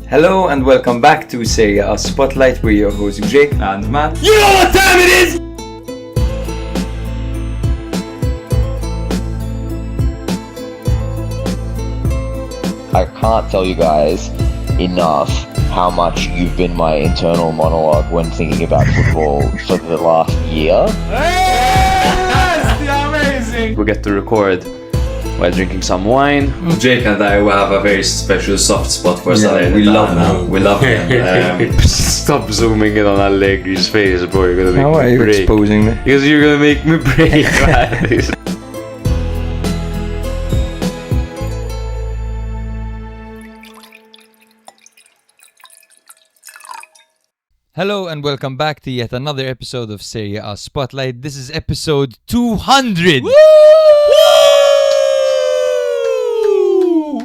Hello and welcome back to Serie A Spotlight. We're your hosts Jake and Matt. You know what time it is! I can't tell you guys enough how much you've been my internal monologue when thinking about football for the last year. Yes, amazing! We get to record while drinking some wine. Jake and I will have a very special soft spot for Salernitana. We love him. We love him. Stop zooming in on Allegri's face, bro. You're gonna make How me are you break. exposing me? Because you're gonna make me break, man. Hello and welcome back to yet another episode of Serie A Spotlight. This is episode 200! Woo!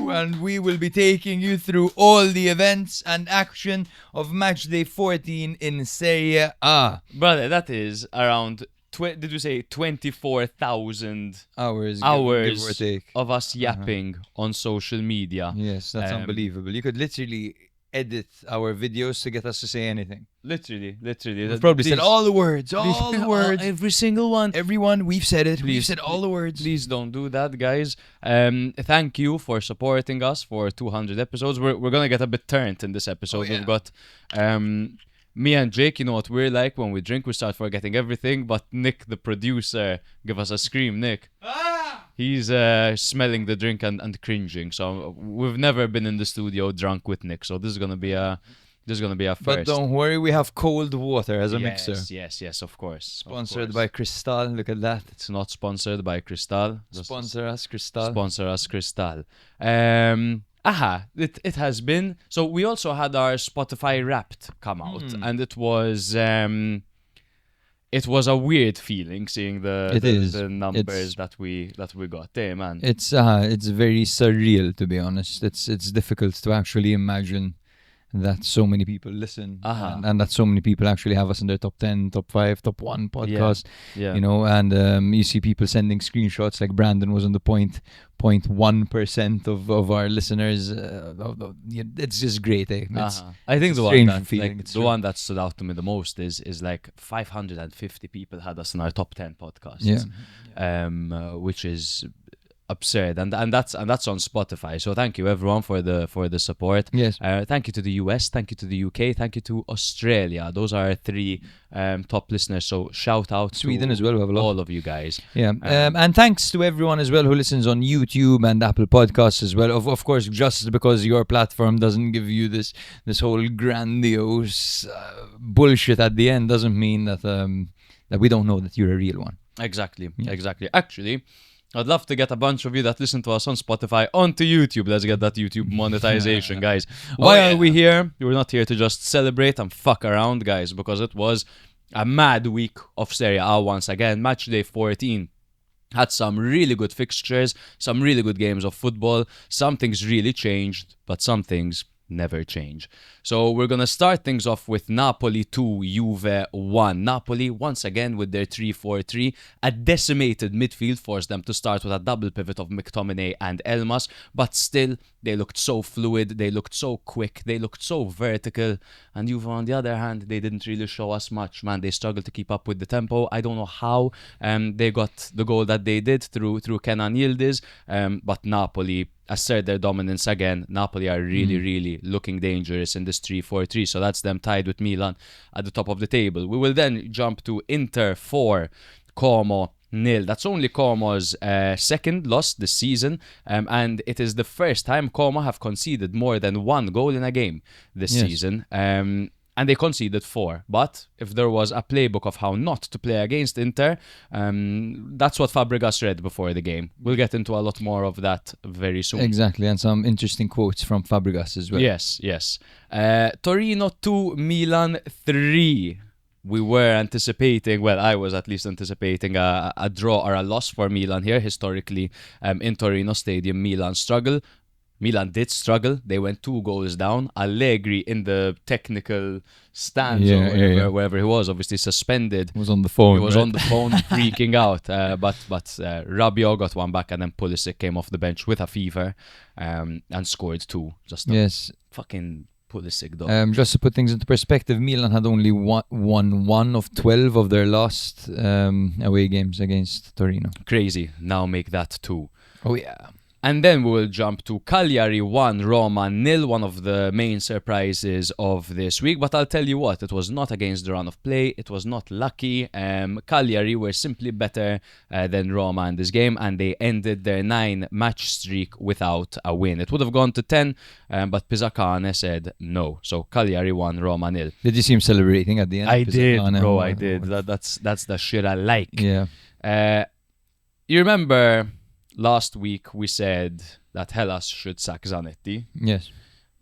And we will be taking you through all the events and action of Matchday 14 in Serie A. Brother, that is around, did you say 24,000 Hours, hours give or take. of us yapping on social media? Yes, that's unbelievable. You could literally edit our videos to get us to say anything. Literally. We've probably said all the words, every single one. Everyone, we've said it. We've Please, said all the words. Please don't do that, guys. Thank you for supporting us for 200 episodes. We're gonna get a bit turned in this episode. We've got me and Jake. You know what we're like when we drink. We start forgetting everything. But Nick, the producer, give us a scream. Nick, he's smelling the drink and cringing. So we've never been in the studio drunk with Nick. So this is gonna be a first. But don't worry, we have cold water as a mixer. Yes, of course. Sponsored by Cristal, look at that. It's not sponsored by Cristal. Sponsor us, Cristal. Sponsor us, Cristal. It has been. So we also had our Spotify Wrapped come out, and it was a weird feeling seeing the numbers that we got there, man. It's very surreal, to be honest. It's difficult to actually imagine that so many people listen and that so many people actually have us in their top 10, top 5, top 1 podcast. Yeah. You know, and you see people sending screenshots like Brandon was on the 0.1% of our listeners. It's just great, eh? I think the one that stood out to me the most is like 550 people had us in our top 10 podcasts. Which is absurd, and that's on Spotify. So thank you everyone for the support. Yes. Thank you to the US, thank you to the UK, thank you to Australia. Those are our 3 top listeners. So shout out Sweden to as well. We have a lot. all of you guys. Yeah. And thanks to everyone as well who listens on YouTube and Apple Podcasts as well. Of course, just because your platform doesn't give you this whole grandiose bullshit at the end doesn't mean that we don't know that you're a real one. Exactly. Actually, I'd love to get a bunch of you that listen to us on Spotify onto YouTube. Let's get that YouTube monetization, guys. Why are we here? We're not here to just celebrate and fuck around, guys, because it was a mad week of Serie A once again. Matchday 14 had some really good fixtures, some really good games of football. Some things really changed, but some things never change. So we're gonna start things off with Napoli 2, Juve 1. Napoli once again with their 3-4-3. A decimated midfield forced them to start with a double pivot of McTominay and Elmas, but still they looked so fluid, they looked so quick, they looked so vertical. And Juve on the other hand, they didn't really show us much, man. They struggled to keep up with the tempo. I don't know how they got the goal that they did through Kenan Yildiz, but Napoli assert their dominance again. Napoli are really looking dangerous in this 3-4-3, so that's them tied with Milan at the top of the table. We will then jump to Inter 4, Como 0. That's only Como's second loss this season, and it is the first time Como have conceded more than 1 goal in a game this season. And they conceded 4. But if there was a playbook of how not to play against Inter, that's what Fabregas read before the game. We'll get into a lot more of that very soon. Exactly, and some interesting quotes from Fabregas as well. Yes. Torino 2, Milan 3. We were anticipating, well, I was at least anticipating a draw or a loss for Milan here. Historically, in Torino Stadium, Milan did struggle. They went 2 goals down. Allegri in the technical stands wherever he was, obviously suspended. He was on the phone. Freaking out. But Rabiot got one back, and then Pulisic came off the bench with a fever and scored 2. Just fucking Pulisic, though. Just to put things into perspective, Milan had only won 1 of 12 of their last away games against Torino. Crazy. Now make that 2. Oh yeah. And then we will jump to Cagliari 1, Roma 0, one of the main surprises of this week. But I'll tell you what, it was not against the run of play. It was not lucky. Cagliari were simply better than Roma in this game, and they ended their 9-match streak without a win. It would have gone to 10, but Pisacane said no. So Cagliari 1, Roma 0. Did you see him celebrating at the end? I did, Pisacane? bro, I did. That's the shit I like. Yeah. You remember... Last week we said that Hellas should sack Zanetti. Yes.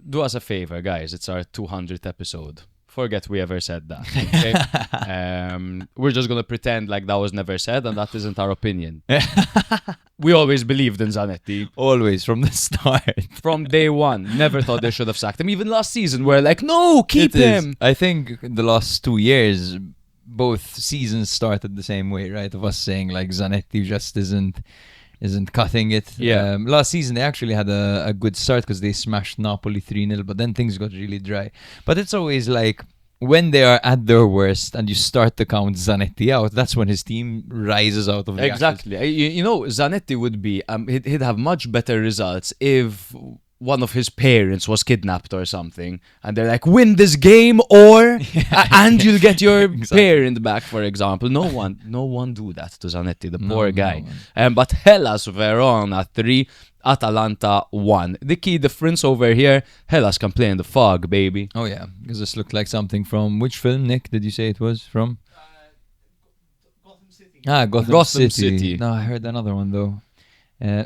Do us a favor, guys. It's our 200th episode. Forget we ever said that. Okay? We're just going to pretend like that was never said and that isn't our opinion. We always believed in Zanetti. Always, from the start. From day one. Never thought they should have sacked him. Even last season, we're like, no, keep him. I think the last 2 years, both seasons started the same way, right? Of us saying like Zanetti just isn't cutting it. Yeah. Last season, they actually had a good start because they smashed Napoli 3-0, but then things got really dry. But it's always like, when they are at their worst and you start to count Zanetti out, that's when his team rises out of the Exactly. You know, Zanetti would be, he'd have much better results if one of his parents was kidnapped or something, and they're like, win this game or and you'll get your parent back, for example. No one do that to Zanetti, the poor guy. But Hellas Verona 3, Atalanta 1. The key difference over here, Hellas can play in the fog, baby. Oh yeah, because this looked like something from which film, Nick? Did you say it was from? Gotham City. Gotham City. City. No, I heard another one though.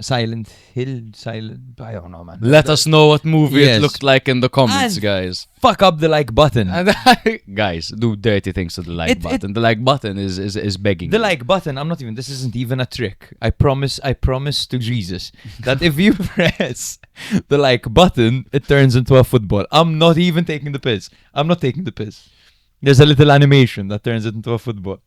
Silent Hill, I don't know, man. Let us know what movie Yes. it looked like in the comments, And guys. Fuck up the like button. And guys, do dirty things to the like button. The like button is begging. The you. like button, this isn't even a trick. I promise to Jesus that if you press the like button, it turns into a football. I'm not even taking the piss. I'm not taking the piss. There's a little animation that turns it into a football.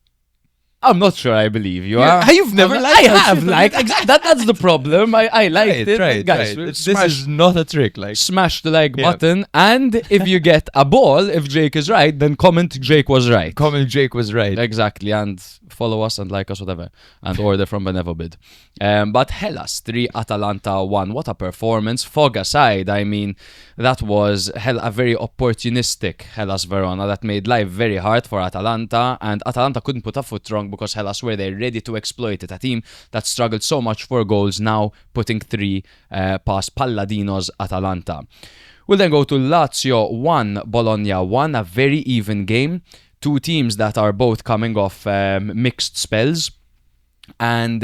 I'm not sure I believe you. You've never liked I that have shit. liked. That's the problem. I liked it. Guys, This smash, is not a trick. Like, smash the like Yeah. button, and if you get a ball, if Jake is right, then comment Jake was right. comment Jake was right. Exactly, and follow us and like us, whatever, and order from Benevobid. But Hellas 3, Atalanta 1. What a performance. Fog aside, I mean, that was a very opportunistic Hellas Verona that made life very hard for Atalanta, and Atalanta couldn't put a foot wrong because Hellas were there ready to exploit it. A team that struggled so much for goals, now putting 3 past Palladino's Atalanta. We'll then go to Lazio 1, Bologna 1, a very even game. 2 teams that are both coming off mixed spells. And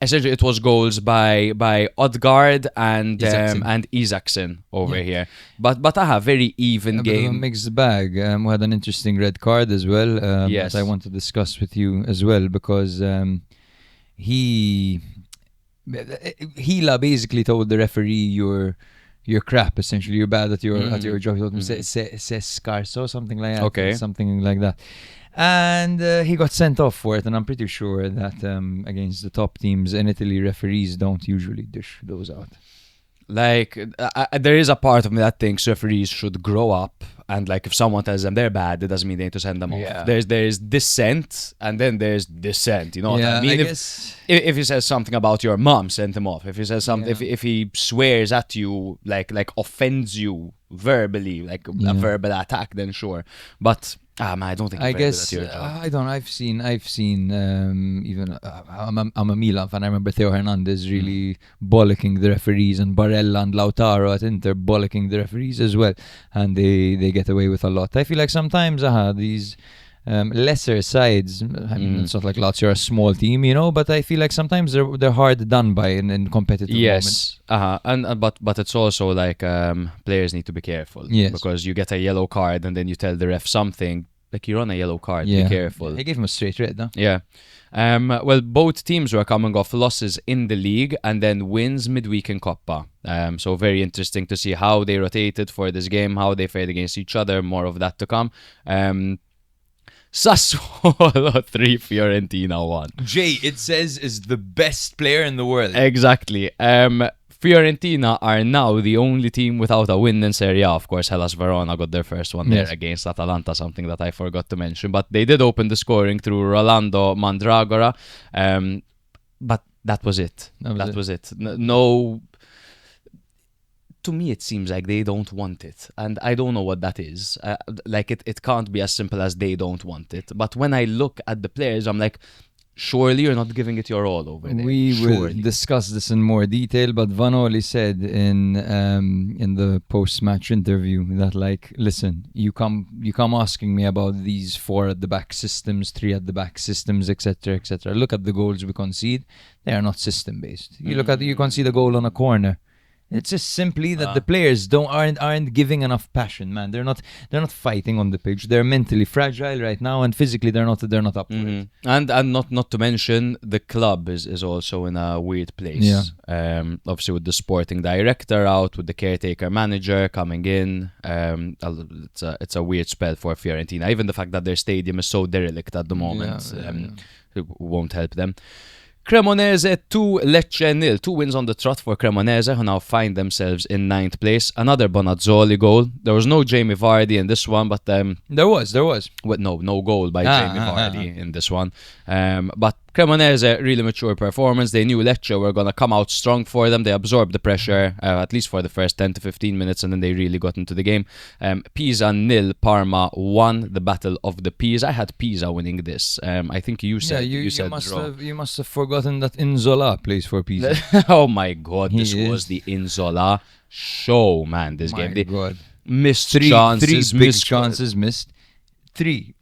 essentially it was goals by Odgaard and Isaacson over here. But a very even A bit of a game. mixed bag. We had an interesting red card as well. Yes. That I want to discuss with you as well because Hila basically told the referee you're crap. Essentially, you're bad at your job. He told him se scarso, something like that. Okay. Something like that. And he got sent off for it, and I'm pretty sure that against the top teams in Italy, referees don't usually dish those out. Like, there is a part of me that thinks referees should grow up, and like if someone tells them they're bad, it doesn't mean they need to send them Yeah. off. There's dissent, and then there's dissent. You know what I mean? If he says something about your mom, send him off. If he says something, if he swears at you, like offends you verbally, like a verbal attack, then sure. But man, I don't think. I you're very good guess at your job. I don't. I've seen. Even I'm a Milan fan. I remember Theo Hernandez really bollocking the referees, and Barella and Lautaro at Inter bollocking the referees as well, and they get away with a lot. I feel like sometimes these lesser sides. I mean, it's not like Lazio are a small team, you know, but I feel like sometimes they're hard done by in competitive moments. Yes, and but it's also like players need to be careful. Yes. Because you get a yellow card and then you tell the ref something, like you're on a yellow card. Yeah. Be careful. They gave him a straight red, though. Yeah. Well, both teams were coming off losses in the league and then wins midweek in Coppa. So very interesting to see how they rotated for this game, how they fared against each other. More of that to come. Sassuolo 3, Fiorentina 1. Jay, it says, is the best player in the world. Exactly. Fiorentina are now the only team without a win in Serie A. Of course, Hellas Verona got their first one there Yes. against Atalanta, something that I forgot to mention. But they did open the scoring through Rolando Mandragora. But that was it. That was it. No. To me, it seems like they don't want it. And I don't know what that is. It can't be as simple as they don't want it. But when I look at the players, I'm like, surely you're not giving it your all over there. We will discuss this in more detail, but Vanoli said in the post-match interview that, like, listen, you come asking me about these 4 at the back systems, 3 at the back systems, etc., etc. Look at the goals we concede; they are not system-based. You concede a goal on a corner. It's just simply that the players aren't giving enough passion, man. They're not fighting on the pitch. They're mentally fragile right now, and physically they're not up to it. And not to mention, the club is also in a weird place. Yeah. Obviously with the sporting director out, with the caretaker manager coming in, it's a weird spell for Fiorentina. Even the fact that their stadium is so derelict at the moment it won't help them. Cremonese 2, Lecce 0. 2 wins on the trot for Cremonese, who now find themselves in 9th place. Another Bonazzoli goal. There was no Jamie Vardy in this one, but there was. No goal by Jamie Vardy in this one. But Cremonese, really mature performance. They knew Lecce were going to come out strong for them. They absorbed the pressure, at least for the first 10 to 15 minutes, and then they really got into the game. Pisa 0, Parma 1, the battle of the Peas. I had Pisa winning this. I think you said you must have forgotten that Inzola plays for Pisa. Oh my God, this was the Inzola show, man, this game. They missed chances. 3 big chances missed. 3.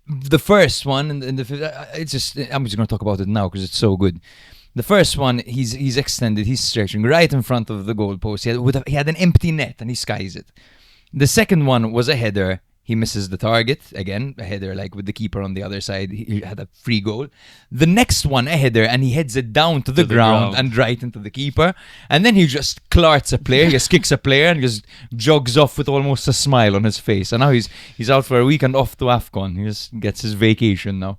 The first one, I'm just going to talk about it now because it's so good. The first one, he's extended, he's stretching right in front of the goalpost. He had an empty net and he skies it. The second one was a header. He misses the target. Again, a header, like with the keeper on the other side. He had a free goal. The next one, a header, and he heads it down to the ground and right into the keeper. And then he just clarts a player, he just kicks a player and just jogs off with almost a smile on his face. And now he's out for a weekend off to AFCON. He just gets his vacation now.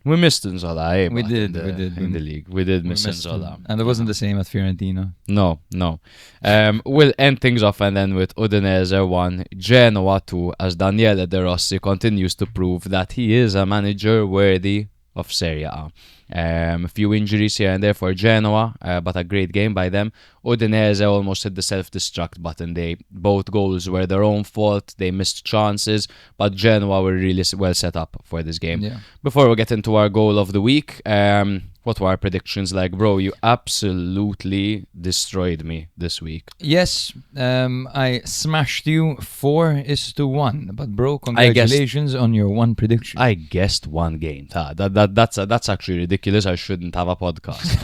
We missed Inzola, We did. In the league. We did miss Inzola. And it wasn't the same at Fiorentina. No. We'll end things off and then with Udinese 1, Genoa 2, as Daniele De Rossi continues to prove that he is a manager worthy of Serie A. A few injuries here and there for Genoa, but a great game by them. Udinese almost hit the self-destruct button. Both goals were their own fault. They missed chances, but Genoa were really well set up for this game. Yeah. Before we get into our goal of the week, what were our predictions like? Bro, you absolutely destroyed me this week. Yes, I smashed you 4-1. But bro, congratulations on your one prediction. I guessed one game. That's actually ridiculous. I shouldn't have a podcast.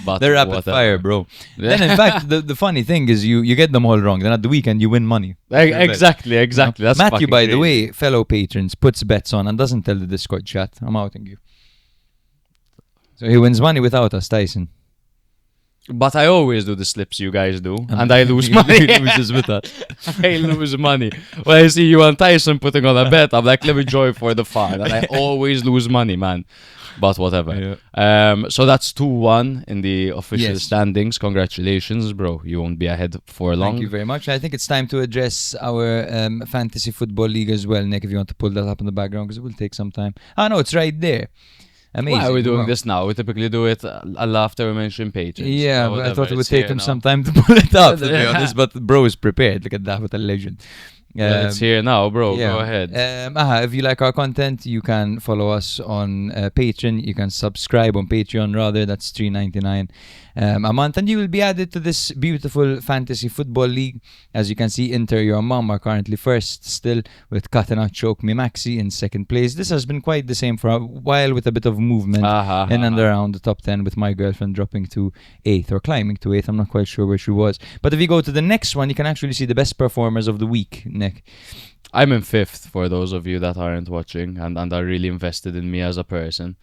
but they're rapid fire, bro. Then in fact, the funny thing is you get them all wrong. Then at the weekend you win money. Exactly. That's Matthew, by crazy. the way, fellow patrons, puts bets on and doesn't tell the Discord chat. I'm outing you. So he wins money without us, Tyson. But I always do the slips you guys do, and I lose money. He loses with us. I lose money. When I see you and Tyson putting on a bet, I'm like, let me join for the fun. And I always lose money, man. But whatever. Yeah. So that's 2-1 in the official standings. Congratulations, bro. You won't be ahead for long. Thank you very much. I think it's time to address our fantasy football league as well, Nick, if you want to pull that up in the background, because it will take some time. No, it's right there. Amazing. Why are we doing this now? We typically do it after we mention patrons. Yeah, but I thought it would take him some time to pull it up, to be honest. But bro is prepared. Look at that, with a legend. It's here now, bro. Go ahead. If you like our content, you can follow us on Patreon. You can subscribe on Patreon, rather. That's $3.99 a month. And you will be added to this beautiful fantasy football league. As you can see, Inter Your Mom are currently first still, with Katana Choke Me Maxi in second place. This has been quite the same for a while, with a bit of movement in and around the top 10, with my girlfriend dropping to 8th or climbing to 8th. I'm not quite sure where she was. But if you go to the next one, you can actually see the best performers of the week, Nick. I'm in 5th for those of you that aren't watching and are really invested in me as a person.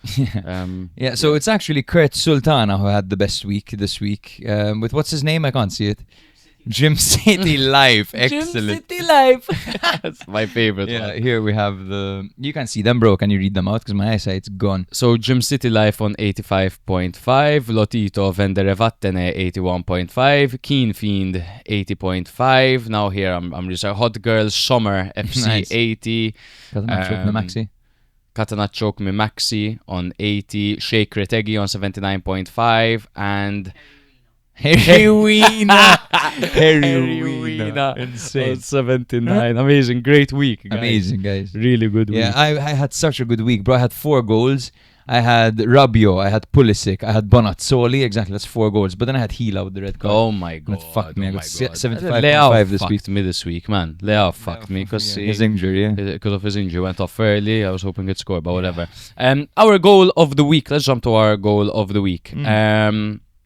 So it's actually Kurt Sultana who had the best week this week. With what's his name? I can't see it. Gym City Life. Excellent. City Life. That's my favorite Yeah, one. here we have you can see them, bro. Can you read them out? Because my eyesight's gone. So Gym City Life on 85.5, Lotito Vendere Vattene 81.5, Keen Fiend 80.5. Now here I'm just Hot Girls Summer FC Nice. 80. Maxi. Catenaccio Mi Maxi on 80, Shake Retegi on 79.5, and Heroina. Heroina Insane. on 79. Amazing, great week, guys. Amazing, guys. Really good week. Yeah, I had such a good week, bro. I had 4 goals. I had Rabiot, I had Pulisic, I had Bonazzoli. Exactly, that's 4 goals. But then I had Hila with the red card. Oh my And god. it fucked me. I got 75.5 Leao this week. fucked me this week, man. Leao fucked me because His injury, yeah. because of his injury, went off early. I was hoping he'd score, but whatever. Our goal of the week. Let's jump to our goal of the week.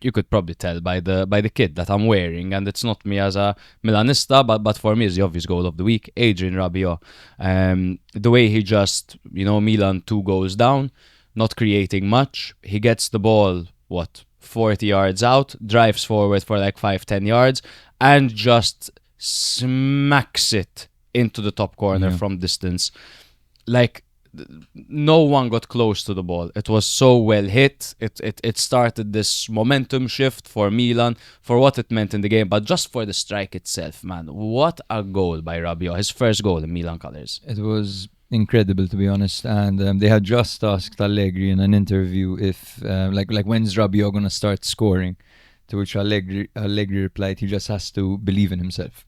You could probably tell by the kit that I'm wearing, and it's not me as a Milanista, but for me, it's the obvious goal of the week. Adrien Rabiot. The way he just, Milan 2 goals down, not creating much. He gets the ball, 40 yards out, drives forward for like 5-10 yards, and just smacks it into the top corner from distance. Like, no one got close to the ball. It was so well hit. It started this momentum shift for Milan, for what it meant in the game, but just for the strike itself, man. What a goal by Rabiot. His first goal in Milan colours. It was incredible, to be honest. And they had just asked Allegri in an interview if, like when's Rabiot going to start scoring? To which Allegri replied, he just has to believe in himself.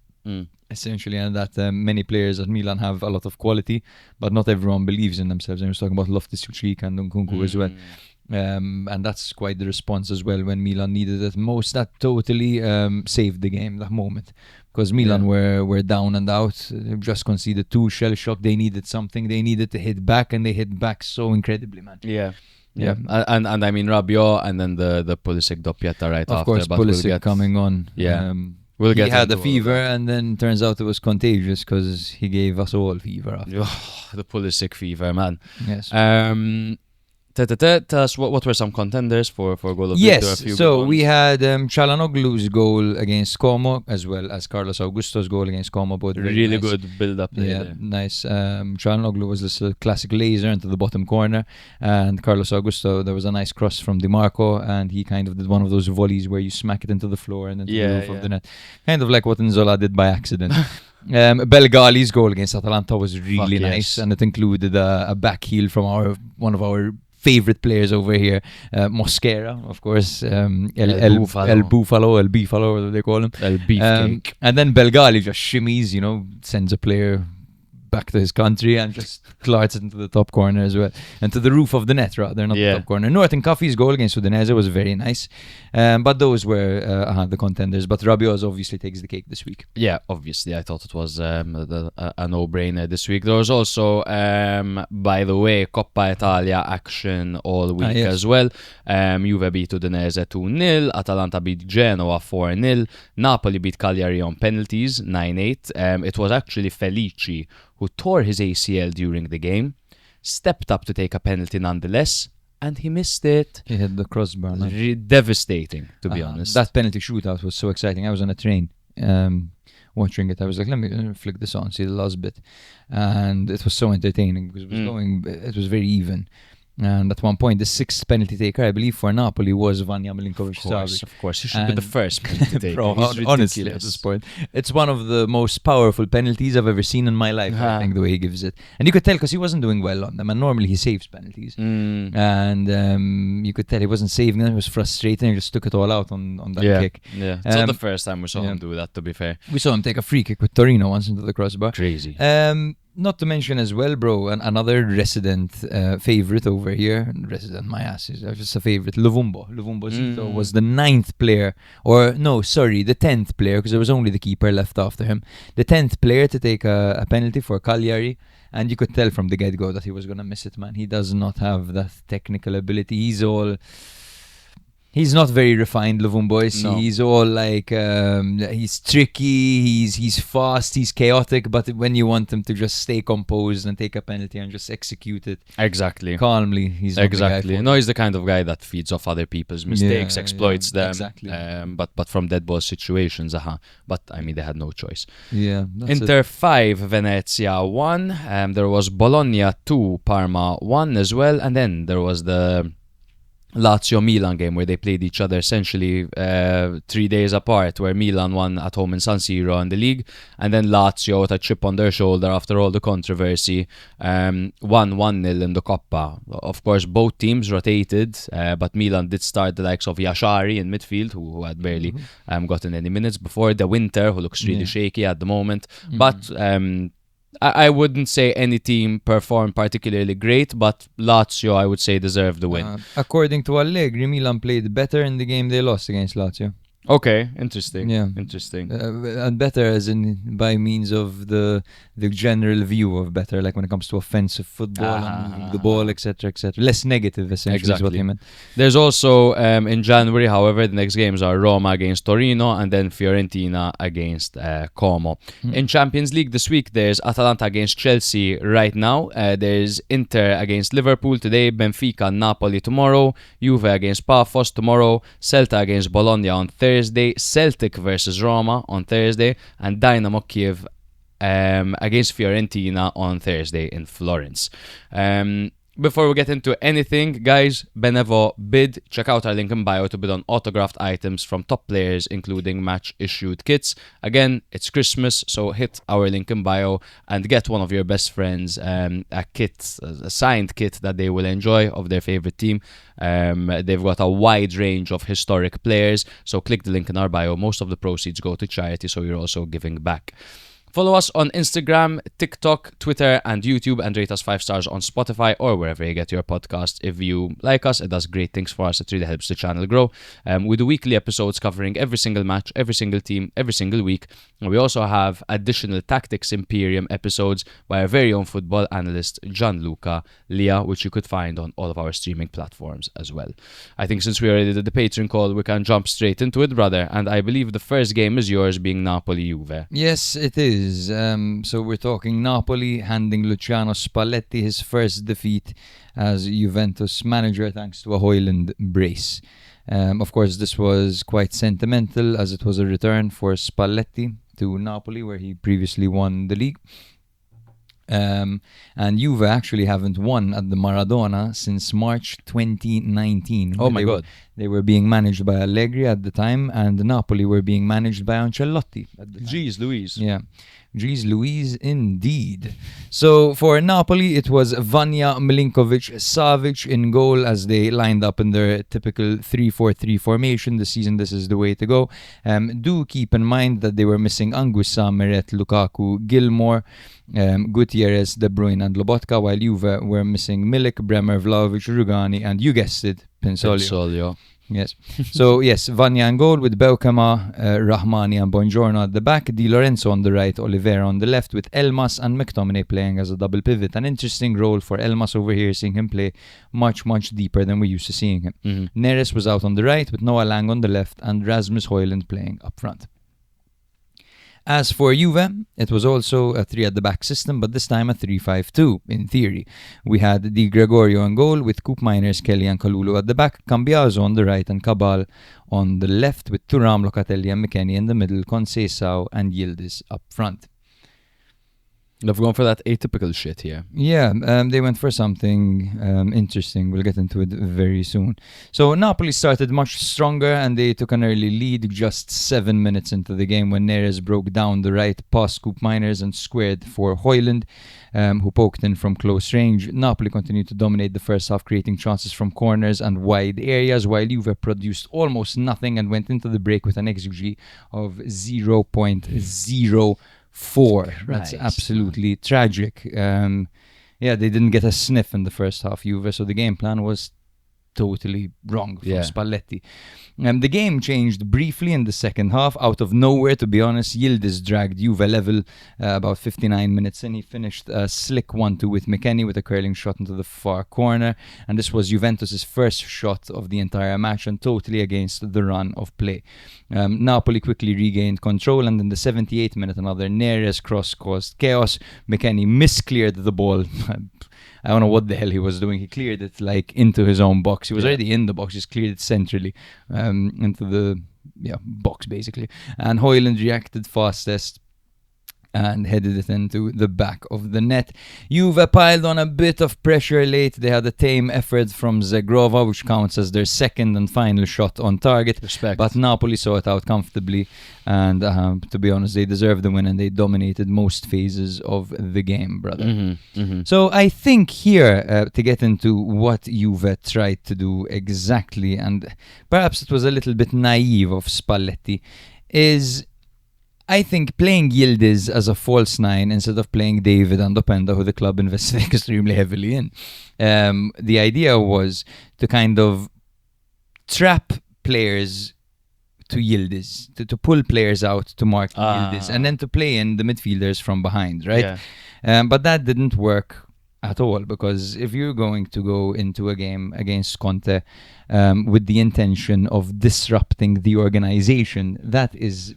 Essentially, and that many players at Milan have a lot of quality, but not everyone believes in themselves. And I was talking about Loftus-Cheek and Nkunku as well. And that's quite the response as well when Milan needed it most. That totally saved the game, that moment. Because Milan were down and out. They just conceded 2 shell shock. They needed something. They needed to hit back, and they hit back so incredibly, man. Yeah. And I mean Rabiot, and then the Pulisic doppietta right Of after. course, but Pulisic coming on. Yeah. He had a fever, and then turns out it was contagious because he gave us all fever after. The Pulisic fever, man. Yes. Tell us what were some contenders for goal of the week? There are a Yes, few so good we ones. had Çalhanoğlu's goal against Como, as well as Carlos Augusto's goal against Como. Both very really nice. good build-up there. Yeah, nice. Çalhanoğlu was this classic laser into the bottom corner, and Carlos Augusto, there was a nice cross from Di Marco, and he kind of did one of those volleys where you smack it into the floor and into the roof of the net. Kind of like what Nzola did by accident. Belgali's goal against Atalanta was really Fuck nice, yes. and it included a back heel from one of our favorite players over here, Mosquera, of course, El Bufalo, whatever they call him. El Beefcake. And then Belgali just shimmies, sends a player back to his country and just clarts it into the top corner as well. And to the roof of the net, rather, not the top corner. Norton Coffey's goal against Udinese was very nice. But those were the contenders. But Rabiot obviously takes the cake this week. Yeah, obviously. I thought it was a no-brainer this week. There was also, by the way, Coppa Italia action all week as well. Juve beat Udinese 2-0. Atalanta beat Genoa 4-0. Napoli beat Cagliari on penalties 9-8. It was actually Felici who tore his ACL during the game, stepped up to take a penalty nonetheless, and he missed it. He hit the crossbar. Devastating, to be honest. That penalty shootout was so exciting. I was on a train watching it. I was like, let me flick this on, see the last bit. And it was so entertaining because it was very even. And at one point, the 6th penalty taker, I believe, for Napoli was Vanja Milinkovic-Savic. Of course. He should be the first penalty taker. Bro, He's honestly, ridiculous. at this point, it's one of the most powerful penalties I've ever seen in my life, I think, the way he gives it. And you could tell because he wasn't doing well on them. And normally he saves penalties. And you could tell he wasn't saving them. He was frustrated. He just took it all out on that kick. Yeah, it's not the first time we saw him do that, to be fair. We saw him take a free kick with Torino once into the crossbar. Crazy. Not to mention as well, bro, another resident favorite over here. Resident, my ass is just a favorite. Luvumbo Zito was the 9th player, the 10th player, because there was only the keeper left after him. The 10th player to take a penalty for Cagliari, and you could tell from the get-go that he was going to miss it, man. He does not have that technical ability. He He's not very refined, Lovun boys. No. He's all like he's tricky, he's fast, he's chaotic, but when you want him to just stay composed and take a penalty and just execute it Exactly. calmly, he's not the guy Exactly. for No, it. he's the kind of guy that feeds off other people's mistakes, Yeah, exploits yeah, them. exactly. But from dead ball situations, But I mean, they had no choice. Yeah, that's it. Inter 5, Venezia 1. There was Bologna 2, Parma 1 as well. And then there was the Lazio Milan game where they played each other essentially 3 days apart, where Milan won at home in San Siro in the league, and then Lazio, with a chip on their shoulder after all the controversy, won 1-0 in the Coppa. Of course, both teams rotated, but Milan did start the likes of Yashari in midfield, who had barely gotten any minutes before, the Winter, who looks really shaky at the moment, but I wouldn't say any team performed particularly great, but Lazio, I would say, deserved the win. According to Allegri, Milan played better in the game they lost against Lazio. Okay, interesting. Yeah. Interesting. And better as in by means of the general view of better, like when it comes to offensive football and the ball, etc., etc. Less negative, essentially, is what he meant. There's also, in January, however, the next games are Roma against Torino and then Fiorentina against Como. In Champions League this week, there's Atalanta against Chelsea right now. There's Inter against Liverpool today, Benfica and Napoli tomorrow, Juve against Pafos tomorrow, Celta against Bologna on Thursday, Celtic versus Roma on Thursday, and Dynamo Kiev against Fiorentina on Thursday in Florence. Before we get into anything, guys, Benevo bid. Check out our link in bio to bid on autographed items from top players, including match-issued kits. Again, it's Christmas, so hit our link in bio and get one of your best friends a signed kit that they will enjoy of their favorite team. They've got a wide range of historic players, so click the link in our bio. Most of the proceeds go to charity, so you're also giving back. Follow us on Instagram, TikTok, Twitter, and YouTube, and rate us 5 stars on Spotify or wherever you get your podcast. If you like us, it does great things for us. It really helps the channel grow. We do weekly episodes covering every single match, every single team, every single week. And we also have additional Tactics Imperium episodes by our very own football analyst, Gianluca Lia, which you could find on all of our streaming platforms as well. I think since we already did the Patreon call, we can jump straight into it, brother. And I believe the first game is yours, being Napoli-Juve. Yes, it is. So we're talking Napoli handing Luciano Spalletti his first defeat as Juventus manager thanks to a Højlund brace. Of course, this was quite sentimental as it was a return for Spalletti to Napoli, where he previously won the league. And Juve actually haven't won at the Maradona since March 2019. Oh my God. They were being managed by Allegri at the time, and Napoli were being managed by Ancelotti at the time. Jeez Louise. Yeah. Jeez Louise, indeed. So for Napoli, it was Vanja, Milinkovic, Savic in goal as they lined up in their typical 3-4-3 formation this season. This is the way to go. Do keep in mind that they were missing Anguissa, Meret, Lukaku, Gilmore, Gutierrez, De Bruyne, and Lobotka, while Juve were missing Milik, Bremer, Vlahovic, Rugani, and you guessed it, Pinsoglio. Yes. So, yes, Vanja in goal with Beukema, Rahmani and Buongiorno at the back, Di Lorenzo on the right, Oliveira on the left, with Elmas and McTominay playing as a double pivot. An interesting role for Elmas over here, seeing him play much, much deeper than we're used to seeing him. Neres was out on the right, with Noah Lang on the left, and Rasmus Højlund playing up front. As for Juve, it was also a 3-at-the-back system, but this time a 3-5-2, in theory. We had Di Gregorio on goal, with Koop Miners, Kelly and Kalulu at the back, Cambiaso on the right and Cabal on the left, with Thuram, Locatelli and McKennie in the middle, Conceição and Yildiz up front. They've gone for that atypical shit here. Yeah, they went for something interesting. We'll get into it very soon. So Napoli started much stronger and they took an early lead just 7 minutes into the game when Neres broke down the right past Koop Miners and squared for Højlund, who poked in from close range. Napoli continued to dominate the first half, creating chances from corners and wide areas, while Juve produced almost nothing and went into the break with an XG of 0.04. That's absolutely tragic. They didn't get a sniff in the first half, Juve, so the game plan was totally wrong from Yeah. Spalletti. The game changed briefly in the second half, out of nowhere, to be honest. Yildiz dragged Juve level about 59 minutes in. He finished a slick 1-2 with McKennie with a curling shot into the far corner. And this was Juventus' first shot of the entire match and totally against the run of play. Napoli quickly regained control, and in the 78th minute, another Neres cross caused chaos. McKennie miscleared the ball. I don't know what the hell he was doing. He cleared it like into his own box. He was already in the box, just cleared it centrally into the box basically. And Højlund reacted fastest and headed it into the back of the net. Juve piled on a bit of pressure late. They had a tame effort from Zegrova, which counts as their second and final shot on target. Respect. But Napoli saw it out comfortably, and to be honest, they deserved the win, and they dominated most phases of the game, brother. So I think here, to get into what Juve tried to do exactly, and perhaps it was a little bit naive of Spalletti, is I think playing Yildiz as a false nine instead of playing David and Openda, who the club invested extremely heavily in. The idea was to kind of trap players to Yildiz, to pull players out to mark Yildiz, and then to play in the midfielders from behind, right? But that didn't work at all, because if you're going to go into a game against Conte with the intention of disrupting the organization, that is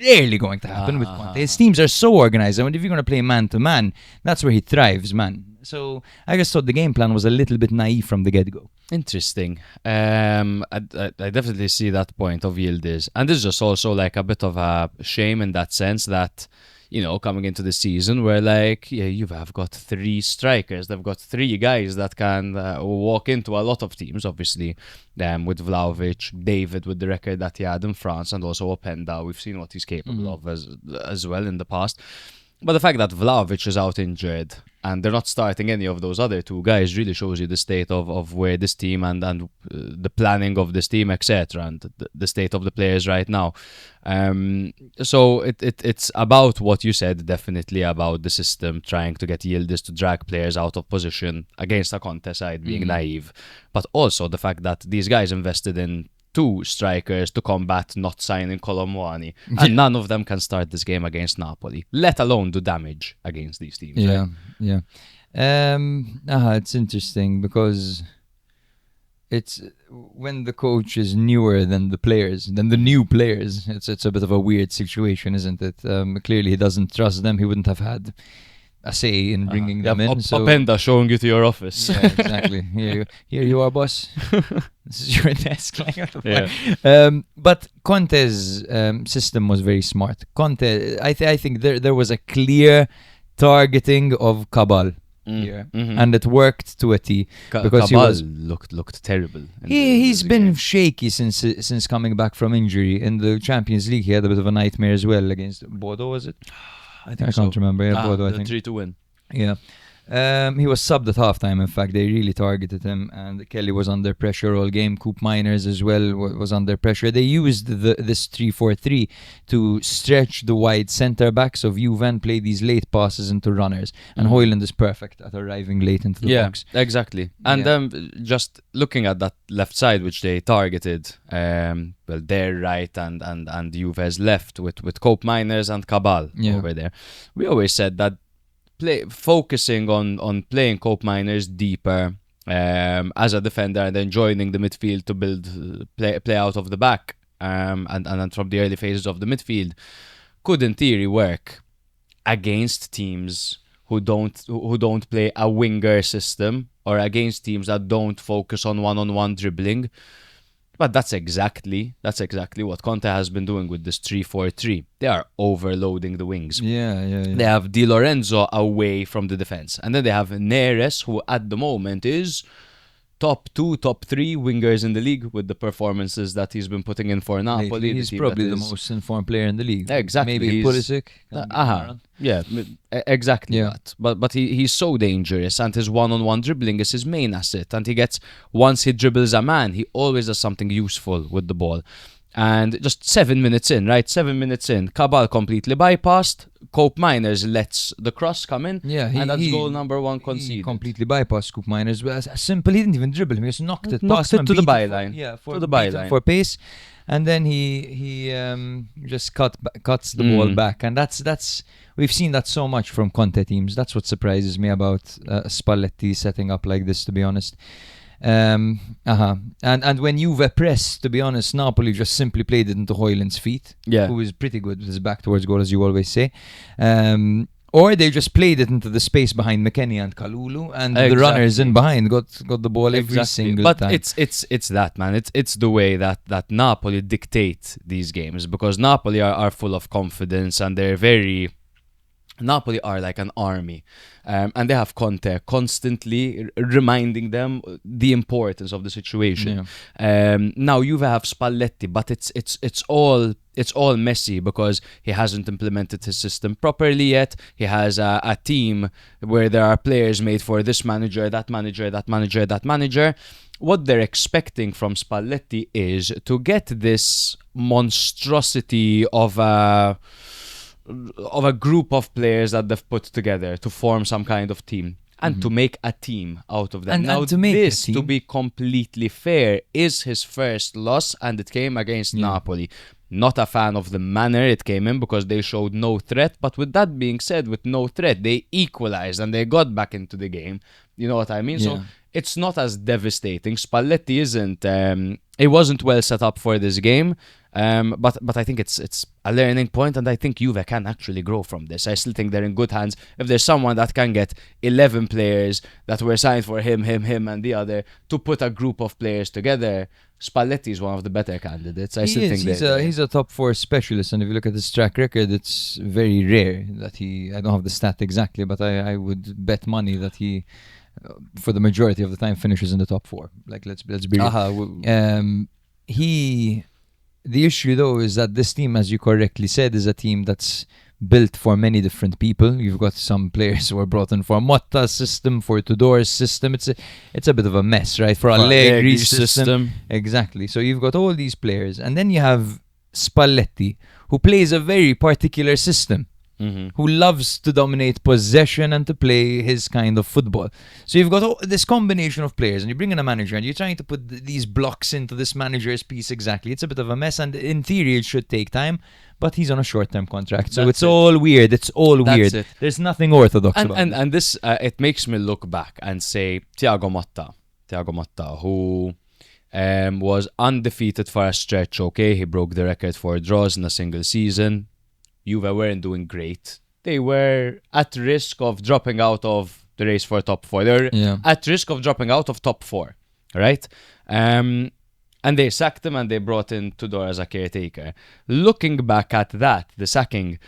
rarely going to happen with Conte. His teams are so organized, and if you're going to play man-to-man, that's where he thrives, man. So I just thought the game plan was a little bit naive from the get-go. Interesting. I definitely see that point of Yildiz. And this is just also like a bit of a shame in that sense that, you know, coming into the season where like, you have got 3 strikers. They've got 3 guys that can walk into a lot of teams, obviously, with Vlahovic, David with the record that he had in France, and also Openda. We've seen what he's capable of as well in the past. But the fact that Vlahovic is out injured and they're not starting any of those other 2 guys really shows you the state of where this team and the planning of this team, etc., and the state of the players right now. So it's about what you said, definitely about the system trying to get Yildiz to drag players out of position against a Conte side being naive, but also the fact that these guys invested in 2 strikers to combat not signing Colomwani, and none of them can start this game against Napoli, let alone do damage against these teams. It's interesting because it's when the coach is newer than the new players. It's a bit of a weird situation, isn't it? Clearly he doesn't trust them. He wouldn't have had a say in bringing them in. Openda showing you to your office. Yeah, exactly. Here you are, boss. This is your desk. But Conte's system was very smart. Conte, I think there was a clear targeting of Cabal here, and it worked to a T. Because Cabal looked terrible. He's been shaky since coming back from injury. In the Champions League, he had a bit of a nightmare as well against Bordeaux, was it? I can't remember. Yeah, Bordeaux, I think. 3-2 win. Yeah. He was subbed at halftime. In fact, they really targeted him, and Kelly was under pressure all game. Coop Miners as well was under pressure. They used this 3-4-3 to stretch the wide centre backs of Juve and play these late passes into runners. And Højlund is perfect at arriving late into the box. Yeah, exactly. And just looking at that left side, which they targeted, their right and Juve's left with Coop Miners and Cabal over there. We always said that focusing on playing Coop Miners deeper as a defender and then joining the midfield to build play out of the back and from the early phases of the midfield could in theory work against teams who don't play a winger system or against teams that don't focus on one-on-one dribbling. But that's exactly what Conte has been doing with this 3-4-3. They are overloading the wings. Yeah. They have Di Lorenzo away from the defense. And then they have Neres, who at the moment is top 2, top 3 wingers in the league with the performances that he's been putting in for Napoli. Lately, he's probably the most informed player in the league. Exactly. Maybe Pulisic. Yeah, exactly that. But he's so dangerous, and his one-on-one dribbling is his main asset. And once he dribbles a man, he always does something useful with the ball. And just 7 minutes in, right? 7 minutes in, Cabal completely bypassed. Cope Miners lets the cross come in. And that's goal number 1 conceded. He completely bypassed Cope Miners. But simple, he didn't even dribble him. He just knocked it Knocked past him it to the beat him byline. for To the beat him byline. for pace. And then he just cuts the ball back. And that's we've seen that so much from Conte teams. That's what surprises me about Spalletti setting up like this, to be honest. And when Juve pressed, to be honest, Napoli just simply played it into Højlund's feet, who is pretty good with his back towards goal, as you always say. Or they just played it into the space behind McKennie and Kalulu, and the runners in behind got the ball every single time. But it's that, man. It's the way that Napoli dictate these games, because Napoli are full of confidence, and they're very... Napoli are like an army, and they have Conte constantly reminding them the importance of the situation. Now Juve have Spalletti, but it's all messy because he hasn't implemented his system properly yet. He has a team where there are players made for this manager, that manager, that manager, that manager. What they're expecting from Spalletti is to get this monstrosity of a group of players that they've put together to form some kind of team, and to make a team out of them. Now, to be completely fair, is his first loss, and it came against Napoli. Not a fan of the manner it came in, because they showed no threat. But with that being said, with no threat, they equalized and they got back into the game. You know what I mean? So it's not as devastating. Spalletti isn't. It wasn't well set up for this game. But I think it's a learning point, and I think Juve can actually grow from this. I still think they're in good hands. If there's someone that can get 11 players that were signed for him, and the other, to put a group of players together, Spalletti is one of the better candidates. I still think he's a top 4 specialist, and if you look at his track record, it's very rare that he... I don't have the stat exactly, but I would bet money that he, for the majority of the time, finishes in the top 4. Like, let's be real. The issue, though, is that this team, as you correctly said, is a team that's built for many different people. You've got some players who are brought in for Motta's system, for Tudor's system. It's a bit of a mess, right? For Allegri's system. Exactly. So you've got all these players, and then you have Spalletti, who plays a very particular system. Who loves to dominate possession and to play his kind of football. So you've got this combination of players, and you bring in a manager, and you're trying to put these blocks into this manager's piece exactly. It's a bit of a mess, and in theory it should take time, but he's on a short-term contract, so it's all weird. It's all weird. There's nothing orthodox about it. And this, it makes me look back and say Thiago Motta, who was undefeated for a stretch. Okay, he broke the record for draws in a single season. Juve weren't doing great. They were at risk of dropping out of the race for top 4. They were at risk of dropping out of top 4, right? And they sacked him, and they brought in Tudor as a caretaker. Looking back at that, the sacking,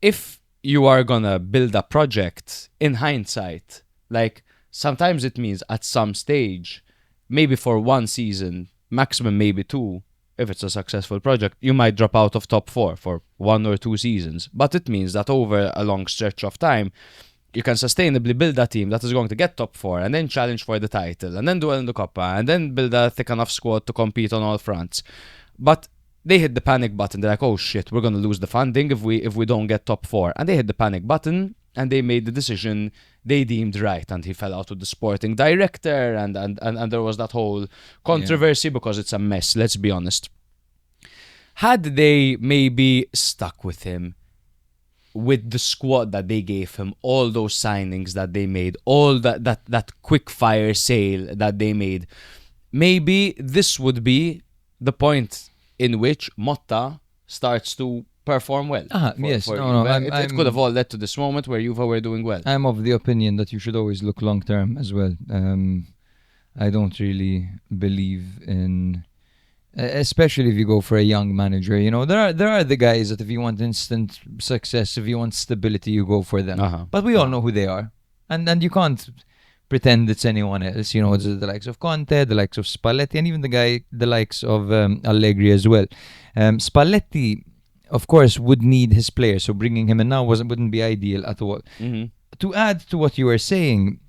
if you are gonna build a project, in hindsight, like, sometimes it means at some stage, maybe for 1 season, maximum maybe 2, if it's a successful project, you might drop out of top 4 for 1 or 2 seasons. But it means that over a long stretch of time, you can sustainably build a team that is going to get top 4 and then challenge for the title and then do well in the Coppa and then build a thick enough squad to compete on all fronts. But they hit the panic button. They're like, oh shit, we're going to lose the funding if we don't get top 4. And they hit the panic button, and they made the decision they deemed right, and he fell out with the sporting director, and there was that whole controversy because it's a mess, let's be honest. Had they maybe stuck with him, with the squad that they gave him, all those signings that they made, all that quick fire sale that they made, maybe this would be the point in which Motta starts to perform well. Yes. It could have all led to this moment where Juve were doing well. I'm of the opinion that you should always look long term as well. I don't really believe in, especially if you go for a young manager. You know, there are the guys that if you want instant success, if you want stability, you go for them. But we all know who they are, and you can't pretend it's anyone else. You know, it's the likes of Conte, the likes of Spalletti, and even the likes of Allegri as well. Spalletti, of course, would need his players, so bringing him in now wouldn't be ideal at all. To add to what you were saying,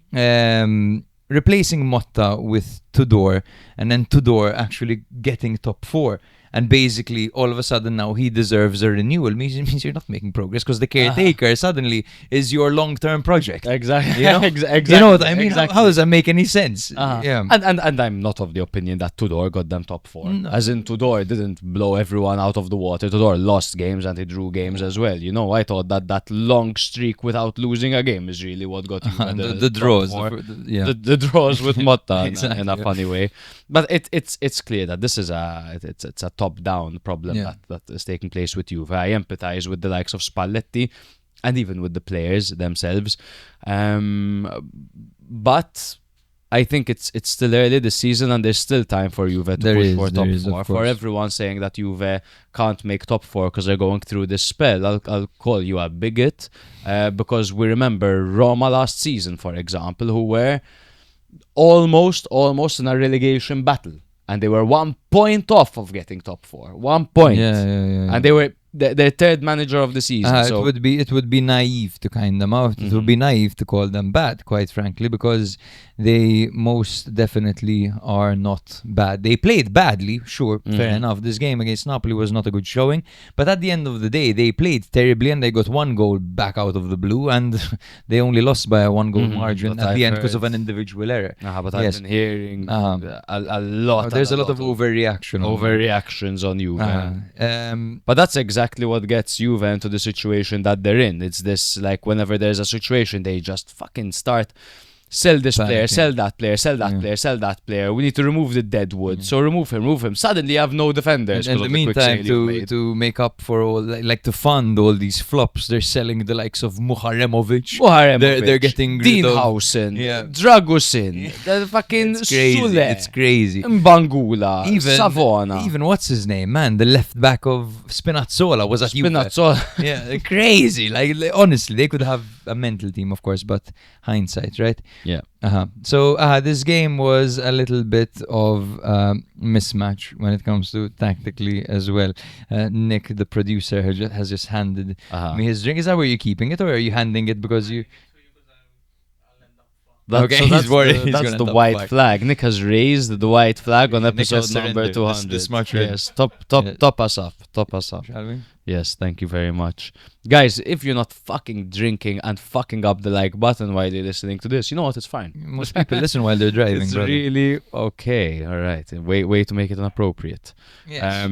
replacing Motta with Tudor, and then Tudor actually getting top 4. And basically, all of a sudden now he deserves a renewal. Means you're not making progress because the caretaker suddenly is your long-term project. Exactly. You know? Exactly. You know what I mean? Exactly. How does that make any sense? Yeah. And I'm not of the opinion that Tudor got them top 4. No. As in Tudor didn't blow everyone out of the water. Tudor lost games and he drew games as well. You know, I thought that long streak without losing a game is really what got you the draws. The draws with Motta Exactly, in a funny way. But it's clear that this is a top-down problem that is taking place with Juve. I empathize with the likes of Spalletti and even with the players themselves. But I think it's still early this season and there's still time for Juve to push for top 4. For everyone saying that Juve can't make top 4 because they're going through this spell, I'll call you a bigot because we remember Roma last season, for example, who were almost in a relegation battle. And they were 1 point off of getting top 4. 1 point. Yeah. And they were their third manager of the season. So It would be naive to kind them out. It would be naive to call them bad, quite frankly, because they most definitely are not bad. They played badly, sure, fair enough. This game against Napoli was not a good showing, but at the end of the day, they played terribly and they got 1 goal back out of the blue, and they only lost by a 1-goal margin at the end because of an individual error. But I've been hearing a lot. There's a lot of overreaction. Overreactions on Juve. But that's exactly what gets Juve into the situation that they're in. It's this, like, whenever there's a situation, they just fucking start sell this player, sell that player, sell that player, sell that player. We need to remove the dead wood. So remove him. Suddenly you have no defenders. In the meantime, to make up for all, like to fund all these flops, they're selling the likes of Muharemovic. They're getting rid of Dienhausen, Dragusin, the fucking Sule. It's crazy. Mbangula, Savona. Even what's his name, man? The left back of Spinazzola was at Juve. Yeah, crazy. Like honestly, they could have a mental team, of course, but hindsight, right? Yeah. So this game was a little bit of mismatch when it comes to tactically as well. Nick, the producer, has just handed me his drink. Is that where you're keeping it, or are you handing it because you... He's worried. That's the white flag. Nick has raised the white flag on episode number 200. This much, yes, top us up. Shall we? Yes, thank you very much. Guys, if you're not fucking drinking and fucking up the like button while you're listening to this, you know what? It's fine. Most people listen while they're driving. It's brother. really okay. All right. Way to make it inappropriate. Yes.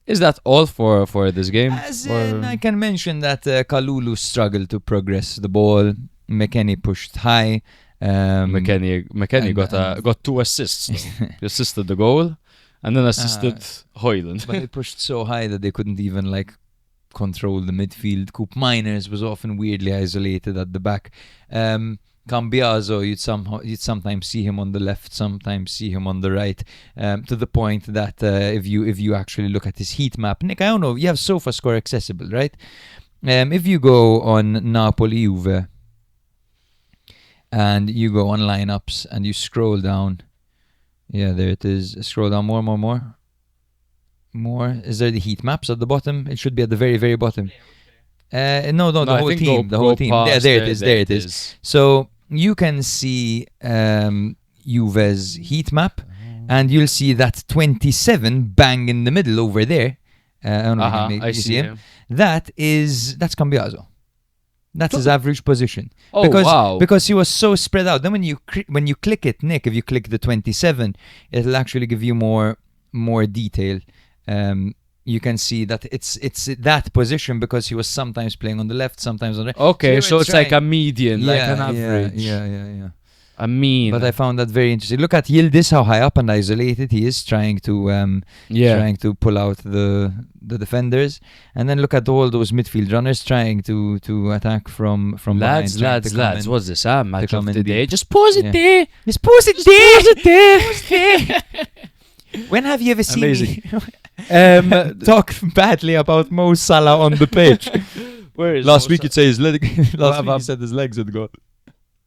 Is that all for this game? As in, I can mention that Kalulu struggled to progress the ball. McKennie pushed high. McKennie got 2 assists. He assisted the goal and then assisted Højlund. But they pushed so high that they couldn't even like control the midfield. Coop Miners was often weirdly isolated at the back. Cambiaso, you'd sometimes see him on the left, sometimes see him on the right, to the point that if you actually look at his heat map, Nick, I don't know, you have SofaScore accessible, right? If you go on Napoli Juve and you go on lineups and you scroll down, yeah, there it is. Scroll down more. Is there the heat maps at the bottom? It should be at the very, very bottom. No, the whole team. The whole team. Yeah, there it is. So you can see Juve's heat map, and you'll see that 27 bang in the middle over there. I don't know if you see him. That's Cambiaso. That's his average position. Because he was so spread out. Then when you click it, Nick, if you click the 27, it'll actually give you more detail. You can see that it's that position because he was sometimes playing on the left, sometimes on the right. Okay, so it's like a median, like an average. Yeah. I mean, but I found that very interesting. Look at Yildiz, how high up and isolated he is, trying to pull out the defenders, and then look at all those midfield runners trying to attack from lads. behind, What's this? Match of the day. deep. Just pause it there. Just pause it there. When have you ever seen me talk badly about Mo Salah on the pitch? Last week you'd say his leg. Last week you said his legs had got.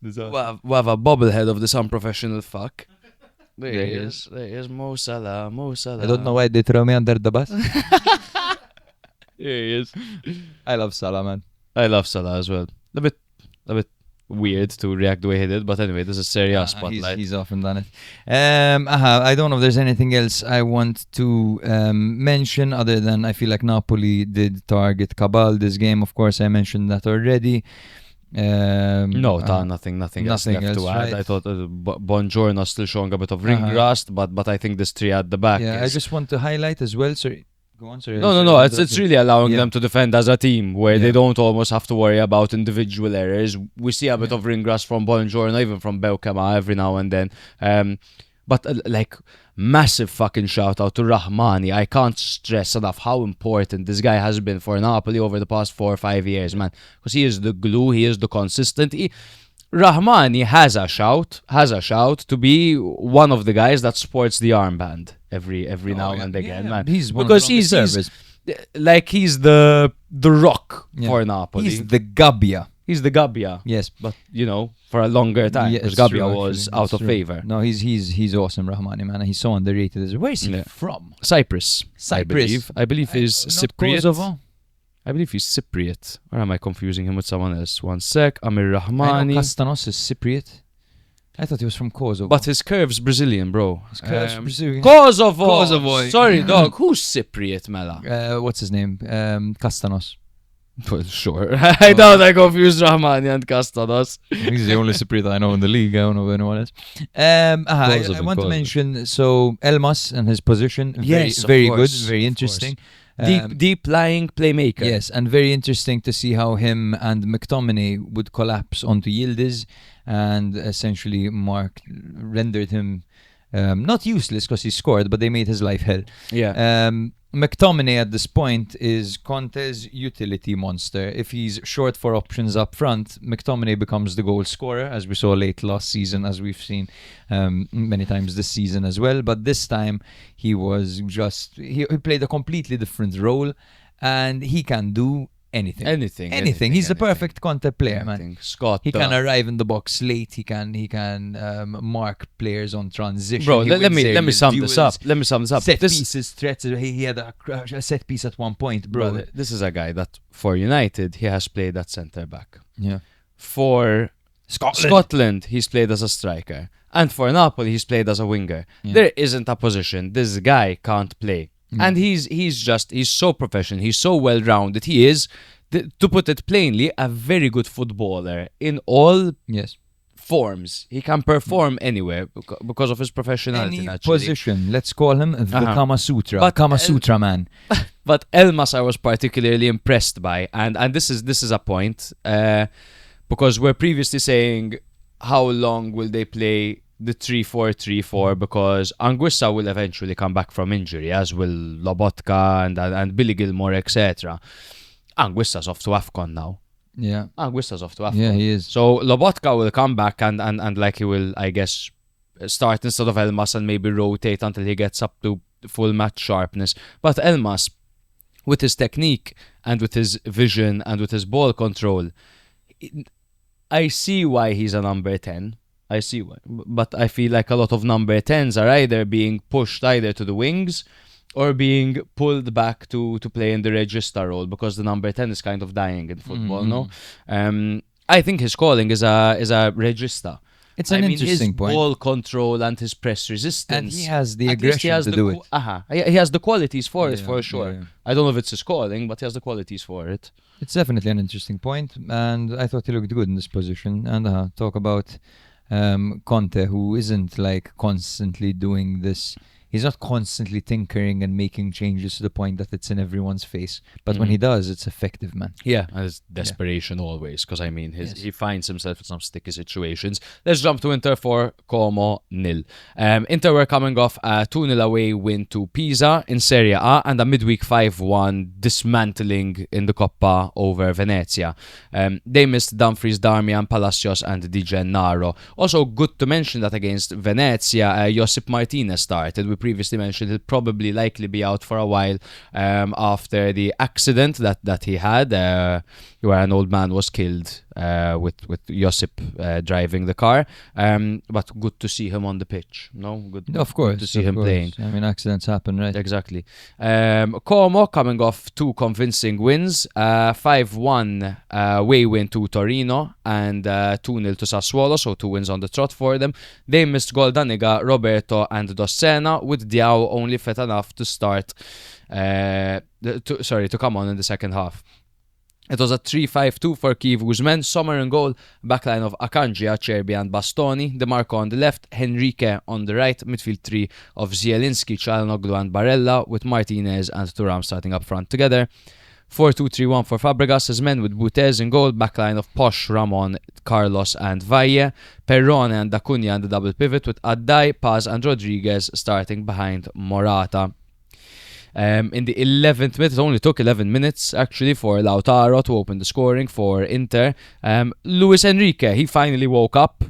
We have a bobblehead of this unprofessional fuck. There he is. There he is. Mo Salah. I don't know why they throw me under the bus. Here he is. I love Salah, man. I love Salah as well. A bit weird to react the way he did. But anyway, this is Serie A spotlight. He's often done it. I don't know if there's anything else I want to mention other than I feel like Napoli did target Cabal this game. Of course, I mentioned that already. Nothing else left else, to add. right? I thought Buongiorno still showing a bit of ring rust, but I think this three at the back. Yeah, I just want to highlight as well. Sorry, go on. Sorry. No. It's really allowing them to defend as a team where they Yeah. don't almost have to worry about individual errors. We see a bit of ring rust from Buongiorno, even from Belkema every now and then. But like massive fucking shout out to Rahmani. I can't stress enough how important this guy has been for Napoli over the past 4 or 5 years, man. Because he is the glue, he is the consistent. Rahmani has a shout to be one of the guys that sports the armband every now and again, man. He's one because of the he's servers. like he's the rock for Napoli. He's the Gabbia. He's the Gabbia. Yes, But for a longer time, Yeah, because it's Gabbia true, was actually. out It's of true. favor. No, he's awesome, Rahmani, man. He's so underrated. Where is he from? Cyprus. Cyprus. I believe he's Not Cypriot. Kosovo? I believe he's Cypriot. Or am I confusing him with someone else? One sec. Amir I Rahmani. know Castanos is Cypriot. I thought he was from Kosovo. But his curve's Brazilian, bro. His curve's Brazilian. Kosovo. Sorry, dog. Who's Cypriot, Mela? What's his name? Castanos. Well, sure. I doubt I confused Rahmani and Castanos. He's the only Cypriot I know in the league. I don't know anyone else. I want to mention Elmas and his position. Yes, of very course, good, very of interesting. Deep lying playmaker. Yes, and very interesting to see how him and McTominay would collapse onto Yildiz and essentially rendered him not useless because he scored, but they made his life hell. Yeah. McTominay at this point is Conte's utility monster. If he's short for options up front, McTominay becomes the goal scorer, as we saw late last season, as we've seen many times this season as well. But this time he played a completely different role, and he can do anything. Anything. He's the perfect Conte player, man. Scott. He can arrive in the box late. He can mark players on transition. Bro, He let wins me areas, sum this up. duels, Set pieces, threats. He had a set piece at one point, bro. Brother, this is a guy that for United he has played at centre back. Yeah. For Scotland he's played as a striker, and for Napoli he's played as a winger. Yeah. There isn't a position this guy can't play. And he's so professional. He's so well rounded. He is, to put it plainly, a very good footballer in all forms. He can perform anywhere because of his professionality. Any naturally. position. Let's call him the Kama Sutra. But Kama Sutra man. But Elmas I was particularly impressed by, and this is a point because we're previously saying how long will they play the 3-4-3-4, because Anguissa will eventually come back from injury, as will Lobotka and Billy Gilmore, etc. Anguissa's off to AFCON now. Yeah. Anguissa's off to AFCON. Yeah, he is. So Lobotka will come back and like he will, I guess, start instead of Elmas and maybe rotate until he gets up to full match sharpness. But Elmas, with his technique and with his vision and with his ball control, I see why he's a number 10. I see why. But I feel like a lot of number 10s are either being pushed either to the wings or being pulled back to play in the regista role, because the number 10 is kind of dying in football, no? I think his calling is a regista. It's an interesting his point. Ball control and his press resistance. And he has the At least aggression to do it. He has the qualities for it, Yeah, for sure. yeah. I don't know if it's his calling, but he has the qualities for it. It's definitely an interesting point, and I thought he looked good in this position. And talk about Conte, who isn't like constantly doing this. He's not constantly tinkering and making changes to the point that it's in everyone's face. But when he does, it's effective, man. Yeah, and it's desperation always, because I mean, he finds himself in some sticky situations. Let's jump to Inter for Como 0. Inter were coming off a 2-0 away win to Pisa in Serie A and a midweek 5-1 dismantling in the Coppa over Venezia. They missed Dumfries, Darmian, Palacios and Di Gennaro. Also good to mention that against Venezia, Josip Martinez started. We previously mentioned he'll probably likely be out for a while after the accident that he had, where an old man was killed with Josip driving the car. But good to see him on the pitch. No, good. Of course, good to see of him course. playing. I mean, accidents happen, right? Exactly. Como coming off 2 convincing wins, 5-1 away win to Torino and 2-0 to Sassuolo, so 2 wins on the trot for them. They missed goal Daniga, Roberto and Dossena, with Diao only fit enough to start, to come on in the second half. It was a 3-5-2 for Kiev Guzman, Sommer in goal, backline of Akanji, Acerbi and Bastoni, DeMarco on the left, Henrique on the right, midfield 3 of Zielinski, Çalhanoğlu and Barella, with Martinez and Thuram starting up front together. 4-2-3-1 for Fabregas, his men with Butez in goal, backline of Posh, Ramon, Carlos and Valle, Perrone and Dacunia and the double pivot, with Addai, Paz and Rodriguez starting behind Morata. In the 11th minute, it only took 11 minutes actually for Lautaro to open the scoring for Inter. Luis Enrique, he finally woke up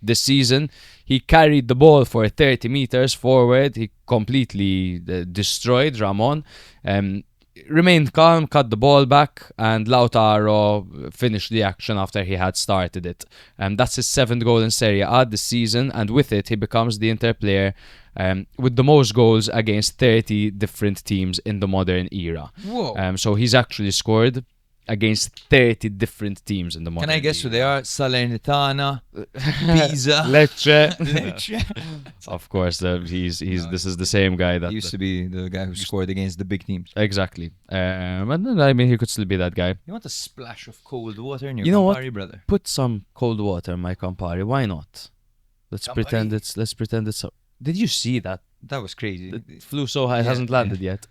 this season. He carried the ball for 30 meters forward. He completely destroyed Ramon. Remained calm, cut the ball back, and Lautaro finished the action after he had started it. That's his 7th goal in Serie A this season, and with it, he becomes the Inter player with the most goals against 30 different teams in the modern era. Whoa. So he's actually scored against 30 different teams in the modern Can I guess era. who they are? Salernitana, Pisa, Lecce. Lecce. Of course, this is the same guy that He used to be the guy who scored against the big teams. exactly. And I mean, he could still be that guy. You want a splash of cold water in your You know what? Campari, brother? Put some cold water in my Campari. Why not? Let's pretend it's. Did you see that? That was crazy. It flew so high, it Yeah, hasn't landed yet.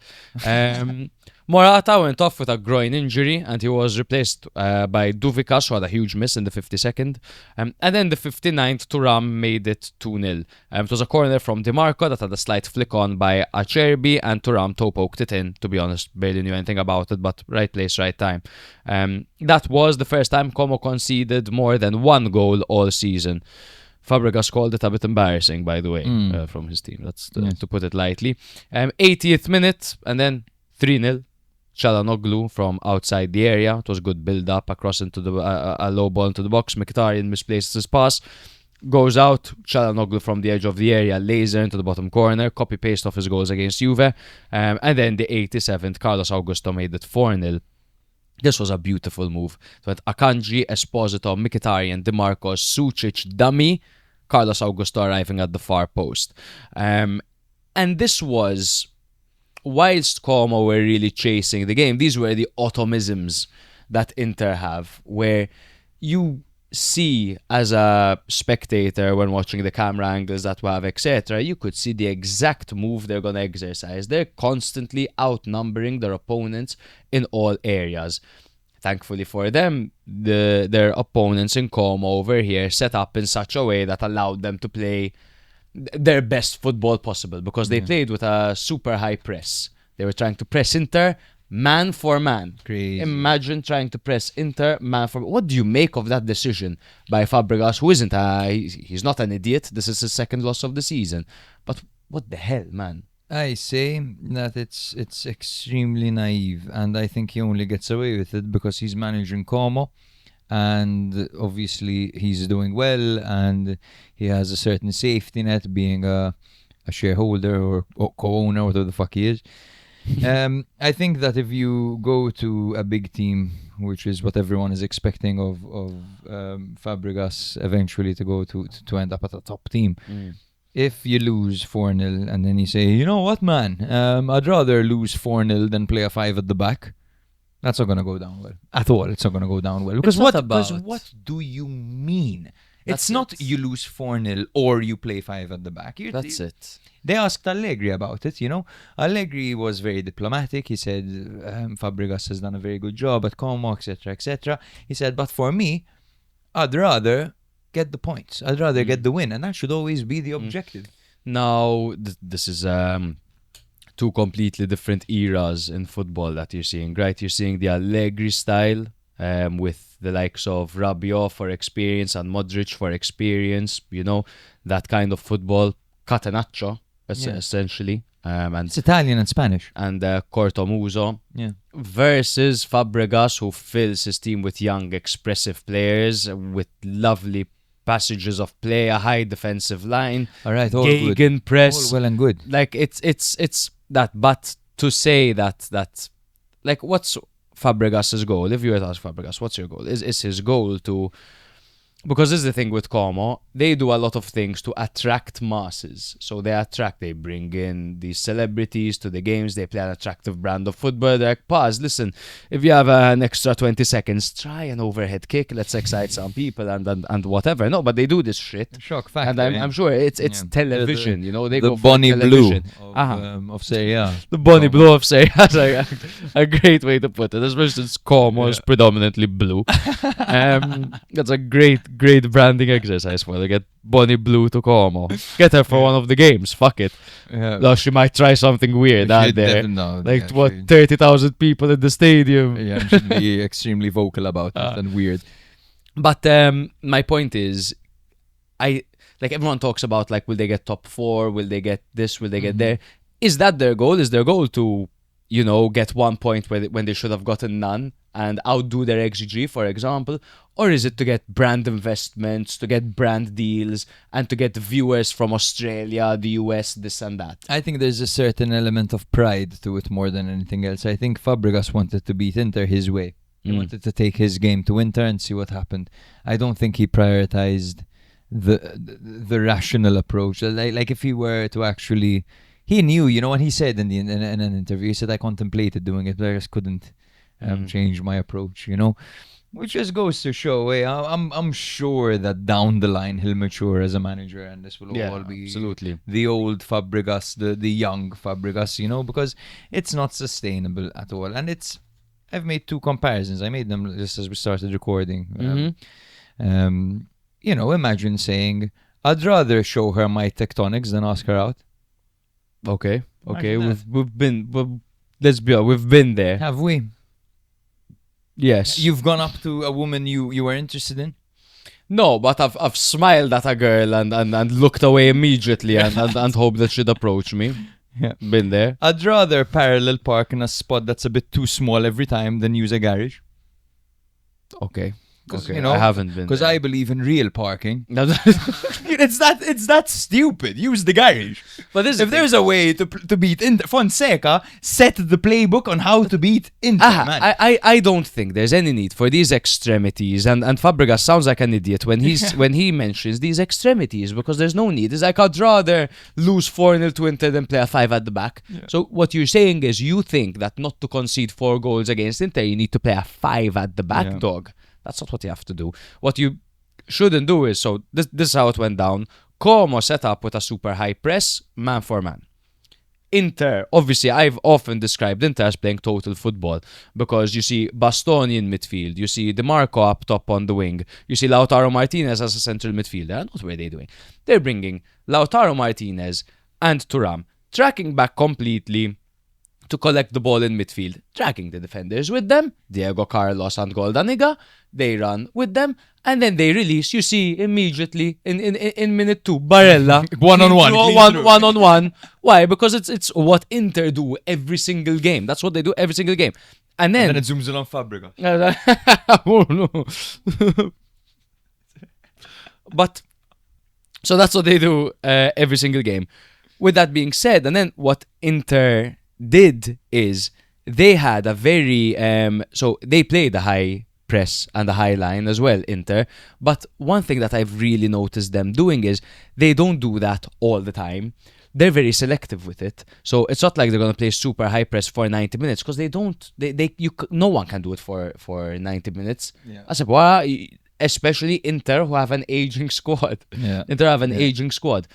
Morata went off with a groin injury and he was replaced by Duvikas, who had a huge miss in the 52nd. And then the 59th, Thuram made it 2-0. It was a corner from DeMarco that had a slight flick on by Acerbi, and Thuram toe-poked it in. To be honest, barely knew anything about it, but right place, right time. That was the first time Como conceded more than 1 goal all season. Fabregas called it a bit embarrassing, by the way, from his team. That's to put it lightly. 80th minute, and then 3-0. Çalhanoğlu from outside the area. It was good build-up across into the a low ball into the box. Mkhitaryan misplaces his pass. Goes out. Çalhanoğlu from the edge of the area. Laser into the bottom corner. Copy-paste of his goals against Juve. And then the 87th, Carlos Augusto made it 4-0. This was a beautiful move. So at Akanji, Esposito, Mkhitaryan, DeMarco, Sucic, dummy, Carlos Augusto arriving at the far post. And this was, whilst Como were really chasing the game, these were the automisms that Inter have, where you see as a spectator when watching the camera angles that we have, etc., you could see the exact move they're going to exercise. They're constantly outnumbering their opponents in all areas. Thankfully for them, their opponents in Como over here set up in such a way that allowed them to play their best football possible, because they played with a super high press. They were trying to press Inter man for man. Crazy. Imagine trying to press Inter man for man. What do you make of that decision by Fabregas, who isn't he's not an idiot. This is his 2nd loss of the season. But what the hell, man? I say that it's extremely naive, and I think he only gets away with it because he's managing Como, and obviously he's doing well, and he has a certain safety net, being a shareholder or co-owner, whatever the fuck he is. I think that if you go to a big team, which is what everyone is expecting of Fabregas eventually to go to end up at a top team, if you lose 4-0 and then you say, you know what, man, I'd rather lose 4-0 than play a 5 at the back, that's not going to go down well. At all, it's not going to go down well. Because what do you mean? It's not you lose 4-0 or you play 5 at the back. That's it. They asked Allegri about it, you know. Allegri was very diplomatic. He said, Fabregas has done a very good job at Como, etc., etc. He said, but for me, I'd rather get the points. I'd rather get the win. And that should always be the objective. Now, this is 2 completely different eras in football that you're seeing, right? You're seeing the Allegri style, with the likes of Rabiot for experience and Modric for experience, you know, that kind of football, catenaccio, essentially. and It's Italian and Spanish. Cortomuso. Yeah. Versus Fabregas, who fills his team with young, expressive players with lovely passages of play, a high defensive line, All right, all good. Gegen press. All well and good. Like it's that, but to say that like what's Fabregas's goal? If you were to ask Fabregas, what's your goal? Is his goal to? Because this is the thing with Como, they do a lot of things to attract masses. So they bring in these celebrities to the games, they play an attractive brand of football. They're like, pause, listen, if you have an extra 20 seconds, try an overhead kick, let's excite some people and whatever. No, but they do this shit. Shock factor. And I'm sure it's Yeah. television, you know, they The go for Bonnie Blue television. of Serie A. The Bonnie Blue of Serie A is like a great way to put it, especially since Como is predominantly blue. That's a great branding exercise for to get Bonnie Blue to Como. Get her for one of the games. Fuck it. Yeah. No, she might try something weird out there. Like what, 30,000 people in the stadium. Yeah, should be extremely vocal about it and weird. But my point is, like everyone talks about like, will they get top 4? Will they get this? Will they get there? Is that their goal? Is their goal to, you know, get 1 point when they should have gotten none and outdo their XG, for example? Or is it to get brand investments, to get brand deals, and to get viewers from Australia, the US, this and that? I think there's a certain element of pride to it more than anything else. I think Fabregas wanted to beat Inter his way. He wanted to take his game to Inter and see what happened. I don't think he prioritized the rational approach. Like if he were to actually, he knew, you know, what he said in an interview. He said, I contemplated doing it, but I just couldn't change my approach, you know. Which just goes to show, I'm sure that down the line he'll mature as a manager, and this will all be absolutely the old Fabregas, the young Fabregas, you know, because it's not sustainable at all. And I've made 2 comparisons. I made them just as we started recording. You know, imagine saying, I'd rather show her my tectonics than ask her out. Okay, Imagine we've been, let's be honest, we've been there. Have we? Yes. You've gone up to a woman you were interested in? No, but I've smiled at a girl and looked away immediately and hoped that she'd approach me. Yeah. Been there. I'd rather parallel park in a spot that's a bit too small every time than use a garage. Okay. You know, I haven't been. Because there. I believe in real parking. No, It's that stupid. Use the garage. but this If there's a way to beat Inter, Fonseca set the playbook on how to beat Inter. Man. I don't think there's any need for these extremities, and Fabregas sounds like an idiot when he mentions these extremities, because there's no need. It's like, I'd rather lose 4-0 to Inter than play a 5 at the back. Yeah. So what you're saying is you think that not to concede 4 goals against Inter, you need to play a 5 at the back, dog. That's not what you have to do. What you shouldn't do is, so this is how it went down. Como set up with a super high press, man for man. Inter, obviously, I've often described Inter as playing total football, because you see Bastoni in midfield, you see DeMarco up top on the wing, you see Lautaro Martinez as a central midfielder. And what were they doing? They're bringing Lautaro Martinez and Thuram, tracking back completely to collect the ball in midfield, dragging the defenders with them, Diego Carlos and Goldaniga, they run with them, and then they release, you see, immediately, in minute 2, Barella. One-on-one. Why? Because it's what Inter do every single game. That's what they do every single game. And then it zooms in on Fabregas. Oh, no. But, so that's what they do every single game. With that being said, and then what Inter did is they had a very so they played the high press and the high line as well, Inter, but one thing that I've really noticed them doing is they don't do that all the time. They're very selective with it, so it's not like they're gonna play super high press for 90 minutes, because no one can do it for 90 minutes. I said, well, especially Inter, who have an aging squad. Inter have an aging squad.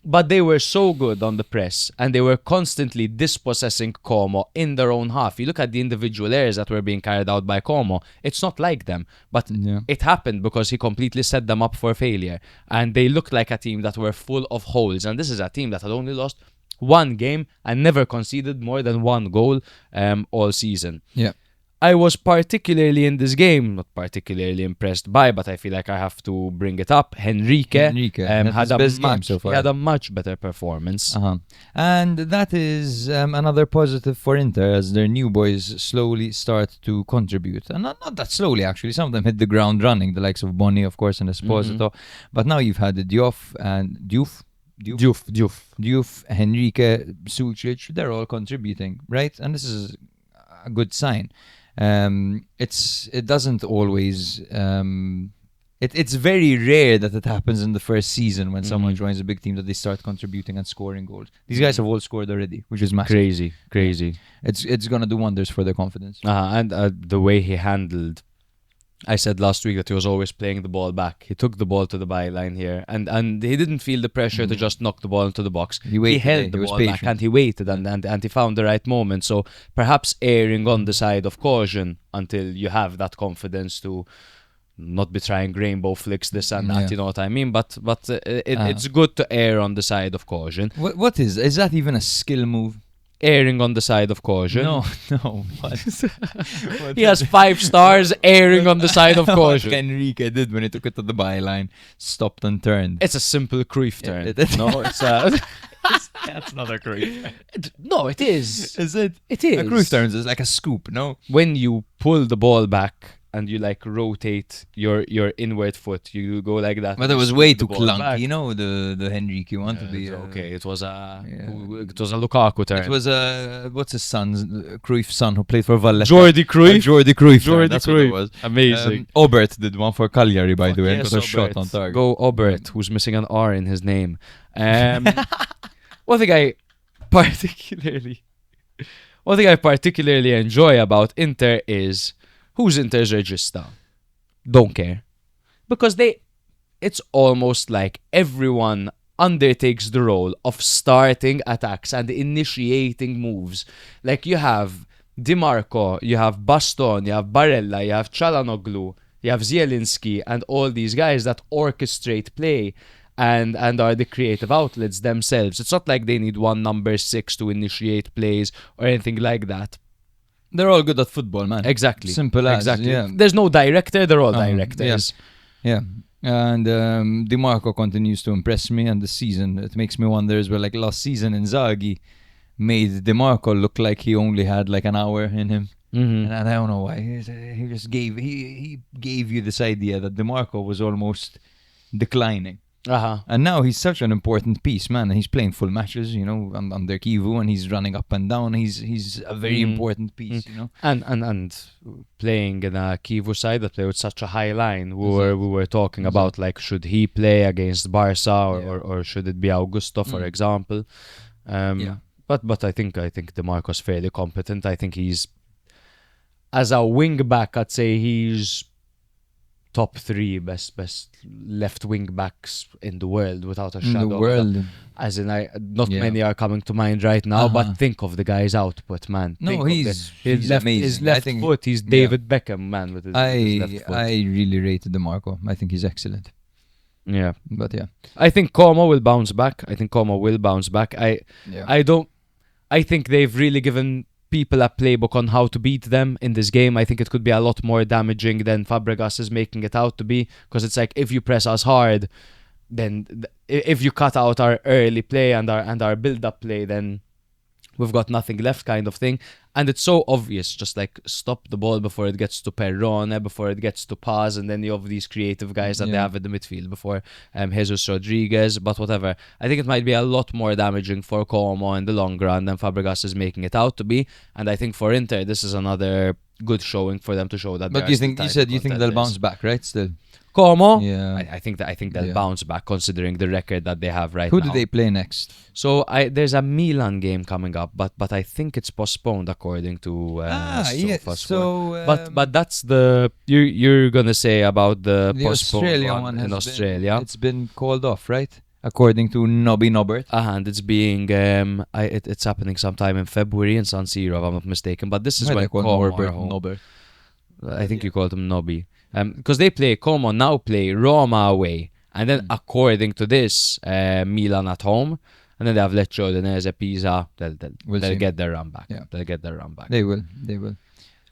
But they were so good on the press, and they were constantly dispossessing Como in their own half. You look at the individual errors that were being carried out by Como, it's not like them. But it happened because he completely set them up for failure. And they looked like a team that were full of holes. And this is a team that had only lost 1 game and never conceded more than 1 goal all season. Yeah. I was particularly in this game, not particularly impressed by, but I feel like I have to bring it up. Henrique Had his best game so far. He had a much better performance. And that is another positive for Inter, as their new boys slowly start to contribute. And not that slowly, actually. Some of them hit the ground running, the likes of Boni, of course, and Esposito. But now you've had the Diouf, Henrique, Sucic. They're all contributing, right? And this is a good sign. It doesn't always it's very rare that it happens in the first season when someone joins a big team that they start contributing and scoring goals. These guys have all scored already, which is massive. Crazy. It's gonna do wonders for their confidence. And the way he handled, I said last week that he was always playing the ball back. He took the ball to the byline here, and he didn't feel the pressure to just knock the ball into the box. He held the ball back and he waited and he found the right moment. So perhaps erring on the side of caution until you have that confidence to not be trying rainbow flicks, this and that. You know what I mean? But it's good to err on the side of caution. What is that even a skill move? Erring on the side of caution. No. He has 5 stars, erring on the side of caution. What Enrique did when he took it to the byline, stopped and turned. It's a simple Cruyff turn. No, it's that's not a Cruyff. No, it is. Is it? It is. A Cruyff turn is like a scoop, no? When you pull the ball back and you like rotate your inward foot, you go like that. But it was way too clunky, you know, the Henrique you want to be. Okay, it was a Lukaku turn. It was what's his son, Cruyff's son, who played for Valletta. Jordi Cruyff. Jordi Cruyff. That's what it was. Amazing. Obert did one for Cagliari, by the way. It was a shot on target. Go Obert, who's missing an R in his name. One thing I particularly enjoy about Inter is who's Inter's regista? Don't care. Because it's almost like everyone undertakes the role of starting attacks and initiating moves. Like you have Di Marco, you have Baston, you have Barella, you have Çalhanoğlu, you have Zielinski, and all these guys that orchestrate play and are the creative outlets themselves. It's not like they need one number 6 to initiate plays or anything like that. They're all good at football, man. Exactly. Simple as. Exactly. Yeah. There's no director, they're all directors. Yeah. And Di Marco continues to impress me, and this season it makes me wonder as well. Like last season, Inzaghi made Di Marco look like he only had like an hour in him. And I don't know why. He just gave you this idea that Di Marco was almost declining. And now he's such an important piece, man. He's playing full matches, you know, under Kivu, and he's running up and down. He's a very important piece, you know. And playing in a Kivu side that play with such a high line. We were talking about like should he play against Barca or should it be Augusto, for example. But I think Di Marco's fairly competent. I think he's, as a wing back, I'd say he's top 3 best left wing backs in the world without a shadow. In the world. As in, many are coming to mind right now, but think of the guy's output, man. No, he's left, amazing. His left foot, he's David Beckham, man, with his left foot. I really rated Di Marco. I think he's excellent. Yeah. But yeah. I think Como will bounce back. I think they've really given people a playbook on how to beat them in this game. I think it could be a lot more damaging than Fabregas is making it out to be, because it's like if you press us hard, then if you cut out our early play and our build-up play, then we've got nothing left, kind of thing. And it's so obvious, just like stop the ball before it gets to Perrone, before it gets to Paz, and then you have these creative guys that they have in the midfield before Jesus Rodriguez, but whatever. I think it might be a lot more damaging for Como in the long run than Fabregas is making it out to be. And I think for Inter, this is another good showing for them to show that. But you think they'll bounce back, right? Still. Como, yeah. I think they'll bounce back considering the record that they have right now. Who do they play next? So there's a Milan game coming up, but I think it's postponed according to but that's the you're gonna say about the postponed Australian one in Australia. It's been called off, right? According to Nobby Nobbert. And it's being it's happening sometime in February in San Siro, if I'm not mistaken. But this is when Como are home. Nobbert. I think you called him Nobby. Because they play Como now play Roma away, and then according to this, Milan at home, and then they have Lecce, Udinese, Pisa. They'll get their run back. Yeah. They'll get their run back. They will.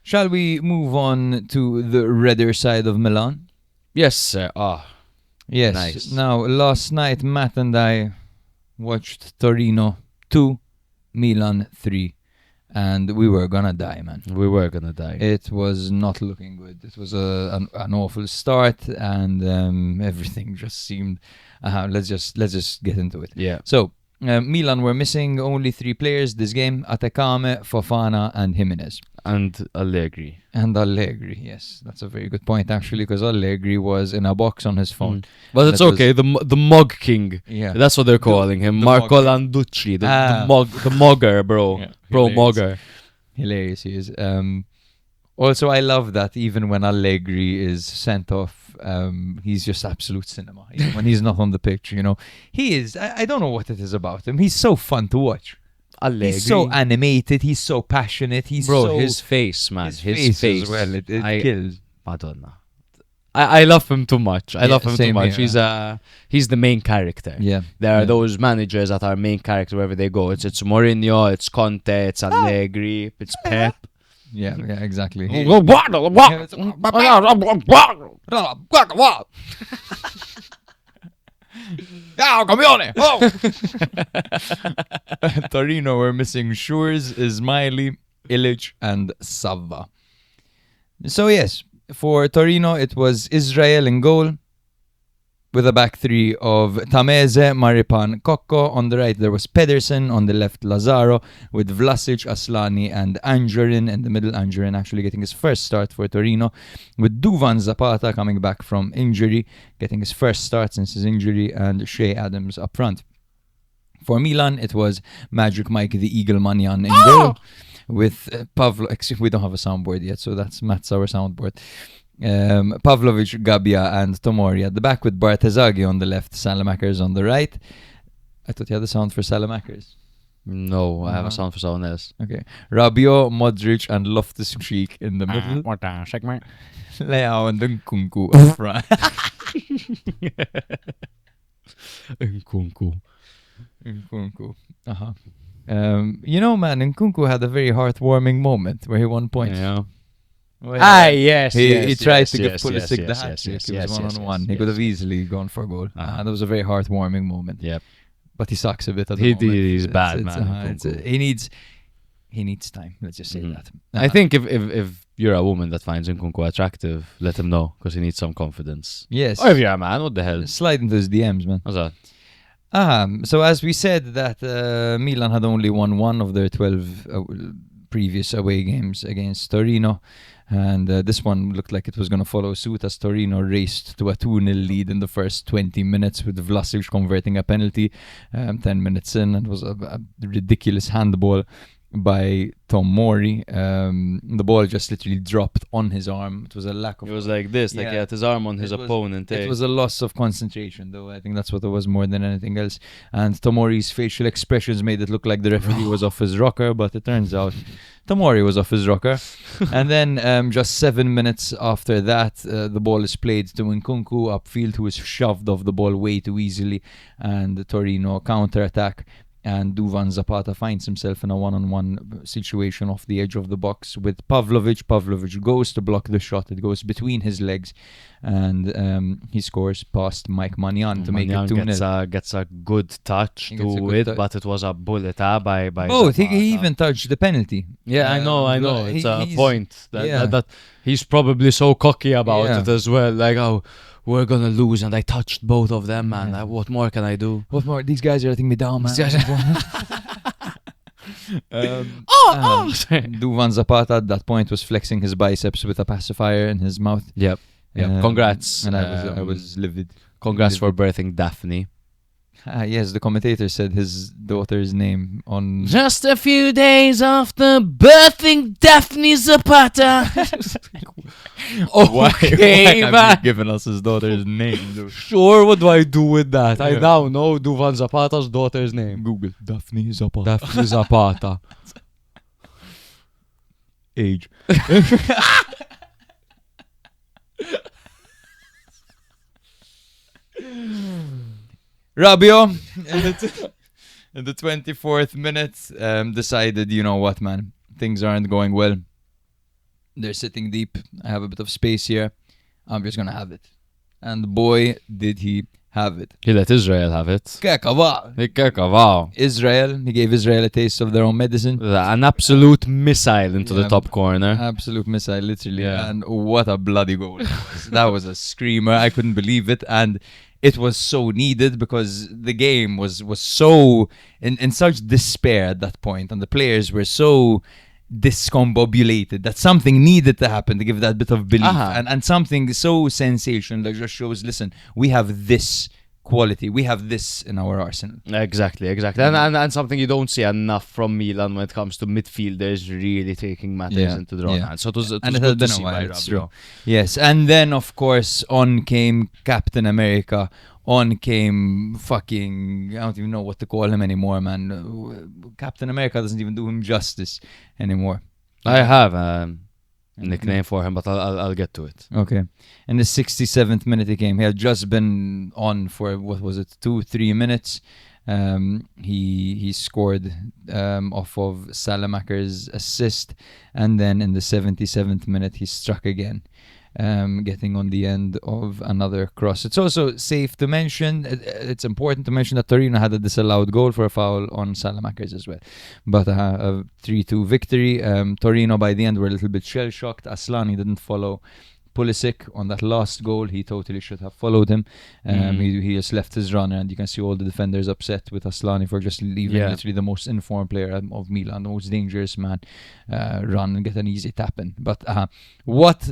Shall we move on to the redder side of Milan? Yes, sir. Yes. Nice. Now, last night, Matt and I watched Torino 2, Milan 3. And we were gonna die, man. We were gonna die. It was not looking good. It was an awful start, and everything just seemed. Let's just get into it. Yeah. So Milan were missing only 3 players this game: Atakame, Fofana, and Jimenez. And Allegri. And Allegri, yes, that's a very good point actually, because Allegri was in a box on his phone. But it's That was- okay. The Mug King. Yeah, That's what they're calling him. the Marco Mug Landucci, the Ah. Mugger, bro. Yeah, Bro, hilarious. Mugger. Hilarious he is. Also, I love that even when Allegri is sent off, he's just absolute cinema. Even when he's not on the pitch, he is. I don't know what it is about him. He's so fun to watch. Allegri. He's so animated. He's so passionate. He's Bro, so, his face, man. his face as well. It kills. Madonna. I love him too much. I Yeah, love him too same much. here. He's the main character. Yeah. There are Yeah. those managers that are main character wherever they go. It's Mourinho, it's Conte, it's Allegri, it's Pep. Yeah, exactly. Torino were missing Shures, Ismaili, Ilic, and Savva. So yes, for Torino it was Israel in goal, with a back 3 of Tameze, Maripan, Kokko. On the right there was Pedersen, on the left Lazaro, with Vlasic, Aslani, and Angerin in the middle. Angerin actually getting his first start for Torino, with Duvan Zapata coming back from injury, getting his first start since his injury, and Shea Adams up front. For Milan, it was Magic Mike the Eagle Manyan in goal, with Pavlo. We don't have a soundboard yet, so that's Matt's our soundboard. Pavlovic, Gabia, and Tomori at the back, with Bartezaghi on the left, Salamakers on the right. I thought you had the sound for Salamakers. No, I have a sound for someone else. Okay. Rabiot, Modric, and Loftus-Cheek in the middle. Leao and Nkunku up front. Nkunku. Nkunku. Uh-huh. Man, Nkunku had a very heartwarming moment where he won points. Yeah. Well, Yes. he tried to give Pulisic the hat trick. He was one-on-one. He could have yes. easily gone for a goal. That was a very heartwarming moment. Yep. But he sucks a bit at the He moment. he's bad, It's- man. he needs time. Let's just say that. I think if you're a woman that finds Nkunku attractive, let him know, because he needs some confidence. Yes. Or if you're a man, what the hell? Slide into his DMs, man. What's that? So as we said that Milan had only won one of their 12 previous away games against Torino, and this one looked like it was going to follow suit as Torino raced to a 2-0 lead in the first 20 minutes, with Vlasic converting a penalty 10 minutes in, and it was a ridiculous handball by Tomori. The ball just literally dropped on his arm. It was a lack of... It was like this, like Yeah. he had his arm on his opponent. It was a loss of concentration, though. I think that's what it was more than anything else. And Tomori's facial expressions made it look like the referee was off his rocker, but it turns out Tomori was off his rocker. And then just 7 minutes after that, the ball is played to Nkunku upfield, who is shoved off the ball way too easily, and the Torino counter-attack. And Duvan Zapata finds himself in a one-on-one situation off the edge of the box with Pavlovic. Pavlovic goes to block the shot. It goes between his legs, and he scores past Mike Manyan to make it 2-0. Gets a good touch He gets a to good it, touch. but it was a bullet by Both. He Zapata. even touched the penalty. Yeah, I know. It's a he's- point that he's probably so cocky about Yeah. it as well. Like, oh, we're gonna lose, and I touched both of them, man. Yeah. What more can I do? What more? These guys are letting me down, man. Duvan Zapata at that point was flexing his biceps with a pacifier in his mouth. Yep. Congrats. And I was livid. Congrats for birthing Daphne. Yes, the commentator said his daughter's name on... Just a few days after birthing Daphne Zapata. Why Okay, have man. you given us his daughter's name, though? Sure, what do I do with that? I Yeah. now know Duvan Zapata's daughter's name. Google. Daphne Zapata. Daphne Zapata. Age. Rabiot in the 24th minute decided, you know what, man, things aren't going well. They're sitting deep. I have a bit of space here. I'm just gonna have it. And boy, did he have it. He let Israel have it. Wow. Israel, he gave Israel a taste of their own medicine. An absolute missile into the top corner. Absolute missile, literally. Yeah. And what a bloody goal. That was a screamer. I couldn't believe it. And it was so needed because the game was so in such despair at that point, and the players were so discombobulated that something needed to happen to give that bit of belief. And something so sensational that just shows, listen, we have this quality, we have this in our arsenal. Exactly. And something you don't see enough from Milan when it comes to midfielders really taking matters into their own hands. So it was and it good has to been a see by while, it's Rabio. true. Yes, and then of course on came Captain America. On came fucking, I don't even know what to call him anymore, man. Captain America doesn't even do him justice anymore. I have a nickname for him, but I'll get to it. Okay. In the 67th minute he came. He had just been on for, what was it, 2-3 minutes. He scored off of Salamaker's assist, and then in the 77th minute he struck again. Getting on the end of another cross. It's also safe to mention, it's important to mention that Torino had a disallowed goal for a foul on Salamakers as well. But a 3-2 victory. Torino by the end were a little bit shell-shocked. Aslani didn't follow Pulisic on that last goal. He totally should have followed him. He just left his runner, and you can see all the defenders upset with Aslani for just leaving literally the most informed player of Milan, the most dangerous man, run and get an easy tap in. But what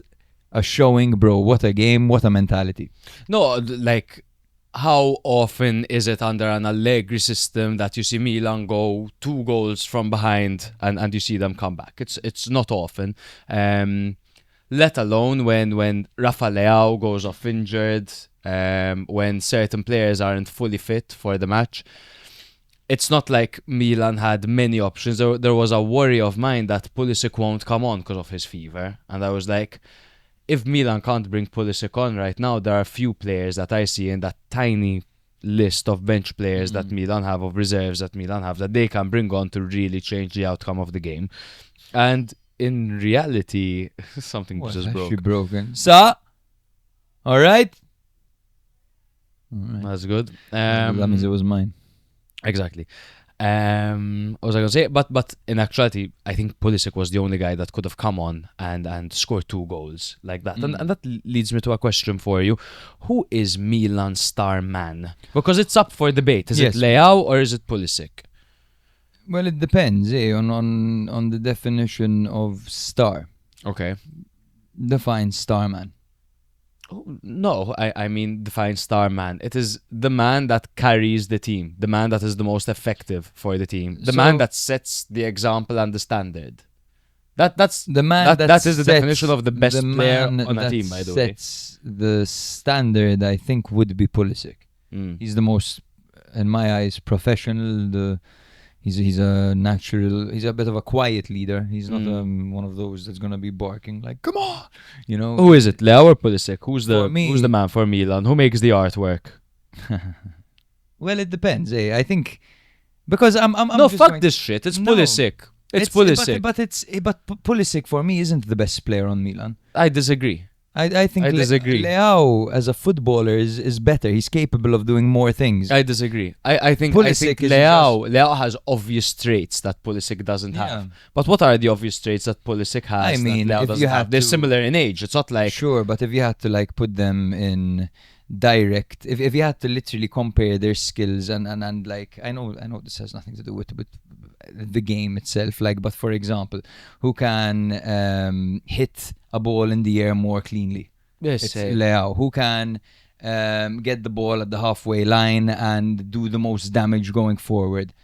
a showing, bro. What a game. What a mentality. No, like, how often is it under an Allegri system that you see Milan go 2 goals from behind and you see them come back? It's not often. Let alone when Rafa Leao goes off injured, when certain players aren't fully fit for the match. It's not like Milan had many options. There was a worry of mine that Pulisic won't come on because of his fever. And I was like, if Milan can't bring Pulisic on right now, there are a few players that I see in that tiny list of bench players that Milan have, of reserves that Milan have, that they can bring on to really change the outcome of the game. And in reality, something just broke. Broken. So, all right. That's good. That means it was mine. Exactly. What was I going to say? But in actuality, I think Pulisic was the only guy that could have come on and scored 2 goals like that. And that leads me to a question for you. Who is Milan's star man? Because it's up for debate. Is it Leao or is it Pulisic? Well, it depends on the definition of star. Okay. Define star man. No, I mean define star man. It is the man that carries the team, the man that is the most effective for the team, the man that sets the example and the standard. That's the man that is the definition of the best player on a team, by the way. Sets the standard, I think, would be Pulisic. He's the most, in my eyes, professional. He's a natural. He's a bit of a quiet leader. He's not one of those that's gonna be barking like, "Come on," you know. Who is it, Leao or Pulisic? Who's the man for Milan? Who makes the artwork? Well, it depends. I think because I'm no, fuck this shit. It's Pulisic. It's Pulisic. But Pulisic for me isn't the best player on Milan. I disagree. I think I disagree. Leao as a footballer is better. He's capable of doing more things. I disagree. I think Leao has obvious traits that Pulisic doesn't have. But what are the obvious traits that Pulisic has? I mean, that Leao doesn't have? They're similar in age. It's not like sure, but if you had to like put them in direct, if you had to literally compare their skills and like I know this has nothing to do with the game itself, like, but for example, who can hit a ball in the air more cleanly? Yes, it's Leao. Who can get the ball at the halfway line and do the most damage going forward?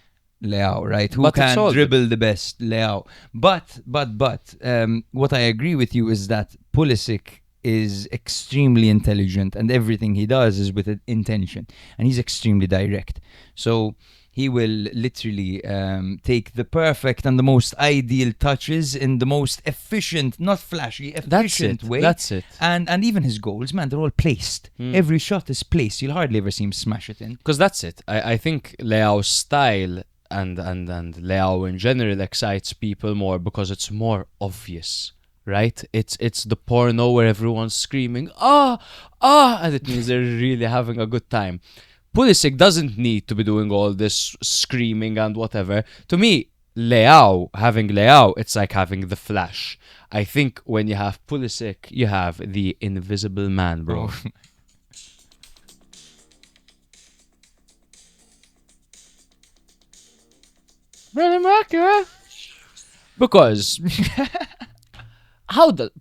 Leao, right? Who can dribble the best? Leao. But what I agree with you is that Pulisic is extremely intelligent and everything he does is with intention, and he's extremely direct. So he will literally take the perfect and the most ideal touches in the most efficient, not flashy, efficient way. That's it. And even his goals, man, they're all placed. Every shot is placed. You'll hardly ever see him smash it in. Because that's it. I think Leao's style and Leao in general excites people more because it's more obvious right? It's the porno where everyone's screaming, and it means they're really having a good time. Pulisic doesn't need to be doing all this screaming and whatever. To me, having Leao, it's like having the Flash. I think when you have Pulisic, you have the invisible man, bro. Oh. Because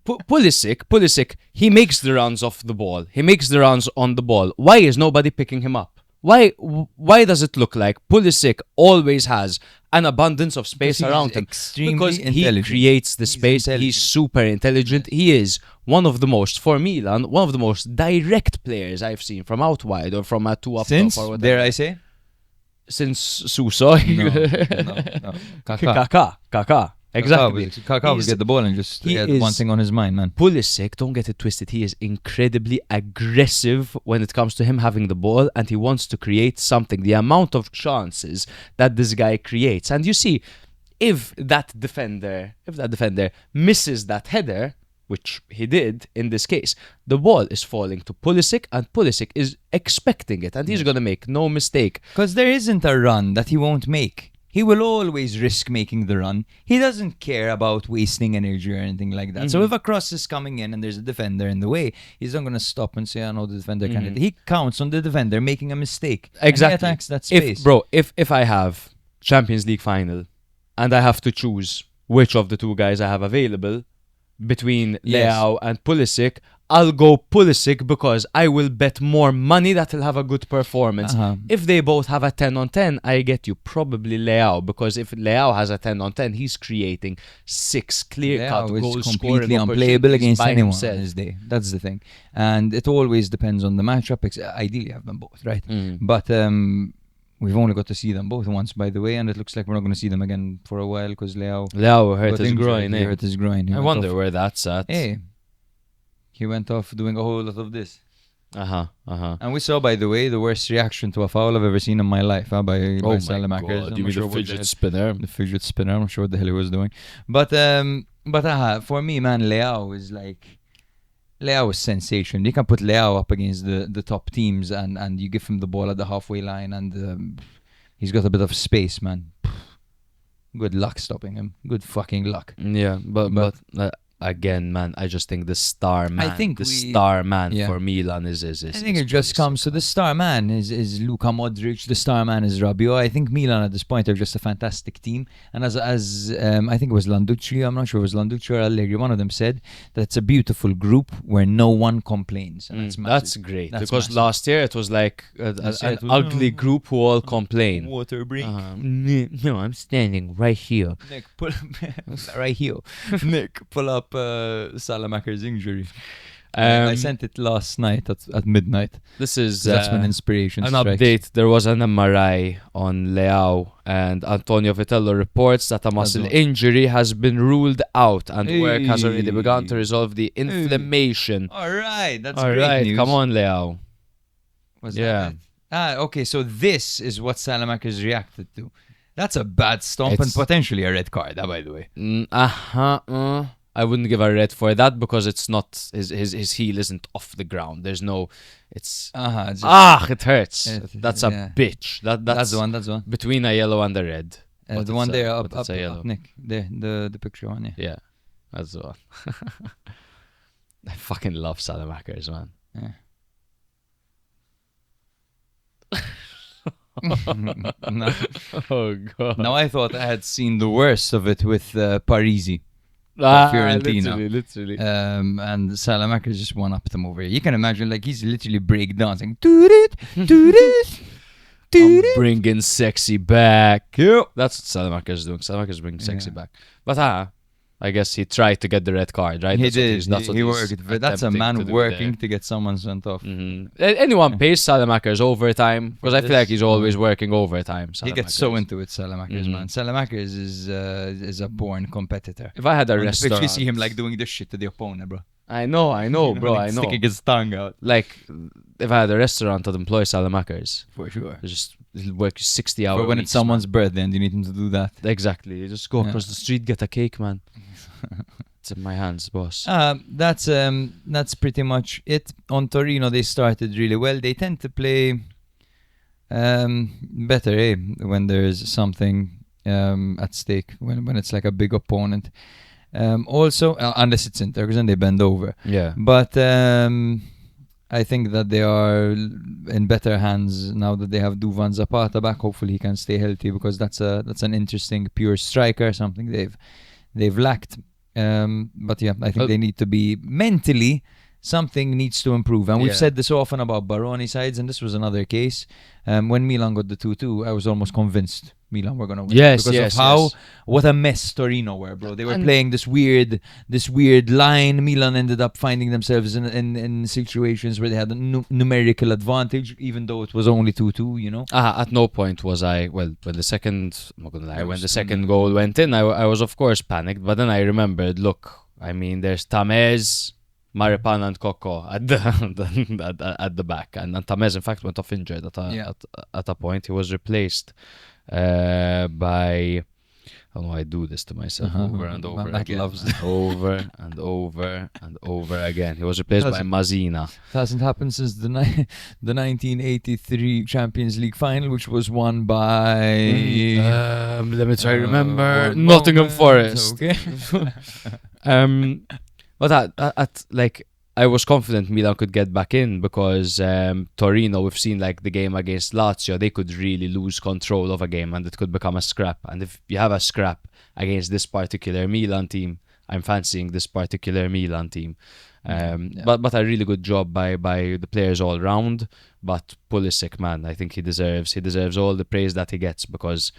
Pulisic, he makes the runs off the ball. He makes the runs on the ball. Why is nobody picking him up? Why does it look like Pulisic always has an abundance of space around him? Extremely Because intelligent. he creates the space. He's super intelligent. He is one of the most, for Milan, one of the most direct players I've seen from out wide or from a 2-up Since, top or whatever. dare I say? Since Suso. No. Kaká. Exactly. Kaká would get the ball and just he had is- one thing on his mind, man. Pulisic, don't get it twisted, he is incredibly aggressive when it comes to him having the ball, and he wants to create something. The amount of chances that this guy creates. And you see, if that defender misses that header, which he did in this case, the ball is falling to Pulisic, and Pulisic is expecting it, and he's going to make no mistake. Because there isn't a run that he won't make. He will always risk making the run. He doesn't care about wasting energy or anything like that. So if a cross is coming in and there's a defender in the way, he's not going to stop and say, I know the defender can't hit. He counts on the defender making a mistake. Exactly. And he attacks that space. If I have Champions League final and I have to choose which of the two guys I have available between Yes. Leao and Pulisic, I'll go Pulisic because I will bet more money that he'll have a good performance. If they both have a 10 on 10, I get you probably Leao, because if Leao has a 10 on 10, he's creating 6 clear-cut Leao goal is scoring completely unplayable opportunities against by anyone himself. on his day. That's the thing. And it always depends on the matchup. Ideally, have them both, right? But we've only got to see them both once, by the way, and it looks like we're not going to see them again for a while because Leao hurt got his injured. groin. He hurt his groin. He I went wonder off. where that's at. Hey, he went off doing a whole lot of this. Uh-huh. And we saw, by the way, the worst reaction to a foul I've ever seen in my life by Oh my Salamakers. god, I'm you not mean sure the what fidget spinner? the fidget spinner. I'm not sure what the hell he was doing. But for me, man, Leao is sensation. You can put Leao up against the top teams and you give him the ball at the halfway line and he's got a bit of space, man. Good luck stopping him. Good fucking luck. Yeah, but again, man, I just think the star man. Yeah. For Milan is I think it just comes to the star man is Luka Modric. The star man is Rabiot. I think Milan at this point are just a fantastic team. And as I think it was Landucci, I'm not sure if it was Landucci or Allegri, one of them said that it's a beautiful group where no one complains. And That's great. That's because massive. last year it was like Last year an it was, ugly group who all complain. Water break. No, I'm standing right here. Nick, pull right here. Nick, pull up Salamaker's injury. I sent it last night at midnight. This is That's when inspiration an strikes. update. There was an MRI on Leao, and Antonio Vitello reports that a muscle all. injury has been ruled out, and work has already Hey. begun to resolve the inflammation. All right, that's All great right, news. come on, Leao. Was Yeah. that it? Okay, so this is what Salamakers reacted to. That's a bad stomp and It's- potentially a red card, by the way. I wouldn't give a red for that because it's not his heel isn't off the ground. There's no, it's it hurts. That's a yeah. bitch. That's That's the one. That's the one. between a yellow and a red. But The it's one a- there but up, it's a yellow. Nick. There, the picture one. Yeah. Yeah, that's the one. I fucking love Salamakers, man. No. Oh god. Now I thought I had seen the worst of it with Parisi. Fiorentina. Literally. And Salamakers just one up them over here. You can imagine, like, he's literally break dancing. Do it, do it, do I'm it. bringing sexy back. Yep. That's what Salamakers is doing. Salamakers is bringing sexy Yeah. back. But I guess he tried to get the red card, right? He That's what did. he's- that's what He he's worked. But that's a attempting man to do working there. to get someone sent off. Anyone pays Salamakers overtime because I feel like he's always working overtime. He gets so Salamakers. into it, Salamakers, man. Salamakers is a born competitor. If I had a On the picture, restaurant, you see him like doing this shit to the opponent, bro. I know, bro, Like I know. sticking his tongue out. Like, if I had a restaurant, I'd employ Salamakers. For sure. He'll work 60 hours. But when it's someone's birthday and you need him to do that. Exactly. You just go Yeah. across the street, get a cake, man. It's in my hands, boss. That's pretty much it. On Torino, they started really well. They tend to play better, when there's something at stake, when it's like a big opponent. Also, unless it's Inter, because then they bend over. Yeah. But I think that they are in better hands now that they have Duvan Zapata back. Hopefully he can stay healthy, because that's an interesting pure striker, something they've lacked. But yeah, I think they need to be mentally, something needs to improve. And we've said this often about Baroni sides, and this was another case. When Milan got the 2-2, I was almost convinced Milan were going to win. Yes, because of what a mess Torino were, bro. They were playing this weird line. Milan ended up finding themselves in situations where they had a numerical advantage, even though it was only 2-2, you know? At no point was I, when the second, I'm not gonna lie, when the second goal went in, I was of course panicked, but then I remembered, look, I mean, there's Tamez, Maripan and Coco at the back, and Tamez in fact went off injured at a point. He was replaced by, I don't know, I do this to myself over and over Matt again, loves and over and over and over again. He was replaced by Mazina. It hasn't happened since the 1983 Champions League final, which was won by Let me try to remember. Nottingham Forest. Okay. But I was confident Milan could get back in, because Torino, we've seen like the game against Lazio, they could really lose control of a game and it could become a scrap. And if you have a scrap against this particular Milan team, I'm fancying this particular Milan team. But a really good job by the players all round. But Pulisic, man, I think he deserves all the praise that he gets, because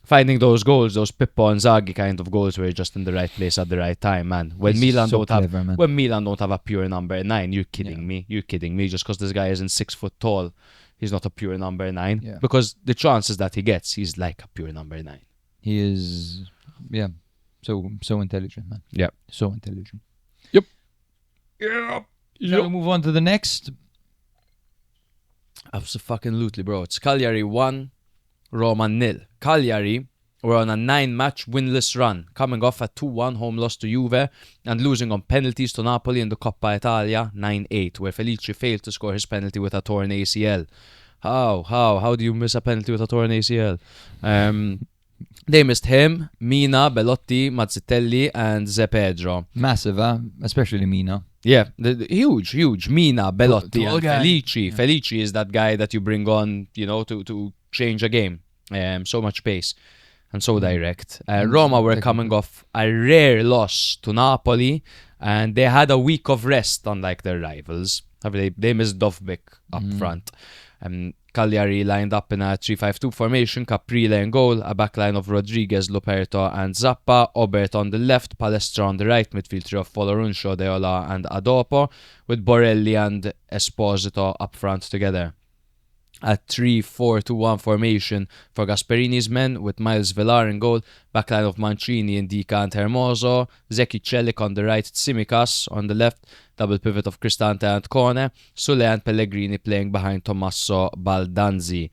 finding those goals, those Pippo and Zaghi kind of goals, were just in the right place at the right time, man. When Milan don't have a pure number 9, you're kidding me. You're kidding me. Just because this guy isn't 6 foot tall, he's not a pure number 9. Yeah. Because the chances that he gets, he's like a pure number 9. He is, so intelligent, man. Yeah. So intelligent. Yep. Shall we move on to the next? Absolutely, bro. It's Cagliari 1, Roma 0. Cagliari were on a 9-match winless run, coming off a 2-1 home loss to Juve and losing on penalties to Napoli in the Coppa Italia 9-8, where Felice failed to score his penalty with a torn ACL. How do you miss a penalty with a torn ACL? They missed him, Mina, Belotti, Mazzitelli, and Ze Pedro. Massive, especially Mina. Yeah, huge. Mina, Belotti, Tall and guy. Felice. Yeah. Felice is that guy that you bring on, to change a game. So much pace and so direct. Roma were coming off a rare loss to Napoli, and they had a week of rest, unlike their rivals. They missed Dovbyk up front. Cagliari lined up in a 3-5-2 formation, Caprile in goal, a backline of Rodriguez, Luperto and Zappa, Obert on the left, Palestra on the right, midfield trio of Folorunsho, Deola and Adopo, with Borelli and Esposito up front together. A 3-4-2-1 formation for Gasperini's men, with Miles Villar in goal, backline of Mancini, Indica and Hermoso, Zeki Celik on the right, Tsimikas on the left, double pivot of Cristante and Kone, Sule and Pellegrini playing behind Tommaso Baldanzi.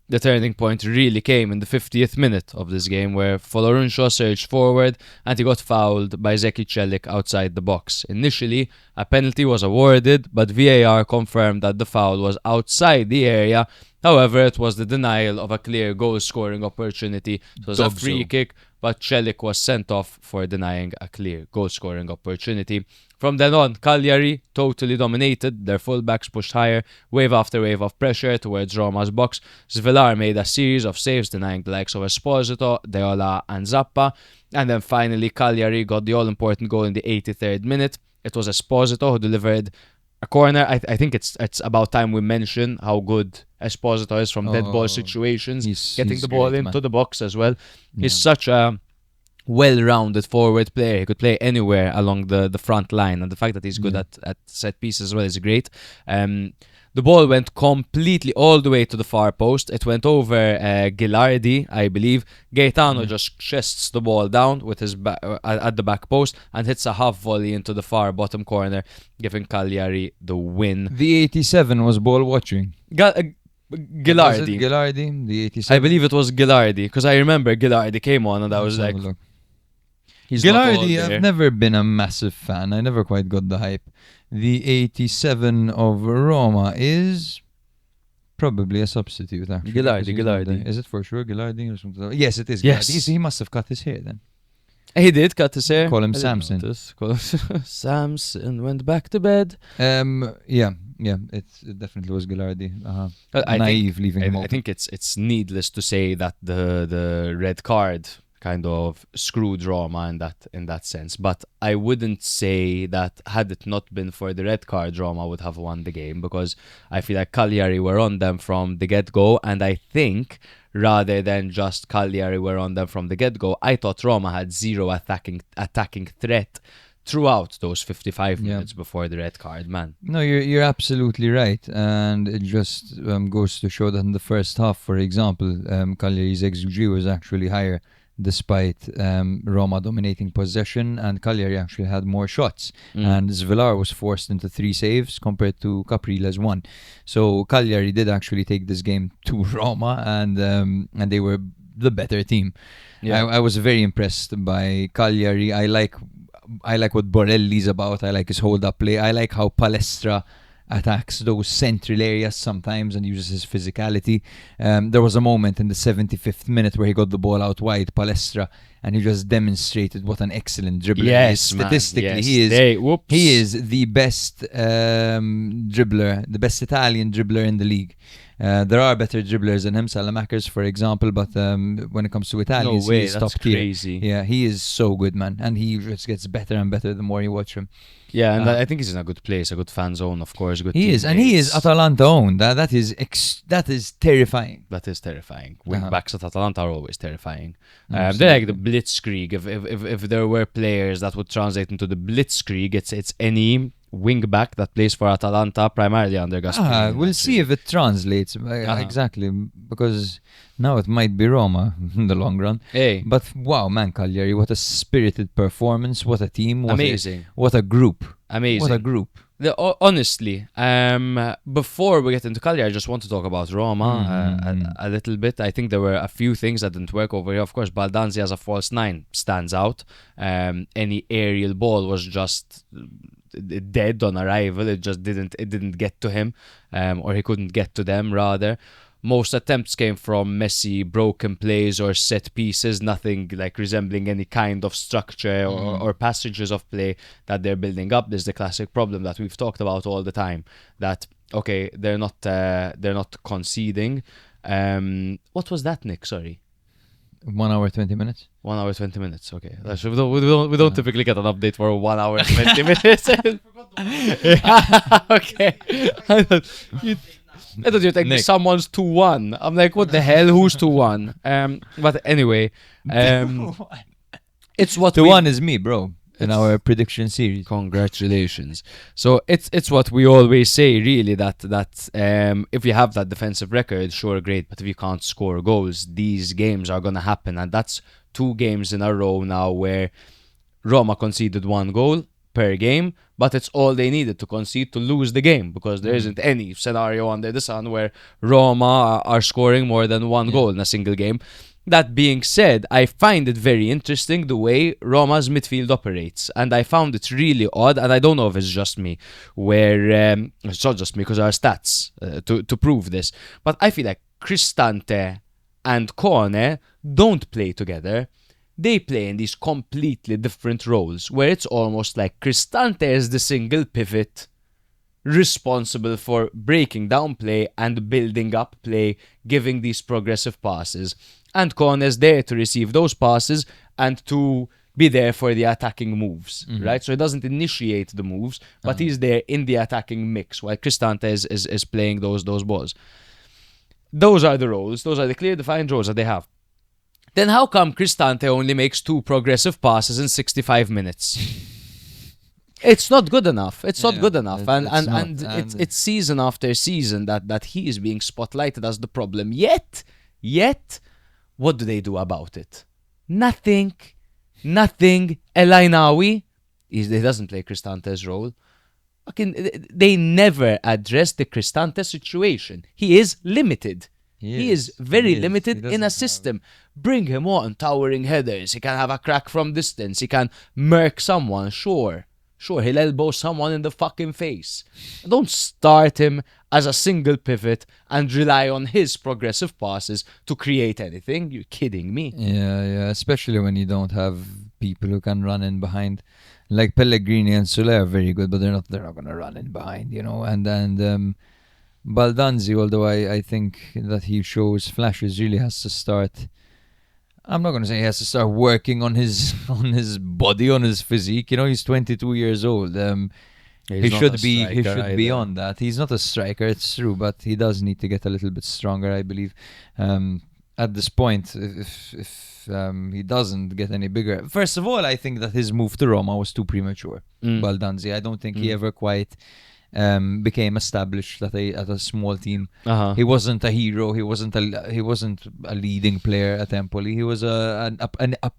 The turning point really came in the 50th minute of this game, where Folorunsho surged forward and he got fouled by Zeki Celik outside the box. Initially, a penalty was awarded, but VAR confirmed that the foul was outside the area. However, it was the denial of a clear goal-scoring opportunity. It was a free kick, but Celik was sent off for denying a clear goal-scoring opportunity. From then on, Cagliari totally dominated. Their fullbacks pushed higher, wave after wave of pressure towards Roma's box. Svilar made a series of saves, denying the likes of Esposito, Deola and Zappa. And then finally, Cagliari got the all-important goal in the 83rd minute. It was Esposito who delivered a corner. I think it's about time we mention how good Esposito is from dead ball situations. Getting the ball into the box as well. Yeah. He's such a well-rounded forward player. He could play anywhere along the front line, and the fact that he's good at set pieces as well is great. The ball went completely all the way to the far post. It went over Gilardi, I believe. Gaetano just chests the ball down with his at the back post and hits a half volley into the far bottom corner, giving Cagliari the win. The 87 was ball watching. Gilardi. Gilardi, the 87. I believe it was Gilardi, because I remember Gilardi came on and I was like, He's not all Gilardi, there. I've never been a massive fan. I never quite got the hype. The 87 of Roma is probably a substitute, actually. Gilardi, because he's not Gilardi. there. Is it for sure Gilardi or something? Yes, it is. Yes. Gilardi. He must have cut his hair then. He did cut his hair. Call him I didn't Samson. notice. Call him Samson went back to bed. Yeah, it definitely was Gilardi. I Naive leaving him I open. think it's needless to say that the red card kind of screwed Roma in that sense. But I wouldn't say that had it not been for the red card, Roma would have won the game, because I feel like Cagliari were on them from the get-go, and I think rather than just Cagliari were on them from the get-go, I thought Roma had zero attacking threat throughout those 55 minutes before the red card, man. No, you're absolutely right, and it just goes to show that in the first half, for example, Cagliari's XG was actually higher, despite Roma dominating possession, and Cagliari actually had more shots, and Svilar was forced into 3 saves compared to Caprile's 1. So Cagliari did actually take this game to Roma, and they were the better team. Yeah. I was very impressed by Cagliari. I like what Borelli's about. I like his hold-up play. I like how Palestra attacks those central areas sometimes and uses his physicality. There was a moment in the 75th minute where he got the ball out wide, Palestra, and he just demonstrated what an excellent dribbler he is. Statistically, he is the best dribbler, the best Italian dribbler in the league. There are better dribblers than him, Salamakers, for example, but when it comes to Italians, No way, he is that's top tier. crazy. Yeah, he is so good, man, and he just gets better and better the more you watch him. Yeah, and I think he's in a good place, a good fan zone, of course. Good He is, and he is teammates. Atalanta owned. That is terrifying. That is terrifying. Wing backs at Atalanta are always terrifying. Absolutely. They're like the blitzkrieg. If there were players that would translate into the blitzkrieg, it's any wing back that plays for Atalanta, primarily under Gasperini. We'll see if it translates exactly, because now it might be Roma in the long run. Hey, But wow, man, Cagliari, what a spirited performance! What a team! amazing, What a group! amazing. What a group! Honestly, before we get into Cagliari, I just want to talk about Roma a little bit. I think there were a few things that didn't work over here. Of course, Baldanzi as a false 9 stands out. Any aerial ball was just dead on arrival. It didn't get to him, or he couldn't get to them, rather. Most attempts came from messy, broken plays or set pieces, nothing like resembling any kind of structure or passages of play that they're building up. There's the classic problem that we've talked about all the time, that okay, they're not conceding. What was that, Nick? Sorry. 1 hour 20 minutes. 1 hour 20 minutes. Okay, we don't typically get an update for 1 hour 20 minutes. Okay. I thought you'd take Nick. someone's 2-1. I'm like, what the hell? Who's 2-1? But anyway, it's what The we- one is me, bro, in our prediction series. Congratulations. So it's what we always say, really, that if you have that defensive record, sure, great. But if you can't score goals, these games are gonna happen, and that's 2 games in a row now where Roma conceded 1 goal per game, but it's all they needed to concede to lose the game, because there isn't any scenario under the sun where Roma are scoring more than 1 goal in a single game. That being said, I find it very interesting the way Roma's midfield operates, and I found it really odd, and I don't know if it's just me, where it's not just me because there are stats to prove this, but I feel like Cristante and Kone don't play together. They play in these completely different roles, where it's almost like Cristante is the single pivot responsible for breaking down play and building up play, giving these progressive passes. And Kone is there to receive those passes and to be there for the attacking moves, right? So he doesn't initiate the moves, but he's there in the attacking mix, while Cristante is playing those balls. Those are the roles. Those are the clear defined roles that they have. Then how come Cristante only makes 2 progressive passes in 65 minutes? It's not good enough. It's not good enough. It's season after season that he is being spotlighted as the problem. Yet, what do they do about it? Nothing. El Ainawi, he doesn't play Cristante's role. They never address the Cristante situation. He is limited. He is very He limited in doesn't a have- system. Bring him on towering headers. He can have a crack from distance. He can murk someone. Sure, he'll elbow someone in the fucking face. Don't start him as a single pivot and rely on his progressive passes to create anything. You're kidding me. Yeah, especially when you don't have people who can run in behind. Like Pellegrini and Sule are very good, but they're not going to run in behind, you know. And Baldanzi, although I think that he shows flashes, really has to start. I'm not going to say he has to start working on his body, on his physique. You know, he's 22 years old. He should be on that. He's not a striker, it's true, but he does need to get a little bit stronger, I believe. At this point, if he doesn't get any bigger. First of all, I think that his move to Roma was too premature. Baldanzi, I don't think he ever quite became established at a small team. He wasn't a hero. He wasn't a leading player at Empoli. He was a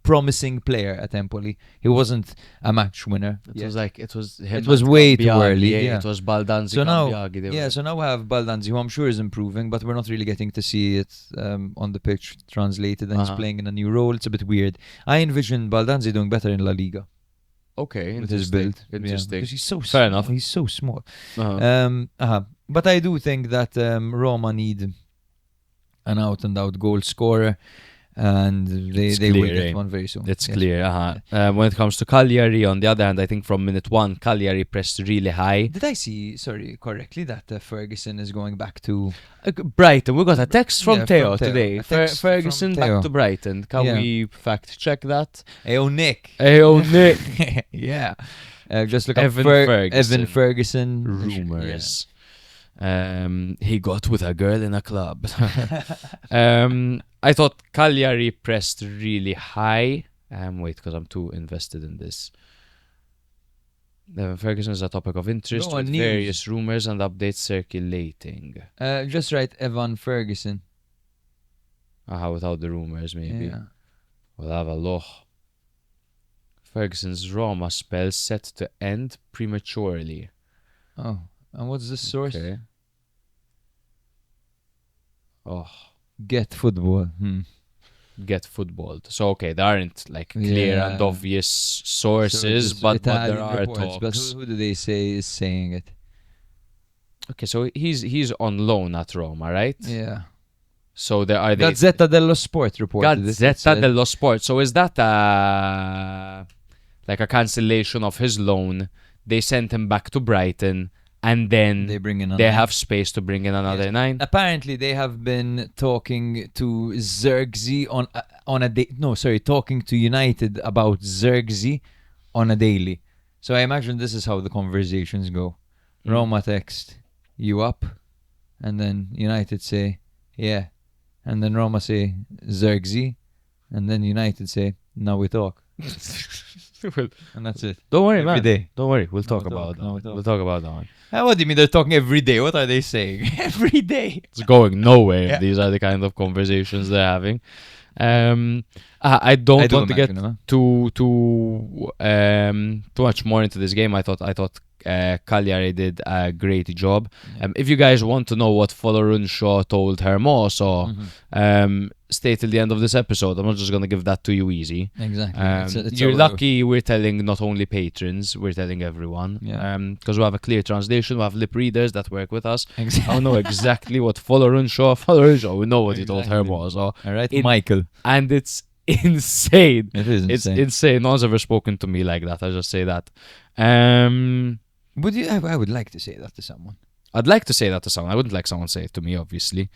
promising player at Empoli. He wasn't a match winner. It was him. It was and way too Cambiaghi, early. Yeah. It was Baldanzi. So now, Cambiaghi, they were- so now we have Baldanzi, who I'm sure is improving, but we're not really getting to see it on the pitch translated, and he's playing in a new role. It's a bit weird. I envision Baldanzi doing better in La Liga Okay, with his build. Interesting. Because he's so Fair small. enough. He's so small. Uh-huh. But I do think that Roma need an out-and-out goal scorer, and they will clear, get one very soon. It's Yes. clear. When it comes to Cagliari, on the other hand, I think from minute one, Cagliari pressed really high. Did I see, correctly, that Ferguson is going back to... Brighton, we got a text from Yeah, Theo from Theo. today. A text from Ferguson Theo. back to Brighton. Can Yeah. we fact check that? Hey, Nick. Hey, Nick. Yeah. Just look Evan up Ferguson. Evan Ferguson. Rumors. He got with a girl in a club. I thought Cagliari pressed really high. Wait, because I'm too invested in this. Evan Ferguson is a topic of interest Go on, with news. various rumors and updates circulating. Just write Evan Ferguson. Without the rumors, maybe. Yeah. We'll have a look. Ferguson's Roma spell set to end prematurely. Oh, and what's the source? Okay. Oh, Get Football. get footballed. So okay, there aren't like clear Yeah. and obvious So sources, it's but there Italian are reports, talks. But who do they say is saying it? Okay, so he's on loan at Roma, right? Yeah. So there are Gazzetta dello Sport reported it. It Gazzetta said- dello Sport. So is that like a cancellation of his loan? They sent him back to Brighton, and then They bring in they another- have space to bring in another Yes. 9. Apparently, they have been talking to Zirkzee talking to United about Zirkzee on a daily. So I imagine this is how the conversations go. Roma text, you up? And then United say, yeah. And then Roma say, Zirkzee. And then United say, now we talk. And that's it. Don't worry, Every man. day. Don't worry. We'll No, talk about that. no, we talk. We'll talk about that one. What do you mean they're talking every day? What are they saying? Every day. It's going nowhere. Yeah. These are the kind of conversations they're having. I don't do want to get imagine, huh? too much more into this game. I thought Cagliari did a great job. If you guys want to know what Folorunshaw told Hermoso, stay till the end of this episode. I'm not just gonna give that to you easy. Exactly. You're lucky we're telling not only patrons, we're telling everyone. Yeah. Because we have a clear translation, we have lip readers that work with us. Exactly. I know exactly what Folorunshaw, we know what he told Exactly. Hermoso. All right, In- Michael. And it's insane. It is It's insane. insane. No one's ever spoken to me like that. I just say that. Would you? I would like to say that to someone. I'd like to say that to someone. I wouldn't like someone to say it to me, obviously.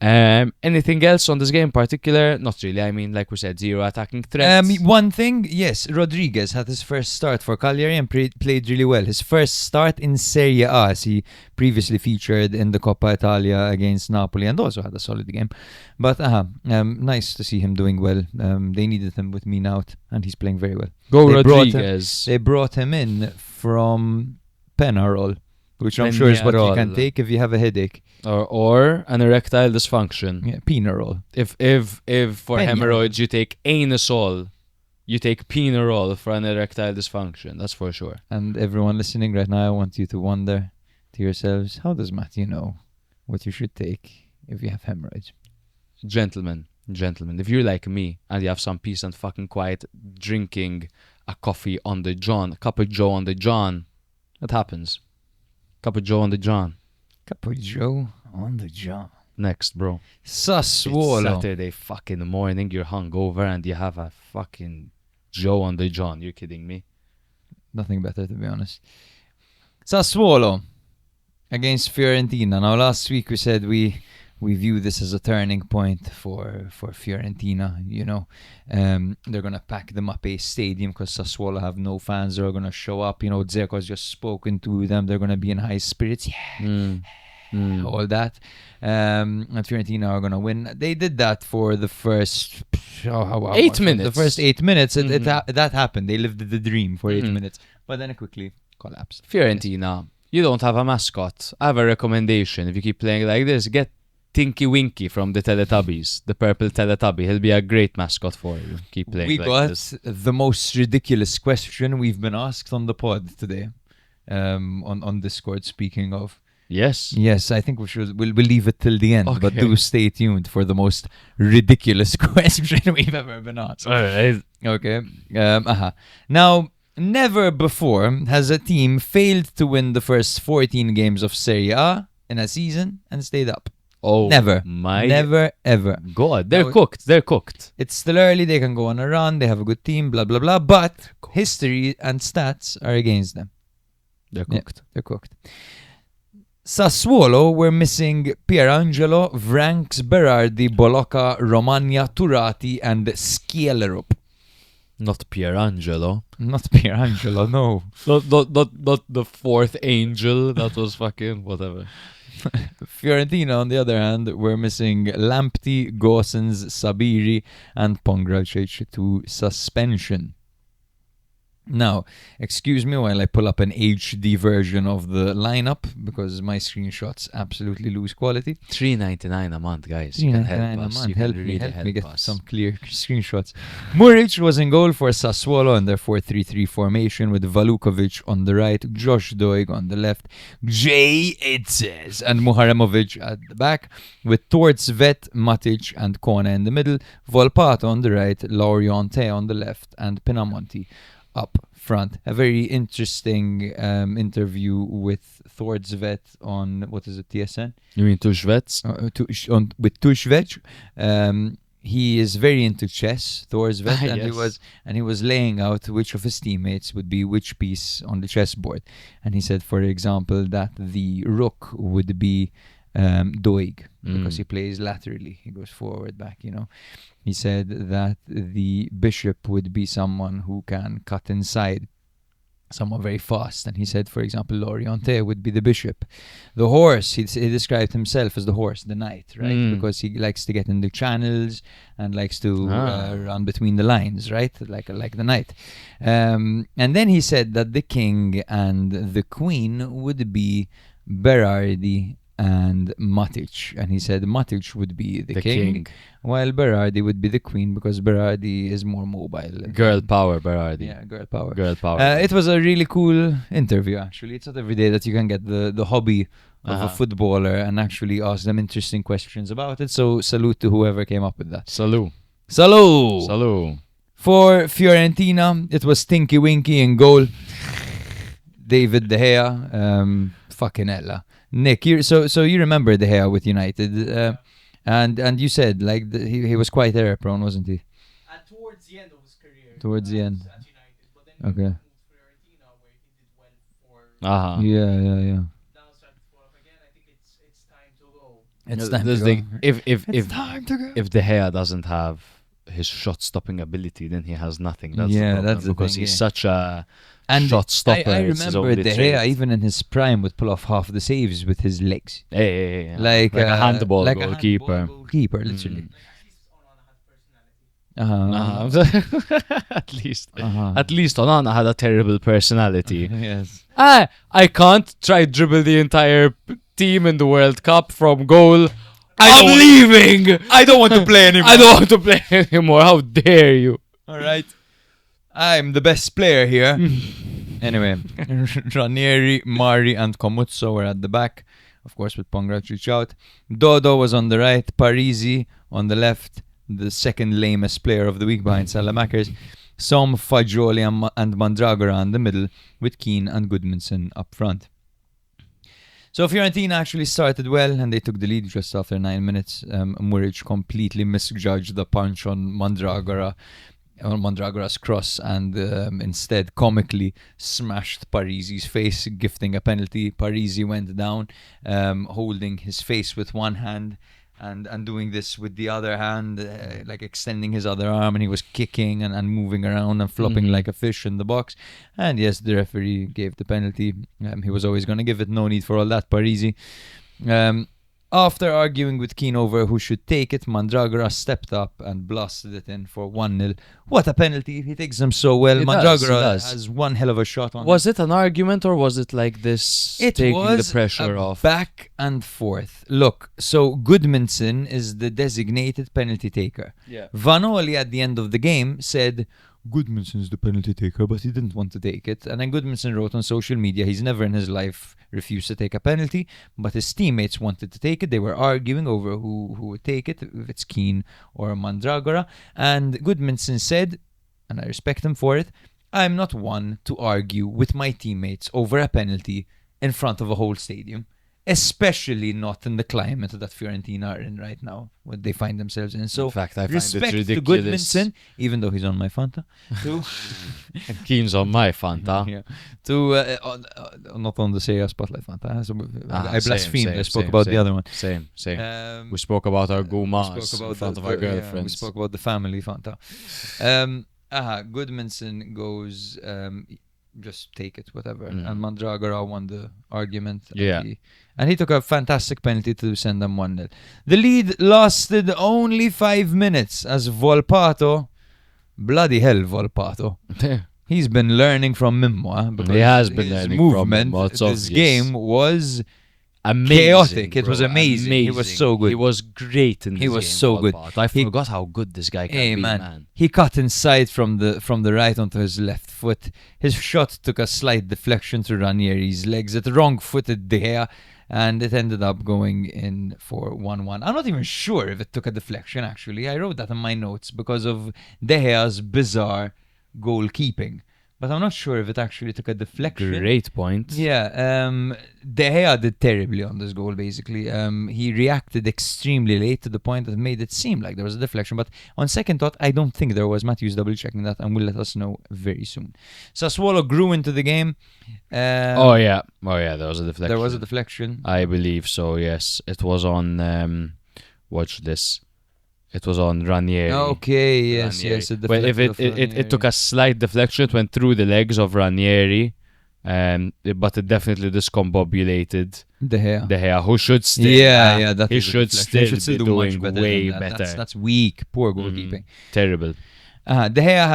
Anything else on this game in particular? Not really. I mean, like we said, 0 attacking threats. One thing, yes, Rodriguez had his first start for Cagliari and played really well. His first start in Serie A, as he previously featured in the Coppa Italia against Napoli, and also had a solid game. But nice to see him doing well. They needed him with me out, and he's playing very well. Go They brought Rodriguez. They brought him in from Penarol, which I'm sure is what you can Penarol. take if you have a headache. Or an erectile dysfunction. Yeah, Penarol. If for Penarol. hemorrhoids you take Anusol, you take Penarol for an erectile dysfunction. That's for sure. And everyone listening right now, I want you to wonder to yourselves, how does Matthew know what you should take if you have hemorrhoids. Gentlemen, if you're like me and you have some peace and fucking quiet drinking a coffee on the John, a cup of Joe on the John, it happens. Cup of Joe on the John. Cup of Joe on the jaw. Next, bro. It's Sassuolo. Saturday fucking morning, you're hungover and you have a fucking Joe on the John. You're kidding me? Nothing better, to be honest. Sassuolo against Fiorentina. Now, last week we said we view this as a turning point for Fiorentina. You know, they're gonna pack the Mapei Stadium because Sassuolo have no fans. They're gonna show up. You know, Dzeko's just spoken to them. They're gonna be in high spirits. All that. And Fiorentina are gonna win. They did that for the first 8 minutes. The first 8 minutes, that happened. They lived the dream for 8 minutes, but then it quickly collapsed. Fiorentina, you don't have a mascot. I have a recommendation. If you keep playing like this, get Tinky Winky from the Teletubbies, the purple Teletubby. He'll be a great mascot for you. Keep playing We like got this. the most ridiculous question we've been asked on the pod today, on Discord. Speaking of. Yes, I think we'll leave it till the end, but Okay. do stay tuned for the most ridiculous question we've ever been asked. All right. Okay. Now, never before has a team failed to win the first 14 games of Serie A in a season and stayed up. Oh, Never. my Never, ever. God. They're Now, cooked. They're cooked. It's still early, they can go on a run, they have a good team, blah, blah, blah, but history and stats are against them. They're Yeah, cooked. they're cooked. Sassuolo were missing Pierangelo, Vranks, Berardi, Bolocca, Romagna, Turati, and Skielerop. Not Pierangelo. Not Pierangelo, no. Not the fourth angel. That was fucking whatever. Fiorentina, on the other hand, were missing Lamptey, Gosens, Sabiri, and Pongracic to suspension. Now, excuse me while I pull up an HD version of the lineup because my screenshots absolutely lose quality. $3.99 a month, guys. You can help $3.99 a us. month. You can Help really me get us. some clear screenshots. Muric was in goal for Sassuolo in their 4-3-3 formation with Valukovic on the right, Josh Doig on the left, Jay Itzes and Muharemovic at the back with Tortsvet, Matic and Kone in the middle, Volpato on the right, Lauriente on the left and Pinamonti up front. A very interesting interview with Thordsvet on, what is it, TSN? You mean Tushvets? With Tushvec. He is very into chess, Thordsvet, and Yes. he was laying out which of his teammates would be which piece on the chessboard. And he said, for example, that the rook would be Doig because he plays laterally. He goes forward, back, you know. He said that the bishop would be someone who can cut inside, someone very fast. And he said, for example, Lauriente would be the bishop. The horse, he described himself as the horse, the knight, right? Because he likes to get in the channels and likes to run between the lines, right? Like the knight. And then he said that the king and the queen would be Berardi and Matic. And he said Matic would be the king, while Berardi would be the queen because Berardi is more mobile. Girl power, Berardi. Yeah, girl power. Girl power. It was a really cool interview, actually. It's not every day that you can get the hobby of a footballer and actually ask them interesting questions about it. So salute to whoever came up with that. Salud. For Fiorentina, it was Tinky Winky in goal. David De Gea, fucking hella. Nick, so you remember De Gea with United, and you said like he was quite error prone, wasn't he? Towards the end of his career. Towards the end. At United, but then he Okay. moved to Fiorentina where he did well for. Yeah. Now starting to fall off again. I think it's time to go. It's time This to thing, go. if time to go. if De Gea doesn't have his shot stopping ability, then he has nothing. That's Yeah, the problem, that's the because thing, he's yeah. such a And shot stopper. I It's his remember only De trait. Gea, even in his prime, would pull off half the saves with his legs, Yeah. like a handball like goalkeeper. A handball goalkeeper, literally. At least Onana had personality. At least Onana had a terrible personality. Yes. I can't try dribble the entire team in the World Cup from goal. I'm leaving. I don't want to play anymore. I don't want to play anymore. How dare you? All right. I'm the best player here. Anyway, Ranieri, Mari, and Comuzzo were at the back of course, with Pongracic out. Dodo was on the right, Parisi on the left, the second lamest player of the week behind Salamakers. Som, Fagioli and Mandragora in the middle, with Keane and Goodmanson up front. So Fiorentina actually started well, and they took the lead just after 9 minutes. Muric completely misjudged the punch on Mandragora's cross, and instead comically smashed Parisi's face, gifting a penalty. Parisi went down, holding his face with one hand, and doing this with the other hand, like extending his other arm, and he was kicking and moving around and flopping like a fish in the box. And yes, the referee gave the penalty. He was always going to give it. No need for all that, Parisi. After arguing with Keane over who should take it, Mandragora stepped up and blasted it in for 1-0. What a penalty. He takes them so well. Mandragora has one hell of a shot on Was it an argument, or was it like this taking the pressure off? Back and forth. Look, so Goodmanson is the designated penalty taker. Yeah. Vanoli at the end of the game said, Goodmanson's the penalty taker, but he didn't want to take it. And then Goodmanson wrote on social media he's never in his life refused to take a penalty, but his teammates wanted to take it. They were arguing over who would take it, if it's Keane or Mandragora. And Goodmanson said, and I respect him for it, I'm not one to argue with my teammates over a penalty in front of a whole stadium. Especially not in the climate that Fiorentina are in right now, what they find themselves in. So, in fact, I find respect it to ridiculous. Goodmanson, even though he's on my Fanta. And Keane's on my Fanta. Yeah. Not on the Serie A Spotlight Fanta. So I blasphemed. I spoke about the other one. Same. We spoke about our Gumas in front of our girlfriends. Yeah, we spoke about the family Fanta. Goodmanson goes, just take it, whatever. And Mandragora won the argument. And he took a fantastic penalty to send them 1-0. The lead lasted only 5 minutes as Volpato, bloody hell Volpato, he's been learning from Mimmo. He has been learning from Mimmo. This game was amazing, chaotic. It bro. was amazing. He was so good. He was great in this game. He was so good. I forgot how good this guy can be, man. He cut inside from the right onto his left foot. His shot took a slight deflection to Ranieri's legs. It wrong-footed De Gea, and it ended up going in for 1-1. I'm not even sure if it took a deflection, actually. I wrote that in my notes because of De Gea's bizarre goalkeeping. But I'm not sure if it actually took a deflection. Great point. Yeah, De Gea did terribly on this goal, basically. He reacted extremely late to the point that made it seem like there was a deflection. But on second thought, I don't think there was. Matthew's double-checking that and will let us know very soon. Sassuolo grew into the game. There was a deflection. There was a deflection. I believe so, yes. It was on, watch this. It was on Ranieri. Okay, yes. Well, if it took a slight deflection, it went through the legs of Ranieri, but it definitely discombobulated De Gea, who should still. He should still be doing way better. That's weak. Poor goalkeeping. Terrible. De Gea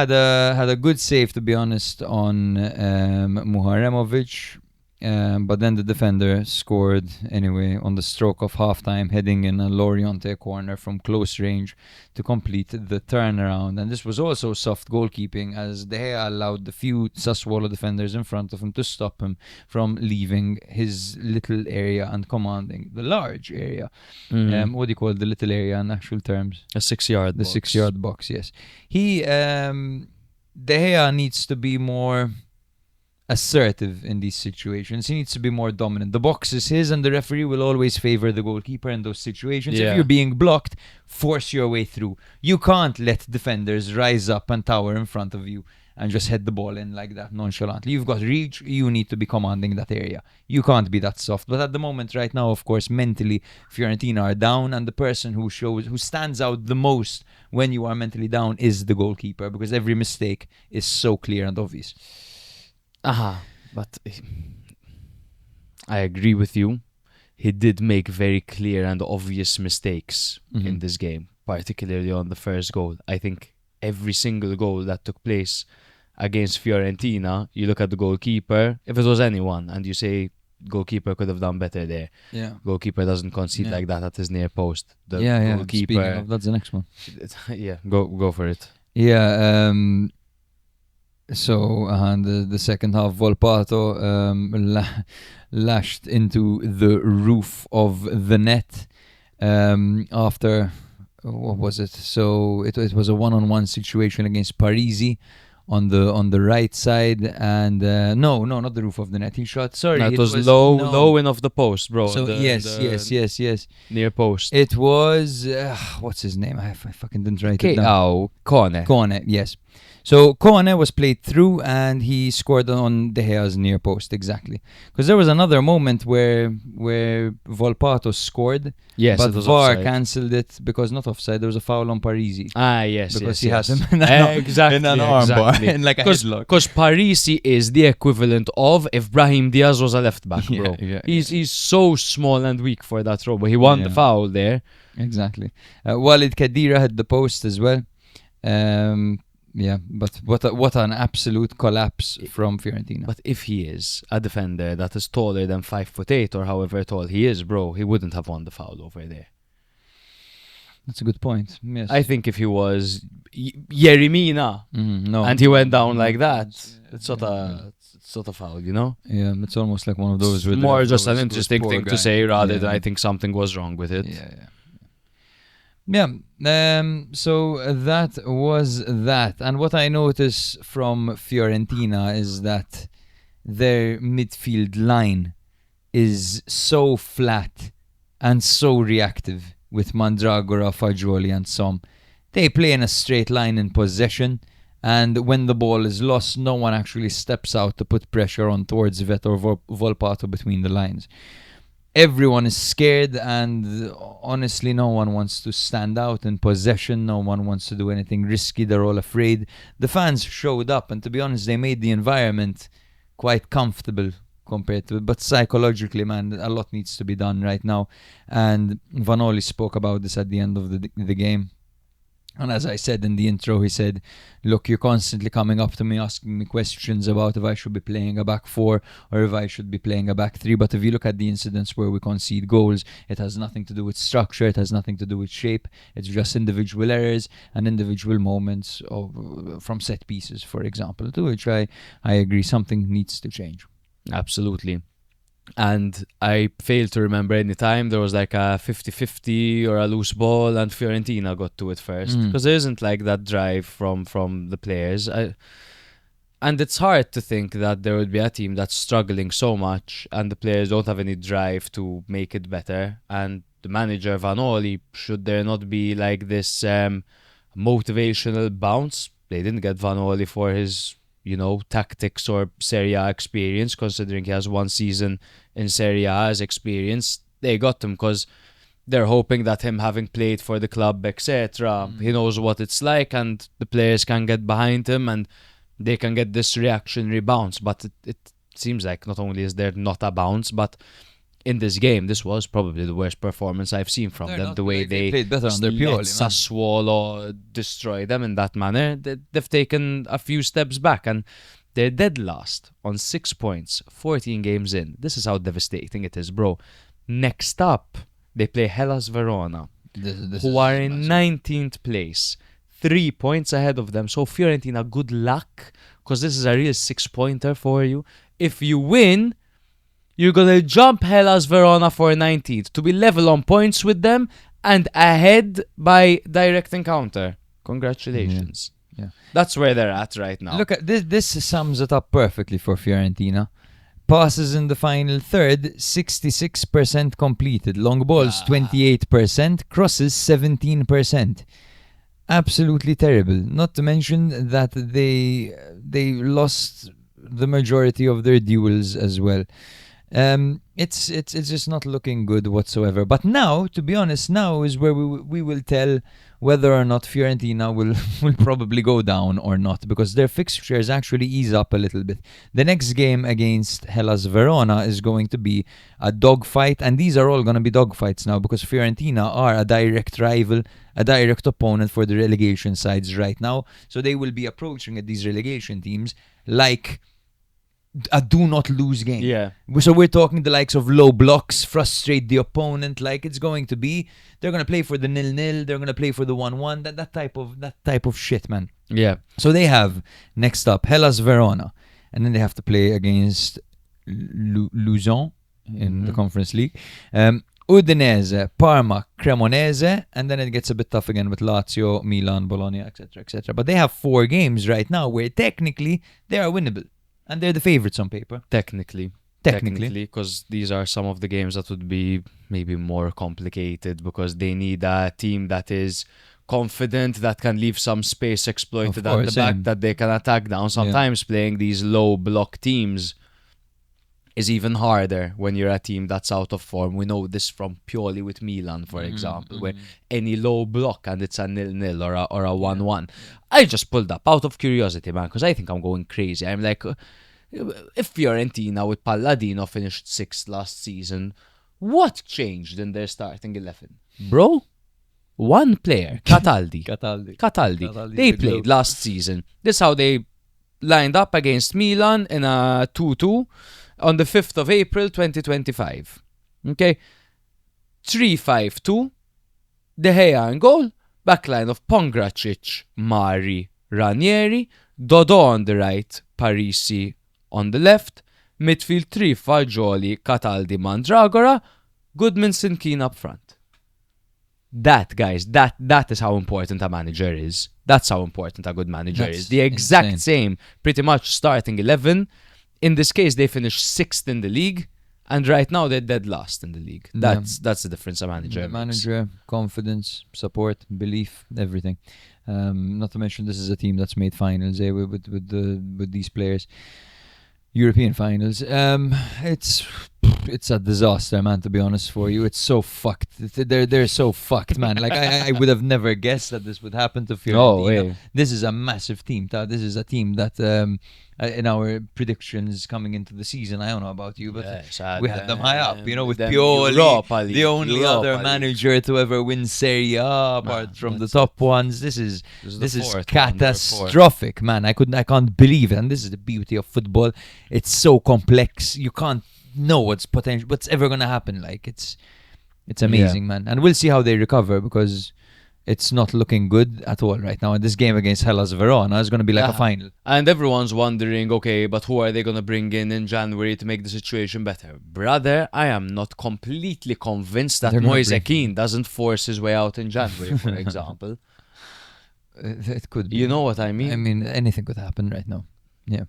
had a good save, to be honest, on Muharemovic. But then the defender scored anyway on the stroke of halftime, heading in a Loriente corner from close range to complete the turnaround. And this was also soft goalkeeping, as De Gea allowed the few Sassuolo defenders in front of him to stop him from leaving his little area and commanding the large area. What do you call the little area in actual terms? A 6-yard box. The 6-yard box, yes. De Gea needs to be more assertive in these situations. He needs to be more dominant. The box is his, and the referee will always favor the goalkeeper in those situations. If you're being blocked, force your way through. You can't let defenders rise up and tower in front of you and just head the ball in like that nonchalantly. You've got reach. You need to be commanding that area. You can't be that soft. But at the moment right now, of course, mentally Fiorentina are down, and the person who stands out the most when you are mentally down is the goalkeeper, because every mistake is so clear and obvious. But I agree with you. He did make very clear and obvious mistakes in this game, particularly on the first goal. I think every single goal that took place against Fiorentina, you look at the goalkeeper, if it was anyone, and you say goalkeeper could have done better there. Yeah. Goalkeeper doesn't concede like that at his near post. The goalkeeper. Speaking of, that's the next one. Go for it. Yeah. So the second half, Volpato lashed into the roof of the net after, what was it? So it was a one-on-one situation against Parisi on the right side, and no, not the roof of the net. He shot. Sorry, No, it was low, no. low in of the post, bro. So yes. Near post. It was what's his name? I fucking didn't write it down. Kone, yes. So Kone was played through and he scored on De Gea's near post, exactly. Because there was another moment where Volpato scored, Yes, but it was VAR offside. cancelled it because not offside. There was a foul on Parisi Yes, because yes, he has yes. him in an, Exactly, in an armbar, exactly. in like a headlock. Because Parisi is the equivalent of if Brahim Diaz was a left back, bro. He's so small and weak for that role, but he won the foul there. Exactly. Walid Kadira had the post as well. But what an absolute collapse from Fiorentina. But if he is a defender that is taller than 5'8" or however tall he is, bro, he wouldn't have won the foul over there. That's a good point. Yes. I think if he was Yeremina no. and he went down like that, it's not a foul, you know? Yeah, it's almost like one of those. It's more just an interesting thing to say rather than Yeah. I think something was wrong with it. So that was that. And what I notice from Fiorentina is that their midfield line is so flat and so reactive with Mandragora, Fagioli and Som. They play in a straight line in possession, and when the ball is lost, no one actually steps out to put pressure on towards Vet or Volpato between the lines. Everyone is scared, and honestly, no one wants to stand out in possession. No one wants to do anything risky. They're all afraid. The fans showed up, and to be honest, they made the environment quite comfortable compared to it. But psychologically, man, a lot needs to be done right now. And Vanoli spoke about this at the end of the game. And as I said in the intro, he said, look, you're constantly coming up to me asking me questions about if I should be playing a back four or if I should be playing a back three. But if you look at the incidents where we concede goals, it has nothing to do with structure. It has nothing to do with shape. It's just individual errors and individual moments from set pieces, for example, to which I agree something needs to change. Absolutely. And I fail to remember any time there was like a 50-50 or a loose ball and Fiorentina got to it first. Because there isn't like that drive from the players. And it's hard to think that there would be a team that's struggling so much and the players don't have any drive to make it better. And the manager, Vanoli, should there not be like this motivational bounce? They didn't get Vanoli for his tactics or Serie A experience, considering he has one season in Serie A as experience. They got him because they're hoping that him having played for the club, etc., he knows what it's like and the players can get behind him and they can get this reactionary bounce. But it seems like not only is there not a bounce, but in this game, this was probably the worst performance I've seen from them. The way they played better under Pioli, Sassuolo destroy them in that manner. They've taken a few steps back and they're dead last on 6 points, 14 games in. This is how devastating it is, bro. Next up, they play Hellas Verona, who are in 19th place, 3 points ahead of them. So Fiorentina, good luck, because this is a real 6-pointer for you. If you win, you're going to jump Hellas Verona for 19th to be level on points with them and ahead by direct encounter. Congratulations. Yeah. That's where they're at right now. Look at this. This sums it up perfectly for Fiorentina. Passes in the final third, 66% completed. Long balls, 28%. Crosses, 17%. Absolutely terrible. Not to mention that they lost the majority of their duels as well. It's just not looking good whatsoever. But now, to be honest, now is where we will tell whether or not Fiorentina will probably go down or not, because their fixtures actually ease up a little bit. The next game against Hellas Verona is going to be a dogfight, and these are all going to be dogfights now because Fiorentina are a direct rival, a direct opponent for the relegation sides right now. So they will be approaching at these relegation teams like a do not lose game. Yeah. So we're talking the likes of low blocks, frustrate the opponent. Like it's going to be, they're going to play for the 0-0. They're going to play for the 1-1. That type of shit, man. Yeah. So they have next up Hellas Verona, and then they have to play against Luzon in the Conference League. Udinese, Parma, Cremonese, and then it gets a bit tough again with Lazio, Milan, Bologna, etc., etc. But they have 4 games right now where technically they are winnable, and they're the favorites on paper. Technically, because these are some of the games that would be maybe more complicated because they need a team that is confident, that can leave some space exploited at the back, that they can attack down. Sometimes playing these low block teams is even harder when you're a team that's out of form. We know this from purely with Milan, for example, where any low block and it's a 0-0 or a 1-1. I just pulled up out of curiosity, man, because I think I'm going crazy. I'm like, if Fiorentina with Palladino finished 6th last season, what changed in their starting 11? Bro, one player, Cataldi. Cataldi. They played last season. This is how they lined up against Milan in a 2-2. On the 5th of April 2025. Okay? 3-5-2. De Gea in goal. Backline of Pongracic, Mari, Ranieri. Dodo on the right. Parisi on the left. Midfield 3, Fagioli, Cataldi, Mandragora. Goodmanson, Keane up front. That, guys, that is how important a manager is. That's how important a good manager is. The exact same, pretty much starting 11. In this case, they finished 6th in the league, and right now they're dead last in the league. That's the difference a manager makes. Manager, confidence, support, belief, everything. Not to mention, this is a team that's made finals with these players. European finals. It's a disaster, man, to be honest for you. It's so fucked. They're so fucked, man. Like I would have never guessed that this would happen to Fiorentina. This is a massive team. This is a team that in our predictions coming into the season, I don't know about you, but we had them high up, with Pioli, the only other manager to ever win Serie A apart from the top ones. This is catastrophic, man. I can't believe it. And this is the beauty of football. It's so complex. You can't know what's ever gonna happen. Like it's amazing, man. And we'll see how they recover because it's not looking good at all right now. And this game against Hellas Verona is going to be like a final. And everyone's wondering, okay, but who are they going to bring in January to make the situation better? Brother, I am not completely convinced that Moise Keane doesn't force his way out in January, for example. It could be. You know what I mean? I mean, anything could happen right now. Yeah.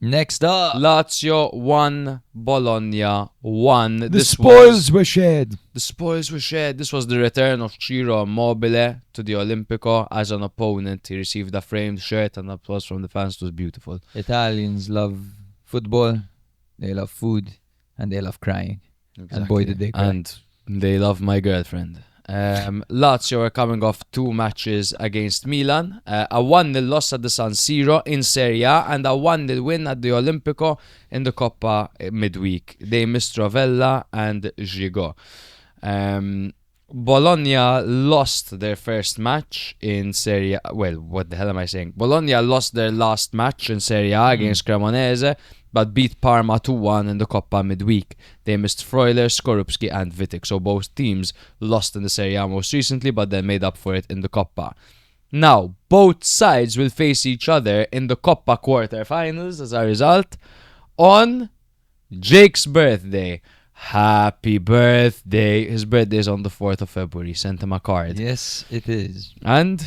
Next up, Lazio 1, Bologna 1. The spoils were shared. This was the return of Ciro Immobile to the Olimpico as an opponent. He received a framed shirt and applause from the fans. It was beautiful. Italians love football, they love food, and they love crying. Exactly. And boy, did they cry. And they love my girlfriend. Lazio are coming off 2 matches against Milan, a 1-0 loss at the San Siro in Serie A and a 1-0 win at the Olimpico in the Coppa midweek. They missed Rovella and Gigot. Bologna lost their first match in Serie A. Well, what the hell am I saying? Bologna lost their last match in Serie A against Cremonese, but beat Parma 2-1 in the Coppa midweek. They missed Freuler, Skorupski and Vitek. So both teams lost in the Serie A most recently, but then made up for it in the Coppa. Now, both sides will face each other in the Coppa quarterfinals as a result on Jake's birthday. Happy birthday. His birthday is on the 4th of February. Sent him a card. Yes, it is. And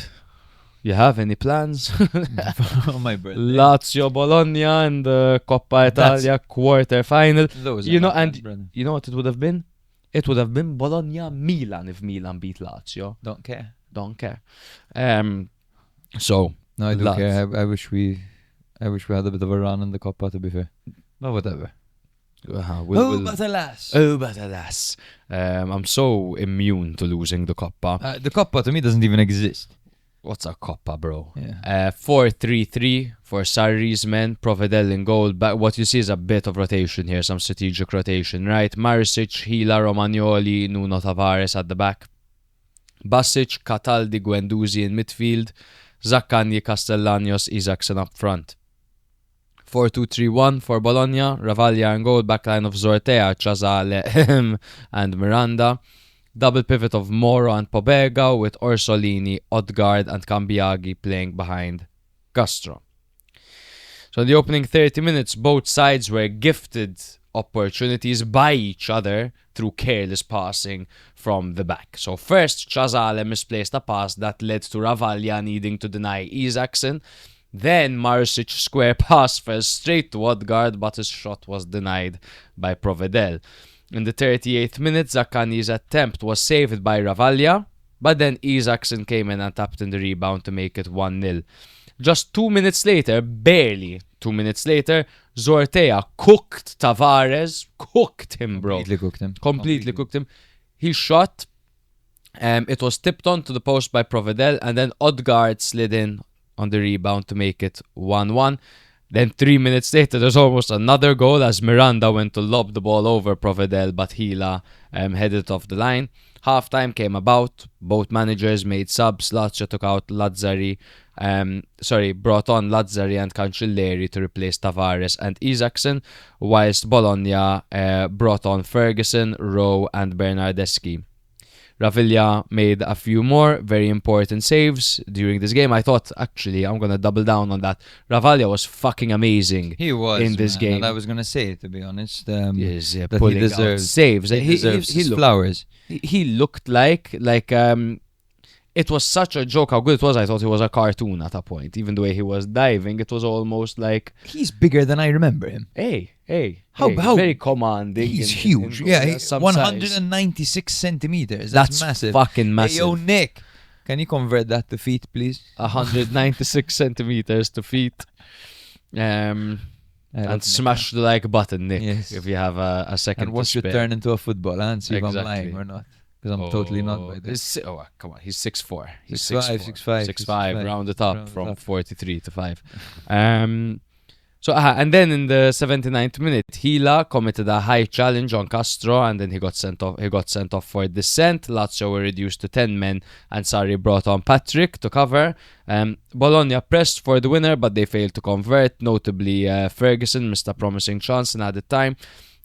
you have any plans? For my birthday. Lazio Bologna in the Coppa Italia quarter-final. You know what it would have been? It would have been Bologna Milan if Milan beat Lazio. Don't care. So no, I don't care. I wish we had a bit of a run in the Coppa, to be fair. But whatever. But alas. I'm so immune to losing the Coppa. The Coppa to me doesn't even exist. What's a Coppa, bro? Yeah. 4-3-3 for Sarri's men. Provedel in goal. But what you see is a bit of rotation here, some strategic rotation, right? Marisic, Hila, Romagnoli, Nuno Tavares at the back. Basic, Cataldi, Guendouzi in midfield. Zaccagni, Castellanos, Isaacson up front. 4-2-3-1 for Bologna. Ravaglia and goal, backline of Zortea, Chazale and Miranda. Double pivot of Moro and Pobega with Orsolini, Odgaard and Cambiaghi playing behind Castro. So in the opening 30 minutes, both sides were gifted opportunities by each other through careless passing from the back. So first, Chazale misplaced a pass that led to Ravaglia needing to deny Isaacson. Then Marsic square pass fell straight to Odgaard, but his shot was denied by Provedel. In the 38th minute, Zaccani's attempt was saved by Ravaglia, but then Isaacson came in and tapped in the rebound to make it 1-0. Just 2 minutes later, barely 2 minutes later, Zortea cooked Tavares. Cooked him, bro. Completely cooked him. He shot. It was tipped onto the post by Provedel, and then Odgaard slid in on the rebound to make it 1-1. Then 3 minutes later, there's almost another goal as Miranda went to lob the ball over Provedel, but Hila headed off the line. Half-time came about. Both managers made subs. Lazio took out Lazzari. Brought on Lazzari and Cancelleri to replace Tavares and Isaacson, whilst Bologna brought on Ferguson, Rowe and Bernardeschi. Ravaglia made a few more very important saves during this game. I thought, actually, I'm going to double down on that. Ravaglia was fucking amazing in this game. And I was going to say, to be honest, yes, that pulling he deserves out saves. He deserves his looked, flowers. He looked like it was such a joke how good it was. I thought he was a cartoon at a point. Even the way he was diving, it was almost like... He's bigger than I remember him. How very commanding. He's huge. He's 196 centimeters. That's massive. Fucking massive. Hey, yo, Nick, can you convert that to feet, please? 196 centimeters to feet. And smash the like button, Nick, if you have a second and watch to spare. You turn into a footballer and see if I'm lying or not. Because I'm totally not by this. Come on, he's 6'4". He's 6'5", round it up from 43 to 5. And then in the 79th minute, Hila committed a high challenge on Castro, and then he got sent off for dissent. Lazio were reduced to 10 men, and Sarri brought on Patrick to cover. Bologna pressed for the winner, but they failed to convert. Notably, Ferguson missed a promising chance and added time.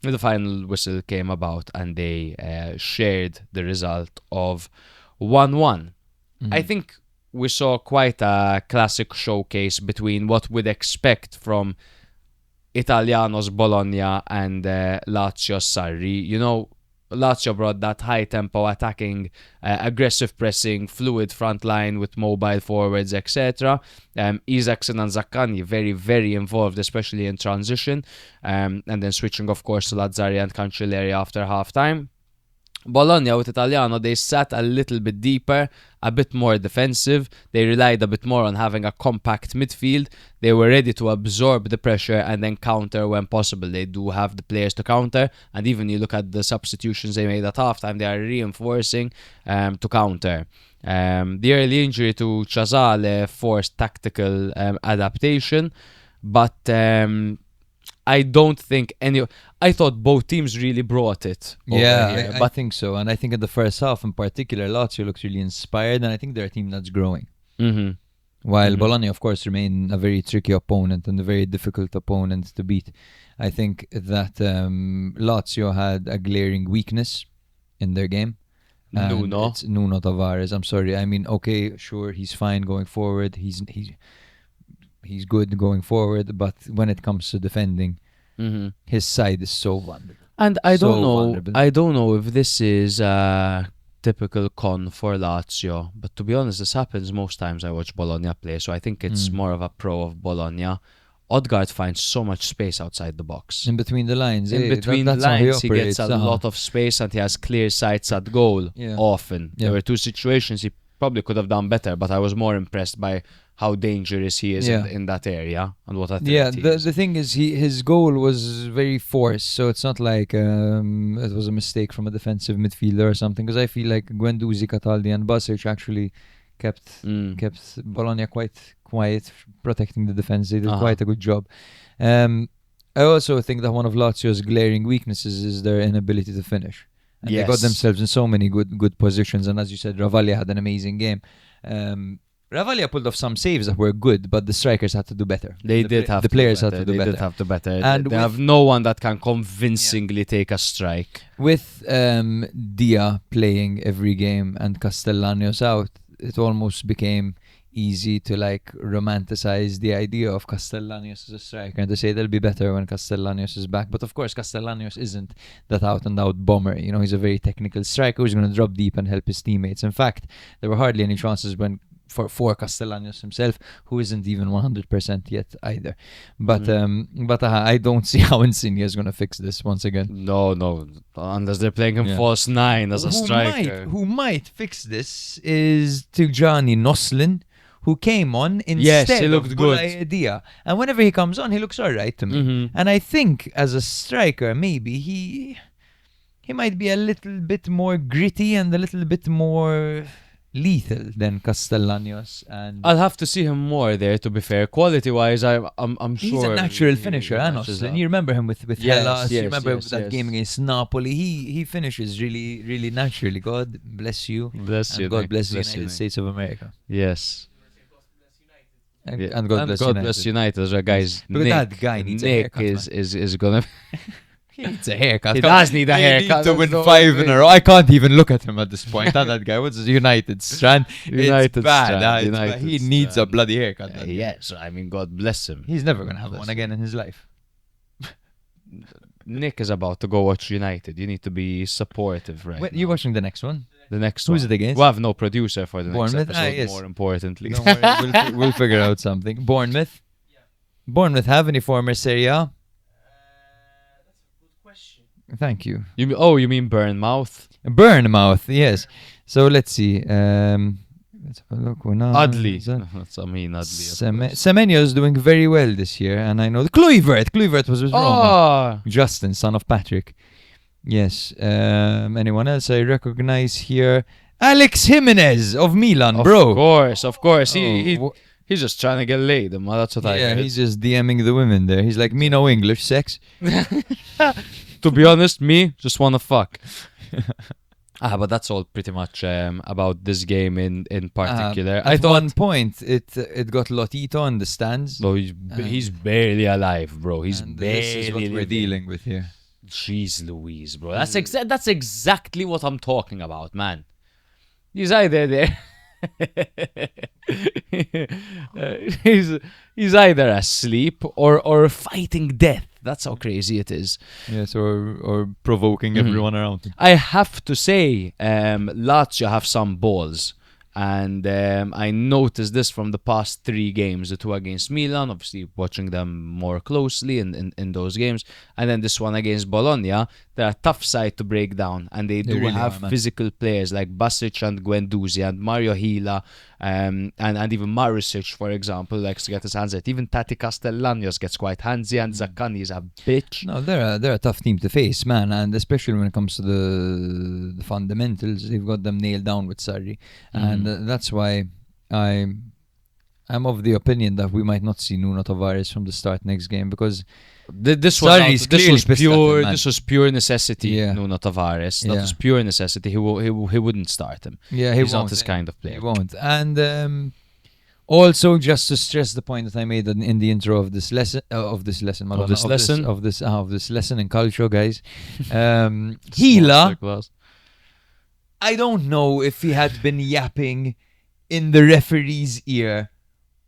The final whistle came about, and they shared the result of 1-1. I think we saw quite a classic showcase between what we'd expect from Italiano's Bologna and Lazio's Sarri. You know, Lazio brought that high-tempo attacking, aggressive pressing, fluid front line with mobile forwards, etc. Isaacson and Zaccani very, very involved, especially in transition. And then switching, of course, to Lazzari and Cancelleri after half-time. Bologna with Italiano, they sat a little bit deeper, a bit more defensive. They relied a bit more on having a compact midfield. They were ready to absorb the pressure and then counter when possible. They do have the players to counter, and even you look at the substitutions they made at halftime, they are reinforcing to counter. The early injury to Chazale forced tactical adaptation, but I don't think I thought both teams really brought it. I think so. And I think in the first half in particular, Lazio looks really inspired, and I think they're a team that's growing. While Bologna, of course, remain a very tricky opponent and a very difficult opponent to beat. I think that Lazio had a glaring weakness in their game. It's Nuno Tavares. I'm sorry. I mean, okay, sure, he's fine going forward. He's good going forward, but when it comes to defending, his side is so vulnerable. And I don't know if this is a typical con for Lazio, but to be honest, this happens most times I watch Bologna play, so I think it's more of a pro of Bologna. Odgaard finds so much space outside the box. In between the lines. In between the lines, he gets a lot of space, and he has clear sights at goal often. There were two situations he probably could have done better, but I was more impressed by how dangerous he is in that area and what I think. The thing is, his goal was very forced, so it's not like it was a mistake from a defensive midfielder or something. Because I feel like Guendouzi, Cataldi, and Basic actually kept Bologna quite quiet, protecting the defense. They did quite a good job. I also think that one of Lazio's glaring weaknesses is their inability to finish. And they got themselves in so many good positions. And as you said, Ravaglia had an amazing game. Ravaglia pulled off some saves that were good, but the strikers had to do better. They The did pla- have the to players do had better. to do They better. did have to better. And they with- have no one that can convincingly take a strike. With Dia playing every game and Castellanos out, it almost became easy to like romanticize the idea of Castellanos as a striker and to say they'll be better when Castellanos is back. But of course, Castellanos isn't that out-and-out bomber. You know, he's a very technical striker who's going to drop deep and help his teammates. In fact, there were hardly any chances for Castellanos himself, who isn't even 100% yet either. But I don't see how Insigne is going to fix this once again. No, unless they're playing him false 9 as a striker. Who might fix this is Tijani Noslin, who came on instead Yes, he looked of good. Boulaye Dia. And whenever he comes on, he looks alright to me. And I think as a striker, maybe he might be a little bit more gritty and a little bit more lethal than Castellanos. And I'll have to see him more there, to be fair. Quality-wise, I'm sure... he's a natural finisher, matches Noslin. up. You remember him with Yes, Hellas. You yes, remember yes, that yes. game against Napoli. He finishes really, really naturally. God bless you. Bless you, And God Nick. bless the Bless you, United Nick. States of America. Yes. And, Yeah. and God bless United. as well, guys. Look at Nick, that guy needs a Nick haircut, is gonna... He needs a haircut. He does need a haircut. Need to win That's 5 the in a row. I can't even look at him at this point. Not that guy. What's his United strand? United It's bad. strand, It's United bad. He needs a strand. bloody haircut. that guy. Yes, I mean, God bless him. He's never going to have Bless one him. again in his life. Nick is about to go watch United. You need to be supportive right Wait, now. you're watching the next one? The next Who's one. it against? We have no producer for the next Bournemouth? episode, Yes. more importantly. Don't worry, we'll figure out something. Bournemouth? Bournemouth have any former Serie A? That's a good question. Thank you. You mean Bournemouth? Bournemouth, yes. So let's see. Let's have a look. Adli. Adli. That's Adli. Semenyo is doing very well this year, and I know Kluivert was with Roma. Justin, son of Patrick. Yes. Anyone else I recognize here? Alex Jimenez of Milan, bro. Of course. Oh, He's just trying to get laid. That's what I yeah, heard. he's just DMing the women there. He's like, me no English, sex. To be honest, me just wanna fuck. But that's all pretty much about this game in particular. At one point, it got Lotito in the stands. No, he's barely alive, bro. He's And barely this is what we're living. dealing with here. Jeez Louise, bro. That's exactly what I'm talking about, man. He's either there. He's either asleep or fighting death. That's how crazy it is. Yes, or provoking everyone around him. I have to say, Lazio have some balls. And I noticed this from the past 3 games, the 2 against Milan, obviously watching them more closely in those games. And then this one against Bologna, they're a tough side to break down. And they do really have are, man. physical players like Basic and Guendouzi and Mario Hila and even Marisic, for example, likes to get his hands at. Even Tati Castellanos gets quite handsy, and Zaccani is a bitch. No, they're a tough team to face, man, and especially when it comes to the fundamentals, they've got them nailed down with Sarri, and that's why I'm of the opinion that we might not see Nuno Tavares from the start next game, because This Sarri's clearly pissed at him, man. This was pure necessity. Yeah. Nuno Tavares. That Yeah. was pure necessity. He wouldn't start him. yeah, He's won't. not this kind of player. He won't. And also, just to stress the point that I made in the intro of this lesson, Madonna, this lesson? of this lesson in culture, guys. Hila, I don't know if he had been yapping in the referee's ear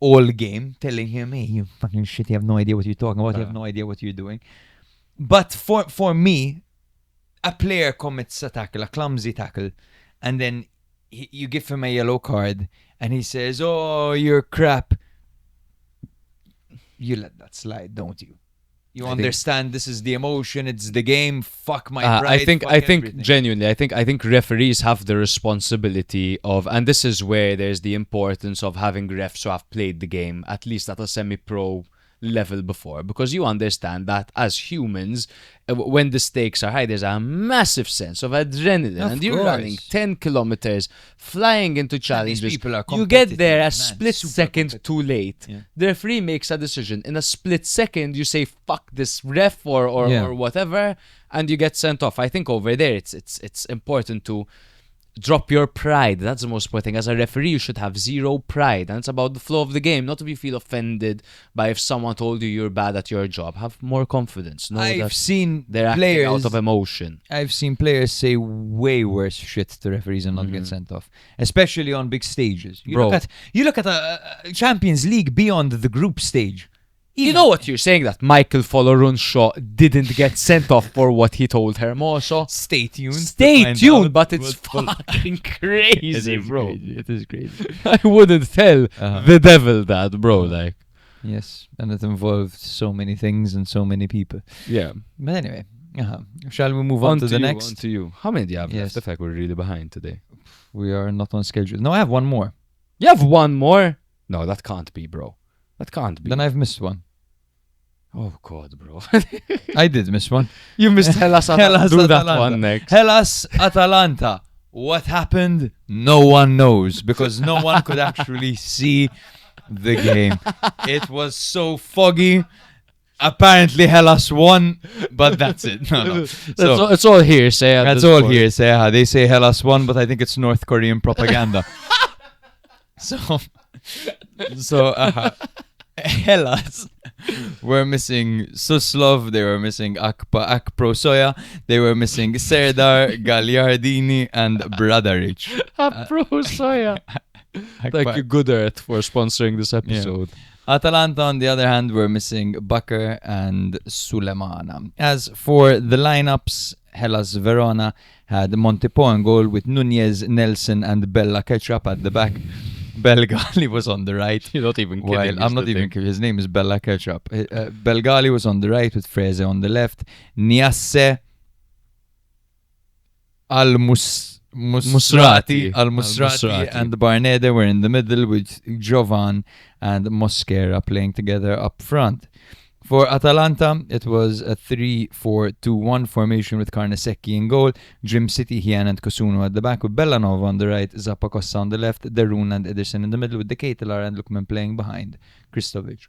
all game, telling him, hey, you fucking shit, you have no idea what you're talking about, you have no idea what you're doing. But for me, a player commits a tackle, a clumsy tackle, and then you give him a yellow card, and he says, oh, you're crap. You let that slide, don't you? You understand this is the emotion, it's the game, fuck my pride, I think fuck everything. genuinely, I think referees have the responsibility of, and this is where there's the importance of having refs who have played the game at least at a semi-pro level before, because you understand that as humans, when the stakes are high, there's a massive sense of adrenaline, Of and you're course. running 10 kilometers, flying into challenges. people are You get there a competitive, man, split super second competitive. too late. Yeah. The referee makes a decision in a split second. You say fuck this ref or Yeah. whatever, and you get sent off. I think over there it's important to drop your pride. That's the most important thing. As a referee, you should have zero pride. And it's about the flow of the game, not to be feel offended by if someone told you you're bad at your job. Have more confidence. Know I've that seen they're acting players out of emotion. I've seen players say way worse shit to referees and not get sent off, especially on big stages. You Bro. look at a Champions League beyond the group stage. You know what you're saying? That Michael Folarunshaw didn't get sent off for what he told Hermoso. Stay tuned. Stay tuned, but it's fucking crazy, bro. It is crazy. I wouldn't tell the devil that, bro. Like, Yes, and it involved so many things and so many people. yeah. But anyway, shall we move on to the you, next? On to you. How many do you have Yes. left? I feel like we're really behind today. We are not on schedule. No, I have one more. You have one more? No, that can't be, bro. That can't be. Then I've missed one. Oh, God, bro. I did miss one. You missed Hellas. Hellas Do that Atalanta. one next. Hellas Atalanta. What happened? No one knows because no one could actually see the game. It was so foggy. Apparently Hellas won, but that's it. No. So, It's all hearsay. at that's this all point. here. They say Hellas won, but I think it's North Korean propaganda. so Hellas were missing Suslov, they were missing Akprosoya, they were missing Serdar, Gagliardini, and Bradaric. Soya. Thank you, Good Earth, for sponsoring this episode. Atalanta, on the other hand, were missing Bakr and Sulemana. As for the lineups, Hellas Verona had Montepò in goal with Nunez, Nelson, and Bella Ketchup at the back. Belgali was on the right. You're not even kidding. While I'm not even kidding. His name is Bella Ketchup. Belgali was on the right with Freze on the left. Niasse Al-Musrati and Barnede were in the middle with Jovan and Mosquera playing together up front. For Atalanta, it was a 3-4-2-1 formation with Carnesecchi in goal, Jim City, Hian and Kosuno at the back with Bellanova on the right, Zappacosta on the left, Derun and Ederson in the middle with De Ketelaar and Lukman playing behind Kristovic.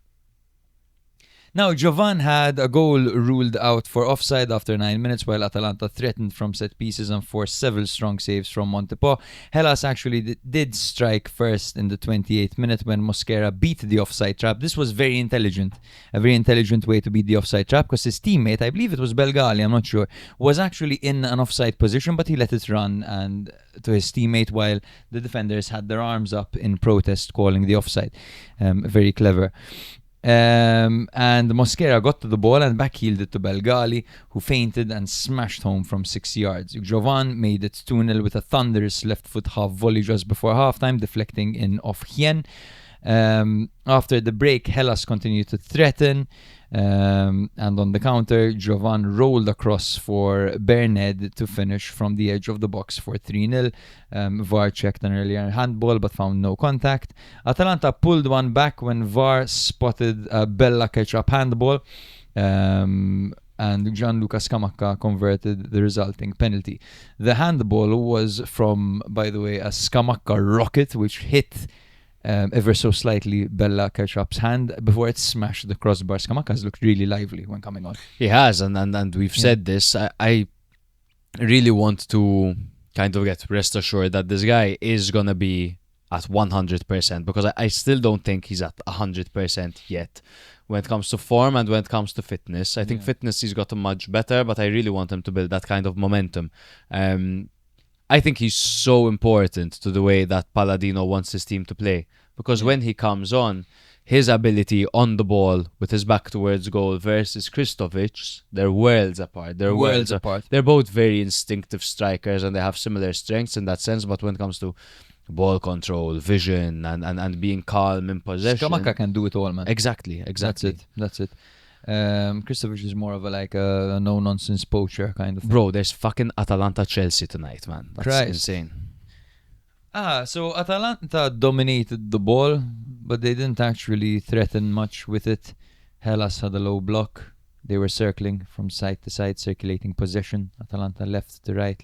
Now, Jovan had a goal ruled out for offside after 9 minutes, while Atalanta threatened from set pieces and forced several strong saves from Montepò. Hellas actually did strike first in the 28th minute when Mosquera beat the offside trap. This was very intelligent, a very intelligent way to beat the offside trap, because his teammate, I believe it was Belgali, I'm not sure, was actually in an offside position, but he let it run and to his teammate while the defenders had their arms up in protest, calling the offside. Very clever. And Mosquera got to the ball and backheeled it to Belgali, who feinted and smashed home from 6 yards. Jovan made it 2-0 with a thunderous left foot half volley just before halftime, deflecting in off Hien. After the break, Hellas continued to threaten, and on the counter, Jovan rolled across for Berned to finish from the edge of the box for 3-0. VAR checked an earlier handball but found no contact. Atalanta pulled one back when VAR spotted a Bella Ketchup handball, and Gianluca Scamacca converted the resulting penalty. The handball was from, by the way, a Scamacca rocket which hit ever so slightly Bella Ketchup's hand before it smashed the crossbar. Scamacca has looked really lively when coming on. He has, and we've said this. I really want to kind of get rest assured that this guy is going to be at 100%, because I still don't think he's at 100% yet when it comes to form and when it comes to fitness. I think fitness he's gotten much better, but I really want him to build that kind of momentum. I think he's so important to the way that Palladino wants his team to play, because when he comes on, his ability on the ball with his back towards goal versus Kristovic's, they're worlds apart. They're worlds apart. They're both very instinctive strikers and they have similar strengths in that sense, but when it comes to ball control, vision, and being calm in possession, Scamacca can do it all, man. Exactly. That's it. Kristovic is more of a no-nonsense poacher kind of thing. Bro, there's fucking Atalanta-Chelsea tonight, man. That's Christ. insane. So Atalanta dominated the ball, but they didn't actually threaten much with it. Hellas had a low block. They were circling from side to side, circulating possession. Atalanta left to right.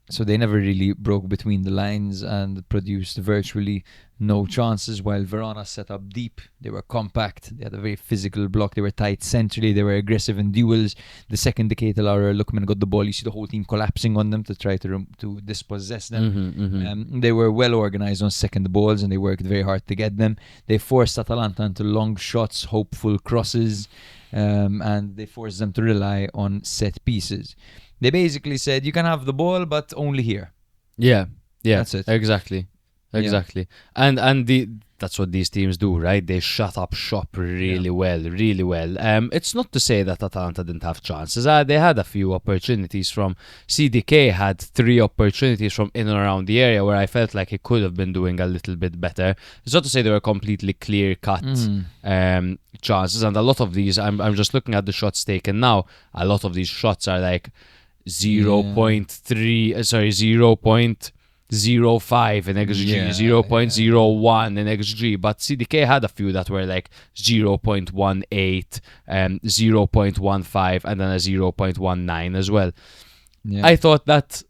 So they never really broke between the lines and produced virtually no chances, while Verona set up deep. They were compact. They had a very physical block. They were tight centrally. They were aggressive in duels. The second decade, Laura Lookman got the ball. You see the whole team collapsing on them to try to dispossess them. They were well organized on second balls, and they worked very hard to get them. They forced Atalanta into long shots, hopeful crosses, and they forced them to rely on set pieces. They basically said, you can have the ball, but only here. Yeah, That's it. Exactly. And that's what these teams do, right? They shut up shop really well. It's not to say that Atalanta didn't have chances. They had a few opportunities from CDK, had 3 opportunities from in and around the area where I felt like he could have been doing a little bit better. It's not to say they were completely clear-cut chances, and a lot of these, I'm just looking at the shots taken now, a lot of these shots are like 0.05 in XG, 0.01 in XG, but CDK had a few that were like 0.18, 0.15, and then a 0.19 as well. I thought that,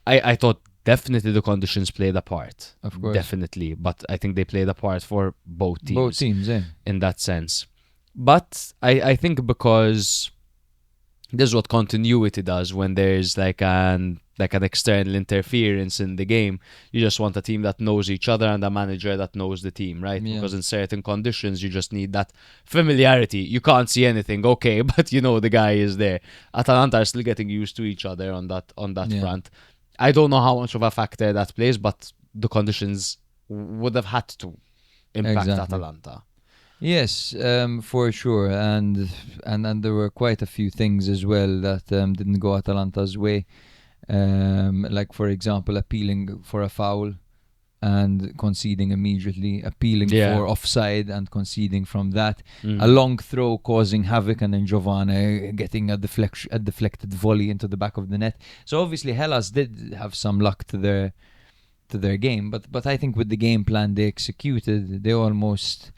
I thought definitely the conditions played a part. Of course. Definitely, but I think they played a part for both teams. Both teams, yeah. In that sense. But I think because this is what continuity does when there's like an external interference in the game. You just want a team that knows each other and a manager that knows the team, right? Yeah. Because in certain conditions you just need that familiarity. You can't see anything, okay, but you know the guy is there. Atalanta are still getting used to each other on that front. I don't know how much of a factor that plays, but the conditions would have had to impact Atalanta. Yes, for sure, and there were quite a few things as well that didn't go Atalanta's way, like for example appealing for a foul and conceding immediately, appealing for offside and conceding from that, a long throw causing havoc, and then Giovanni getting a deflected volley into the back of the net. So obviously Hellas did have some luck to their game, but I think with the game plan they executed, they almost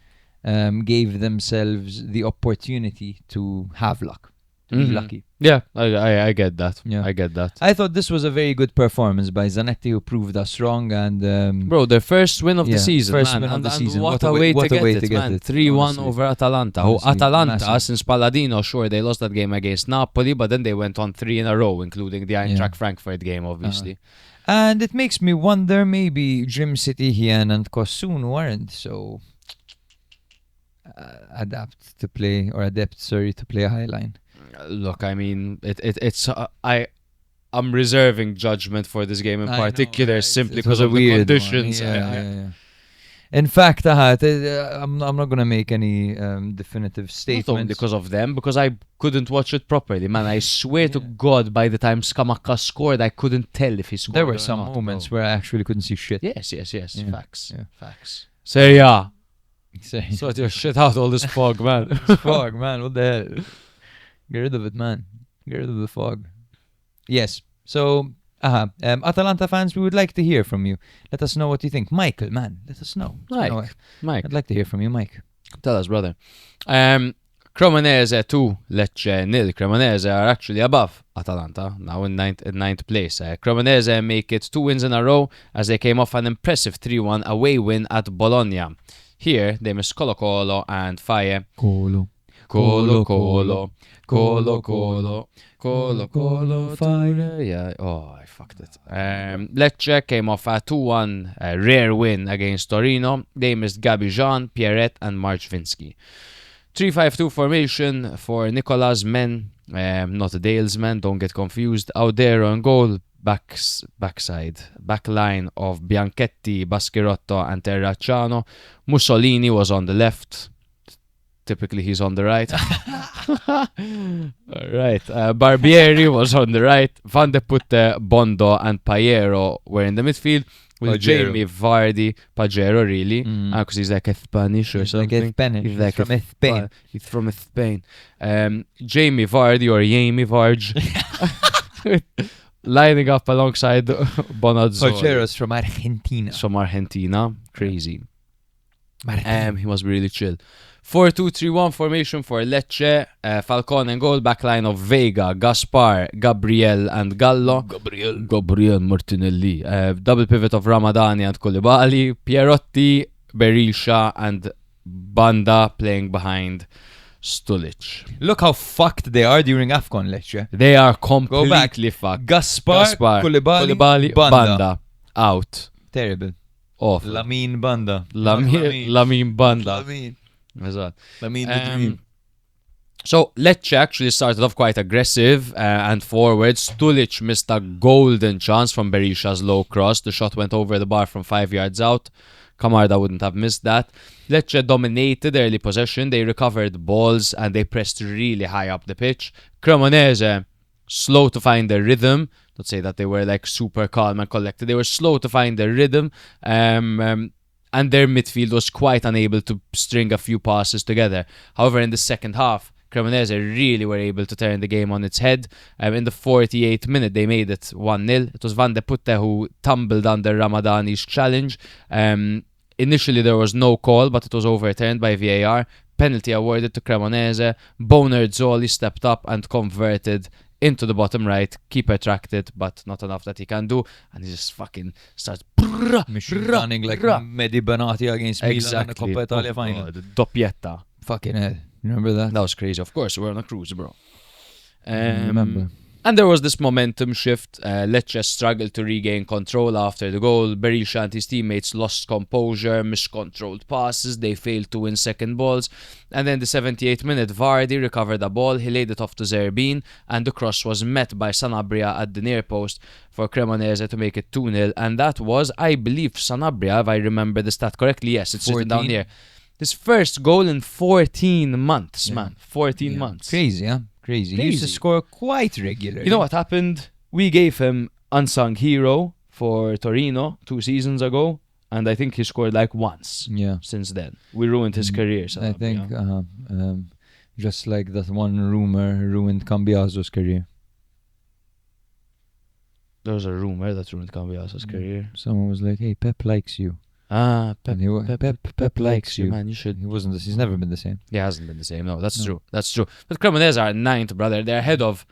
gave themselves the opportunity to have luck, to be lucky. Yeah, I get that. Yeah. I get that. I thought this was a very good performance by Zanetti, who proved us wrong. And bro, their first win of the season, first man. win of the And season. What a way to get it, man. 3-1 honestly. over Atalanta. Honestly, Atalanta, massive. since Palladino, sure, they lost that game against Napoli, but then they went on 3 in a row, including the Eintracht Frankfurt game, obviously. And it makes me wonder, maybe Gym City, Hien and Kosun weren't so adept to play a high line. Look, I mean, it's I'm reserving judgment for this game in particular, simply because of the conditions. In fact, I'm not gonna make any definitive statements. Not only because of them, because I couldn't watch it properly, man. I swear to God, by the time Scamacca scored, I couldn't tell if he scored. There were or some not, moments bro. where I actually couldn't see shit. Yes. Yeah. Facts. Serie A. Say, Sort your shit out, all this fog, man. fog, man. What the hell? Get rid of it, man. Get rid of the fog. Yes. So, Atalanta fans, we would like to hear from you. Let us know what you think. Michael, man, let us know. Mike, I'd like to hear from you, Mike. tell us, brother. Cremonese 2, Lecce 0. Cremonese are actually above Atalanta, now in ninth place. Cremonese make it 2 wins in a row as they came off an impressive 3-1 away win at Bologna. Here, they miss Colo Colo and Faye. Colo, Faye. Yeah, I fucked it. Lecce came off a 2-1 rare win against Torino. They missed Gabi Jean, Pierrette, and Marchvinsky. 3-5-2 formation for Nicola's men, not Dale's men, don't get confused. Audero on goal, backline of Bianchetti, Baschirotto, and Terracciano. Mussolini was on the left. Typically he's on the right. Alright. Barbieri was on the right. Van de Putte, Bondo, and Pajero were in the midfield. With Pajero. Jamie Vardy, Pajero really, because he's like a Spanish or something. He's like from Spain. He's from Spain. Jamie Vardy or Jamie Varge lining up alongside Bonazzoli. Pajero's from Argentina. From Argentina. Crazy. He must be really chill. 4-2-3-1 formation for Lecce. Falcone and goal, backline of Vega, Gaspar, Gabriel and Gallo. Gabriel Martinelli. Double pivot of Ramadani and Koulibaly. Pierotti, Berisha and Banda playing behind Stulic. Look how fucked they are during AFCON, Lecce. They are Go back. completely fucked. Gaspar, Koulibaly, Banda. Out. Terrible. Awful. Lamin Banda. Lamin Banda. Lamin. As well. Lamin the dream. So Lecce actually started off quite aggressive and forward. Stulic missed a golden chance from Berisha's low cross. The shot went over the bar from 5 yards out. Camarda wouldn't have missed that. Lecce dominated early possession. They recovered balls and they pressed really high up the pitch. Cremonese, slow to find their rhythm. Not say that they were like super calm and collected. They were slow to find their rhythm. And their midfield was quite unable to string a few passes together. However, in the second half, Cremonese really were able to turn the game on its head. In the 48th minute, they made it 1-0. It was Van de Putte who tumbled under Ramadani's challenge. Initially, there was no call, but it was overturned by VAR. Penalty awarded to Cremonese. Bonard Zoli stepped up and converted into the bottom right. Keeper tracked it, but not enough that he can do. And he just fucking starts running like Medi Banati against Milan in the Coppa Italia final. The doppietta. Fucking hell. You remember that? That was crazy. Of course, we're on a cruise, bro. Remember. And there was this momentum shift. Lecce struggled to regain control after the goal. Berisha and his teammates lost composure, miscontrolled passes. They failed to win second balls. And then the 78th minute, Vardy recovered the ball. He laid it off to Zerbin. And the cross was met by Sanabria at the near post for Cremonese to make it 2-0. And that was, I believe, Sanabria, if I remember the stat correctly. Yes, it's written down here. His first goal in 14 months, man. 14 months. Crazy, yeah? Crazy. He used to score quite regularly. You know what happened? We gave him unsung hero for Torino 2 seasons ago, and I think he scored like once. Yeah. Since then, we ruined his career. I think just like that one rumor ruined Cambiaso's career. There was a rumor that ruined Cambiaso's career. Someone was like, "Hey, Pep likes you." Pep likes you. Man, you should. He wasn't. He's never been the same. He hasn't been the same. No, that's true. That's true. But Cremonese are 9th, brother. They're ahead of.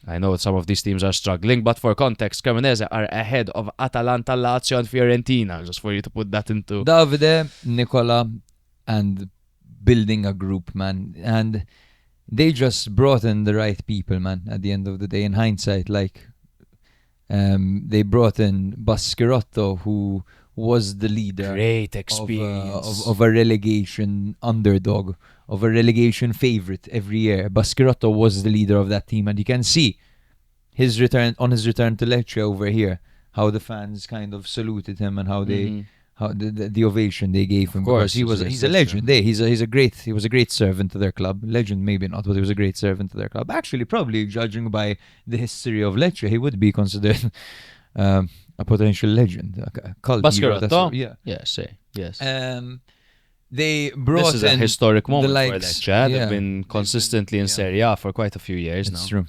I know some of these teams are struggling, but for context, Cremonese are ahead of Atalanta, Lazio, and Fiorentina. Just for you to put that into. Davide, Nicola, and building a group, man, and they just brought in the right people, man. At the end of the day, in hindsight, like, they brought in Baschirotto, who was the leader. Great experience of a relegation underdog, of a relegation favorite every year. Baschirotto was the leader of that team, and you can see his return to Lecce over here, how the fans kind of saluted him and how they how the ovation they gave him. Of course, because he's a legend. He was a great servant to their club. Legend maybe not, but he was a great servant to their club. Actually, probably judging by the history of Lecce, he would be considered a potential legend, a cult hero. Yeah. Yes. They brought this is a historic moment the for Lecce. They've been consistently in Serie A for quite a few years now. It's true.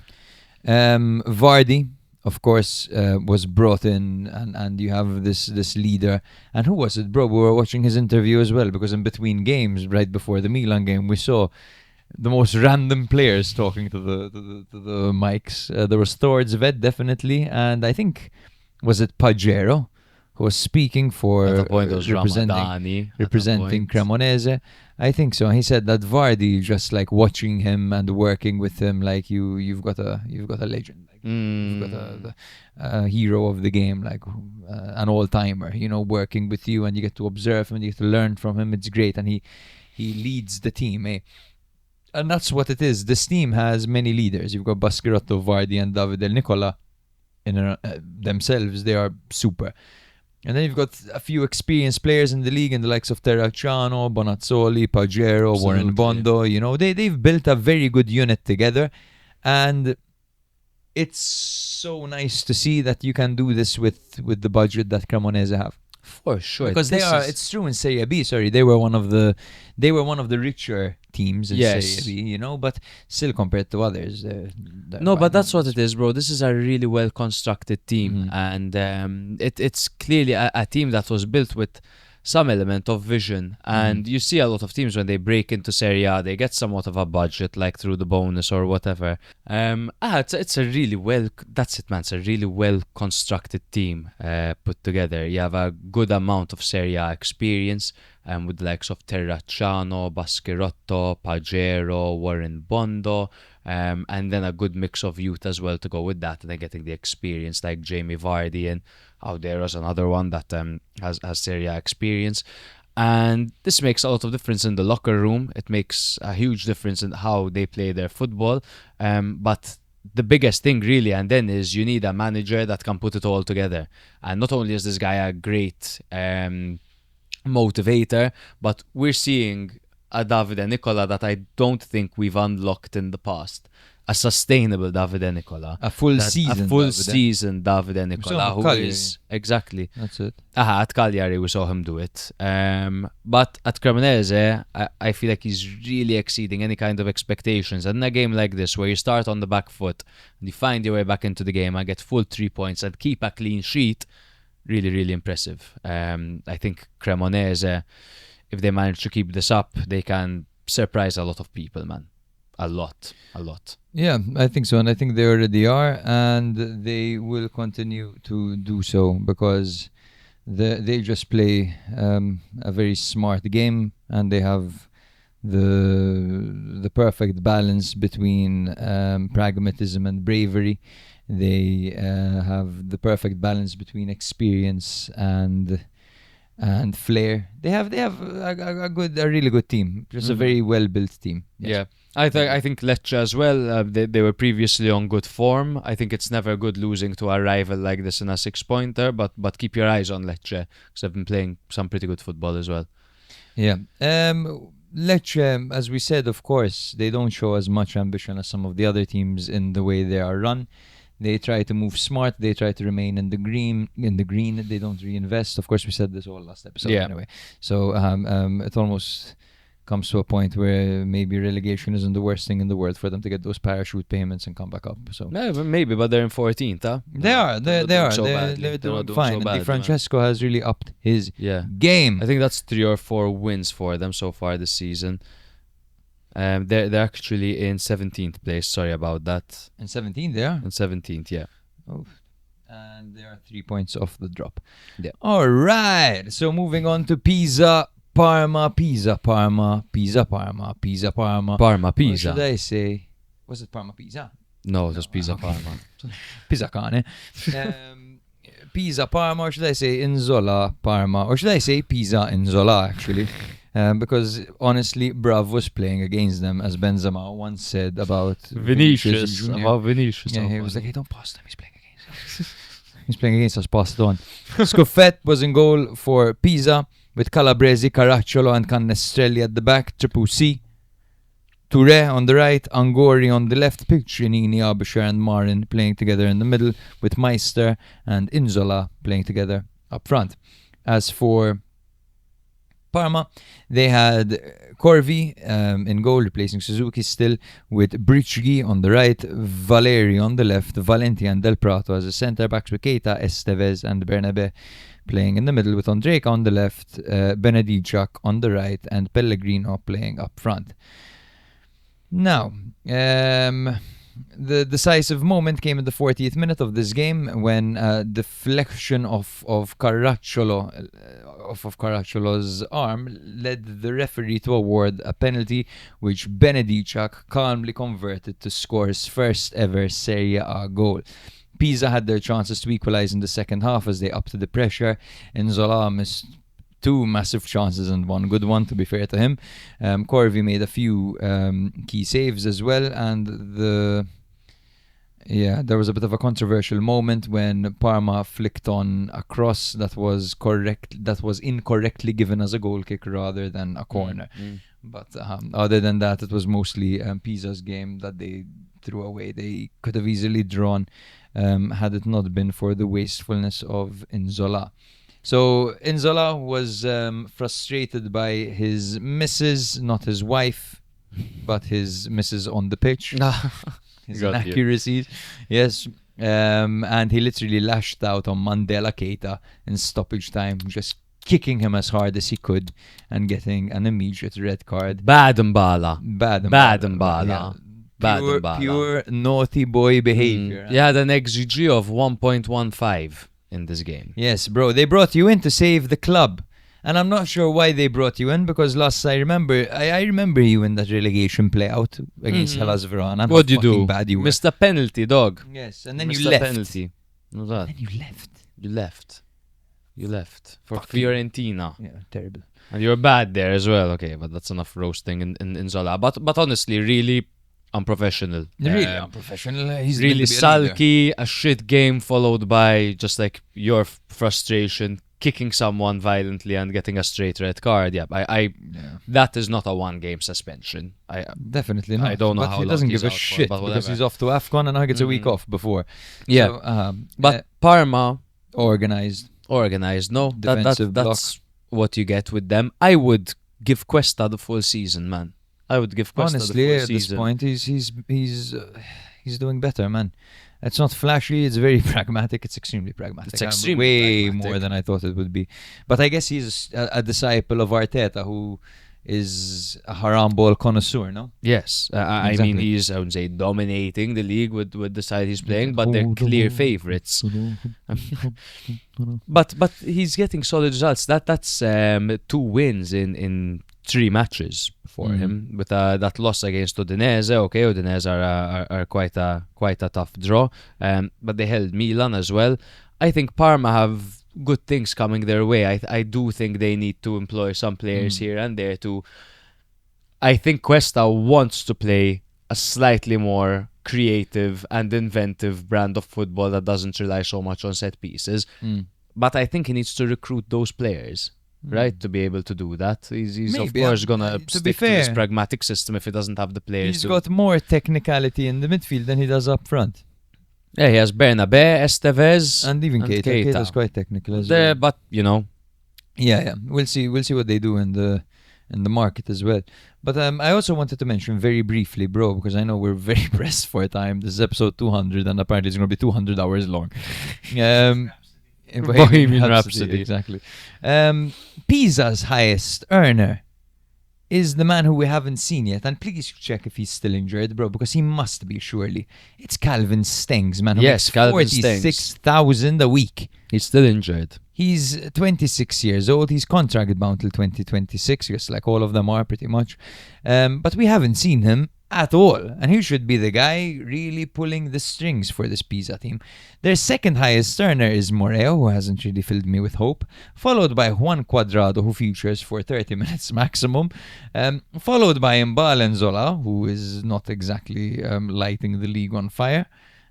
Vardy, of course, was brought in, and you have this leader. And who was it, bro? We were watching his interview as well, because in between games, right before the Milan game, we saw the most random players talking to the mics. There was Thordsved, definitely, and I think, was it Pajero, who was speaking for at the point it was representing Ramadani, Cremonese. I think so. He said that Vardy, just like watching him and working with him, like you've got a legend, like you've got a hero of the game, like an all timer. You know, working with you, and you get to observe him, and you get to learn from him. It's great, and he leads the team. And that's what it is. This team has many leaders. You've got Baschirotto, Vardy, and Davide Nicola. In themselves, they are super. And then you've got a few experienced players in the league, in the likes of Terracciano, Bonazzoli, Pajero, Warren Bondo. You know, they've built a very good unit together, and it's so nice to see that you can do this with the budget that Cremonese have. For sure, because it's true in Serie B. Sorry, they were one of the richer teams in Serie B, you know, but still compared to others, they're no, but that's what it is, bro. This is a really well constructed team, and it's clearly a team that was built with some element of vision. And you see a lot of teams when they break into Serie A, they get somewhat of a budget, like through the bonus or whatever. It's a really that's it, man. It's a really well constructed team put together. You have a good amount of Serie A experience with the likes of Terracciano, Baschirotto, Pajero, Warren Bondo, and then a good mix of youth as well to go with that, and then getting the experience like Jamie Vardy, and out there is another one that has Serie A experience. And this makes a lot of difference in the locker room. It makes a huge difference in how they play their football. But the biggest thing really, and then, is you need a manager that can put it all together. And not only is this guy a great motivator, but we're seeing a Davide Nicola that I don't think we've unlocked in the past. A sustainable Davide Nicola. A full season. A full Davide. season Davide Nicola. Who Cagliari. is exactly. That's it. At Cagliari we saw him do it. But at Cremonese, I feel like he's really exceeding any kind of expectations. And in a game like this, where you start on the back foot and you find your way back into the game and get full 3 points and keep a clean sheet, really, really impressive. I think Cremonese, if they manage to keep this up, they can surprise a lot of people, man. A lot. Yeah, I think so, and I think they already are, and they will continue to do so, because they just play a very smart game, and they have the perfect balance between pragmatism and bravery. They have the perfect balance between experience and flair. They have a really good team, just a very well built team. Yes. Yeah. I think Lecce as well, they were previously on good form. I think it's never good losing to a rival like this in a 6-pointer, but keep your eyes on Lecce, because they've been playing some pretty good football as well. Yeah. Lecce, as we said, of course, they don't show as much ambition as some of the other teams in the way they are run. They try to move smart. They try to remain in the green. They don't reinvest. Of course, we said this all last episode anyway. So it almost comes to a point where maybe relegation isn't the worst thing in the world for them to get those parachute payments and come back up. So No, maybe, but they're in 14th, huh? they are. They're They're doing not fine. so And bad, Di Francesco has really upped his Yeah. game. I think that's 3 or 4 wins for them so far this season. They're actually in 17th place. Sorry about that. In 17, they are. In 17th, yeah. And they are 3 points off the drop. Yeah. All right. So moving on to Pisa, Parma, Pisa, Parma, Pisa, Parma, Pisa, Parma. Parma, What Pisa. should I say? Was it Parma, Pisa? No, it was Pisa, okay. Parma. Pisa Cane. Pisa, Parma, or should I say Inzola, Parma? Or should I say Pisa, Inzola, actually? Because honestly, Brav was playing against them, as Benzema once said about Vinicius. Junior. About Vinicius. Yeah, he was like, hey, don't pass them, he's playing against us. He's playing against us, pass it on. Scoffet was in goal for Pisa, with Calabresi, Caracciolo and Cannestrelli at the back, Tripucci, Touré on the right, Angori on the left, Piccinini, Abisher and Marin playing together in the middle, with Meister and Inzola playing together up front. As for Parma, they had Corvi in goal, replacing Suzuki still, with Bricci on the right, Valeri on the left, Valenti and Del Prato as a centre-backs, with Keita, Estevez and Bernabe playing in the middle, with Ondrejka on the left, Benedicak on the right, and Pellegrino playing up front. Now, the decisive moment came in the 40th minute of this game, when deflection of Caracciolo's arm led the referee to award a penalty, which Benedicak calmly converted to score his first ever Serie A goal. Pisa had their chances to equalise in the second half as they upped the pressure. Inzola missed 2 massive chances and 1 good one, to be fair to him. Corvi made a few key saves as well, and there was a bit of a controversial moment when Parma flicked on a cross that was incorrectly given as a goal kick rather than a corner. But other than that, it was mostly Pisa's game that they threw away. They could have easily drawn had it not been for the wastefulness of Inzola. So Inzola was frustrated by his misses, not his wife, but his misses on the pitch. His inaccuracies. Yes. And he literally lashed out on Mandela Keita in stoppage time, just kicking him as hard as he could and getting an immediate red card. Bad Mbala. Bad Mbala. Yeah. Bad Pure, Mbala. pure naughty boy behavior. He had an XGG of 1.15 in this game. Yes, bro. They brought you in to save the club. And I'm not sure why they brought you in, because I remember you in that relegation playout against Hellas Verona. What'd you do? Bad you were. Missed a penalty, dog. Yes, and then Missed you a left. penalty. No, that. Then you left. You left. For Fiorentina. Yeah, terrible. And you were bad there as well. Okay, but that's enough roasting in Zola. But honestly, really unprofessional. Really unprofessional. He's Really meant to be a leader. sulky, a shit game followed by just like your frustration, kicking someone violently and getting a straight red card. Yeah, that is not a 1-game suspension. Definitely not. I don't know but how he long doesn't he's give a out for, shit but because whatever. he's off to AFCON and now gets a week off before. Yeah. So, But Parma organized. No, Defensive that's what you get with them. I would give Cuesta the full season, man. I would give Cuesta Honestly, the full at this season. point, he's doing better, man. It's not flashy. It's very pragmatic. It's extremely pragmatic. It's extremely way pragmatic. more than I thought it would be. But I guess he's a disciple of Arteta, who is a haram ball connoisseur, no? Yes, I Exactly. mean he's, I would say, dominating the league with the side he's playing, but they're clear favourites. But he's getting solid results. That's 2 wins in 3 matches for him. With that loss against Udinese, okay, Udinese are quite a tough draw, but they held Milan as well. I think Parma have good things coming their way. I do think they need to employ some players here and there to. I think Cuesta wants to play a slightly more creative and inventive brand of football that doesn't rely so much on set pieces. But I think he needs to recruit those players, right, to be able to do that. He's of Maybe, course gonna to be stick to this fair, pragmatic system if he doesn't have the players. He's got more technicality in the midfield than he does up front. Yeah, he has Bernabé, Estevez, And even Keita. Keita. Keita's quite technical as well. But you know, Yeah. We'll see what they do in the market as well. But I also wanted to mention very briefly, bro, because I know we're very pressed for time. This is episode 200, and apparently it's going to be 200 hours long. Bohemian Rhapsody. Exactly. Pisa's highest earner is the man who we haven't seen yet, and please check if he's still injured, bro, because he must be, surely. It's Calvin Stengs, man, who Yes, makes Calvin Stengs. 46,000 a week. he's still injured. He's 26 years old. He's contract bound till 2026, just like all of them are pretty much. But we haven't seen him at all. And he should be the guy really pulling the strings for this Pisa team. Their second highest earner is Moreo, who hasn't really filled me with hope. Followed by Juan Cuadrado, who features for 30 minutes maximum. Followed by Mbal and Zola, who is not exactly lighting the league on fire.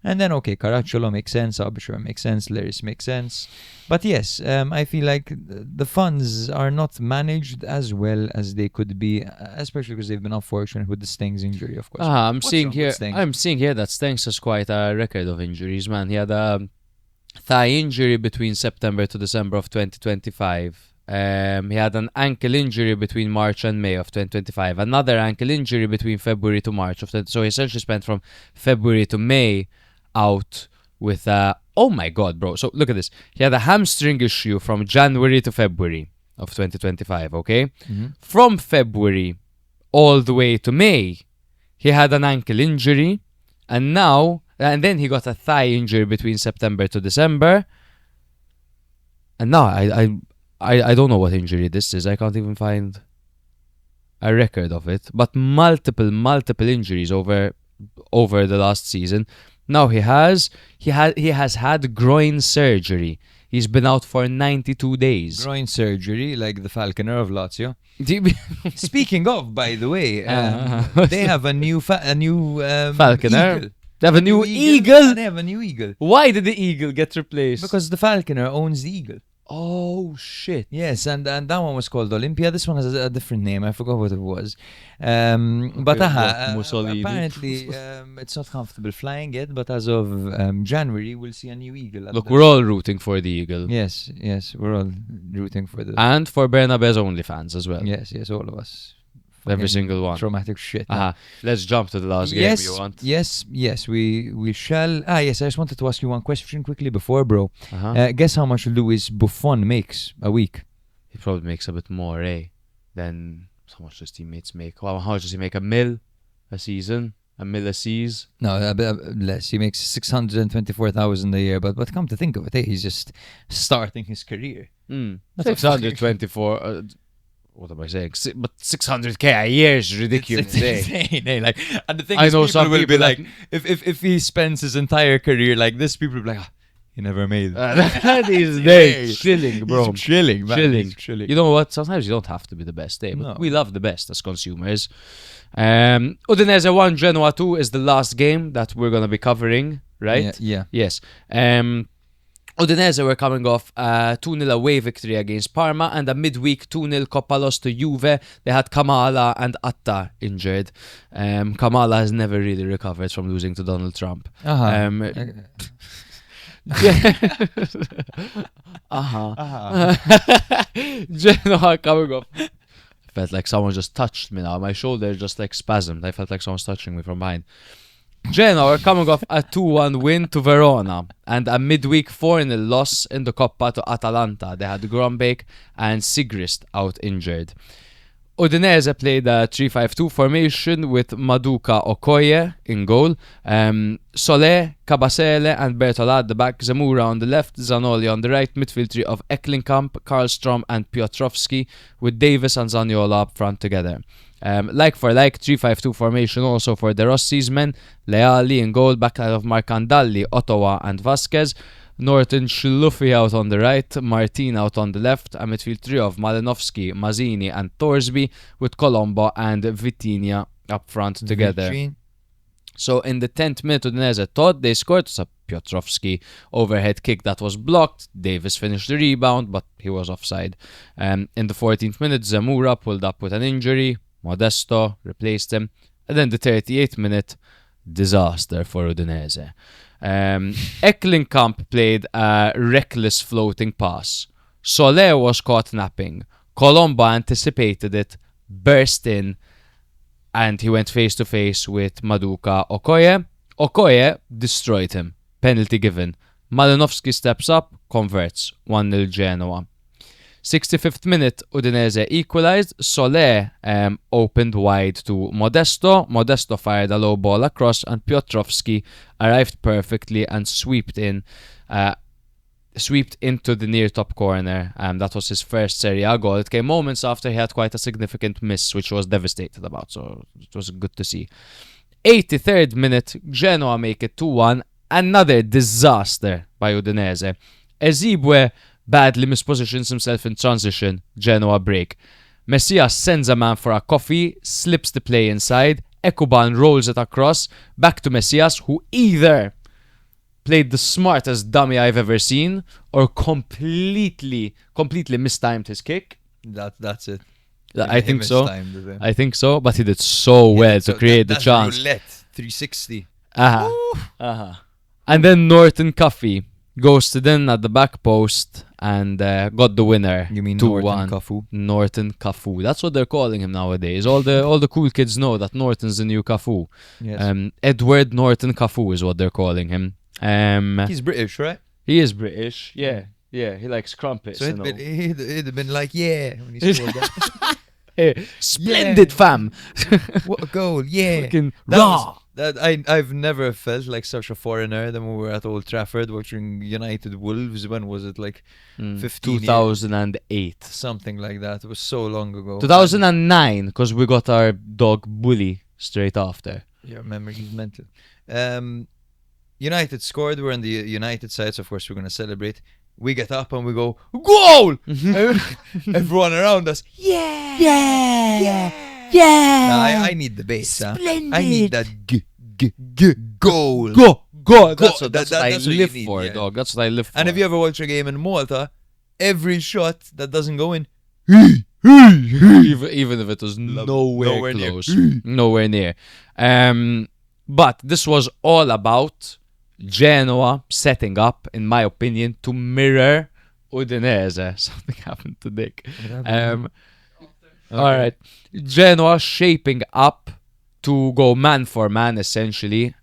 And then, okay, Caracciolo makes sense, Abishur makes sense, Leris makes sense. But yes, I feel like the funds are not managed as well as they could be, especially because they've been unfortunate with the Stengs injury, of course. I'm What's seeing wrong here. with Stengs? I'm seeing here that Stengs has quite a record of injuries, man. He had a thigh injury between September to December of 2025. He had an ankle injury between March and May of 2025. Another ankle injury between February to March of 20. So he essentially spent from February to May out with oh my god, bro. So look at this. He had a hamstring issue from January to February of 2025, okay? From February all the way to May, he had an ankle injury, and then he got a thigh injury between September to December. And now I don't know what injury this is. I can't even find a record of it. But multiple injuries over the last season. Now he has had groin surgery. He's been out for 92 days. Groin surgery, like the Falconer of Lazio. Speaking of, by the way, they have a new Falconer. eagle. They have a new eagle. They have a new eagle. Why did the eagle get replaced? Because the Falconer owns the eagle. Oh shit. Yes, and that one was called Olympia. This one has a different name. I forgot what it was. But Mussolini. apparently it's not comfortable flying yet. But as of January, we'll see a new eagle. Look, we're all rooting for the eagle. Yes, we're all rooting for the. And for Bernabé's OnlyFans as well. Yes, all of us. Every Fucking single one. Traumatic shit. Let's jump to the last game Yes, you want. yes, we shall. Yes, I just wanted to ask you one question quickly before, bro. Uh-huh. Guess how much Luis Buffon makes a week? he probably makes a bit more, than how much his teammates make. How much does he make? A season? A mil a season? No, a bit less. He makes 624,000 a year. But come to think of it, he's just starting his career. That's a 624. What am I saying? But 600k a year is ridiculous. It's insane, like, and the thing I is, know people some will be people like, if he spends his entire career like this, people will be like, he never made it. That is chilling, bro. He's chilling, man. Chilling. He's chilling. You know what? Sometimes you don't have to be the best, but No. we love the best as consumers. Udinese 1, Genoa 2 is the last game that we're going to be covering, right? Yeah. Yes. Udinese were coming off a 2-0 away victory against Parma and a midweek 2-0 Coppa loss to Juve. They had Kamala and Atta injured. Kamala has never really recovered from losing to Donald Trump. Genoa coming off. Felt like someone just touched me now. My shoulder just like spasmed. I felt like someone's touching me from behind. Genoa are coming off a 2-1 win to Verona and a midweek 4-0 loss in the Coppa to Atalanta. They had Grombeek and Sigrist out injured. Udinese played a 3-5-2 formation with Maduka Okoye in goal, Solé, Cabasele and Bertola at the back, Zamora on the left, Zanoli on the right, midfield three of Eklinkamp, Karlstrom and Piotrowski with Davis and Zaniola up front together. Like for like, 3-5-2 formation also for De Rossi's men, Leali in goal, backline of Marcandalli, Ottawa and Vasquez, Norton Schluffy out on the right, Martin out on the left, a midfield trio of Malinovsky, Mazzini and Thorsby with Colombo and Vitinha up front together. So in the 10th minute, Udinese thought they scored. It was a Piotrowski overhead kick that was blocked. Davis finished the rebound, but he was offside. In the 14th minute, Zamora pulled up with an injury. Modesto replaced him. And then the 38th minute, disaster for Udinese. Eklinkamp played a reckless floating pass. Solé was caught napping. Colombo anticipated it, burst in, and he went face to face with Maduka Okoye. Okoye destroyed him. Penalty given. Malinovsky steps up, converts. 1-0 Genoa. 65th minute, Udinese equalized. Solé opened wide to Modesto. Modesto fired a low ball across, and Piotrowski arrived perfectly and swept into the near top corner. That was his first Serie A goal. It came moments after he had quite a significant miss, which he was devastated about, so it was good to see. 83rd minute, Genoa make it 2-1. Another disaster by Udinese. Ezibwe badly mispositions himself in transition. Genoa break. Messias sends a man for a coffee, slips the play inside. Ekuban rolls it across, back to Messias, who either played the smartest dummy I've ever seen or completely mistimed his kick. That's it. I think so. Mistimed it. I think so, but he did so well to create the chance. Roulette 360. And then Norton Coffey ghosted in at the back post and got the winner. You mean 2-1. Norton Cafu? Norton Cafu. That's what they're calling him nowadays. All the cool kids know that Norton's the new Cafu. Yes. Edward Norton Cafu is what they're calling him. He's British, right? He is British. Yeah. He likes crumpets. So he'd have been like, yeah, when he scored that. Hey, splendid, fam. What a goal, yeah. Fucking That raw. was- I've never felt like such a foreigner than when we were at Old Trafford watching United Wolves. When was it? Like 15 years? 2008. Something like that. It was so long ago. 2009, because we got our dog Bully straight after. Your memory is mental. United scored. We're on the United side, so of course we're going to celebrate. We get up and we go, goal! Everyone around us, yeah. Now, I need the bass. I need that goal. Go! That's what That's I what you live need, for, yeah. dog. That's what I live for. And if you ever watch a game in Malta, every shot that doesn't go in, even if it was nowhere near. close, nowhere near. But this was all about Genoa setting up, in my opinion, to mirror Udinese. Something happened to Dick. All right, Genoa shaping up to go man for man, essentially,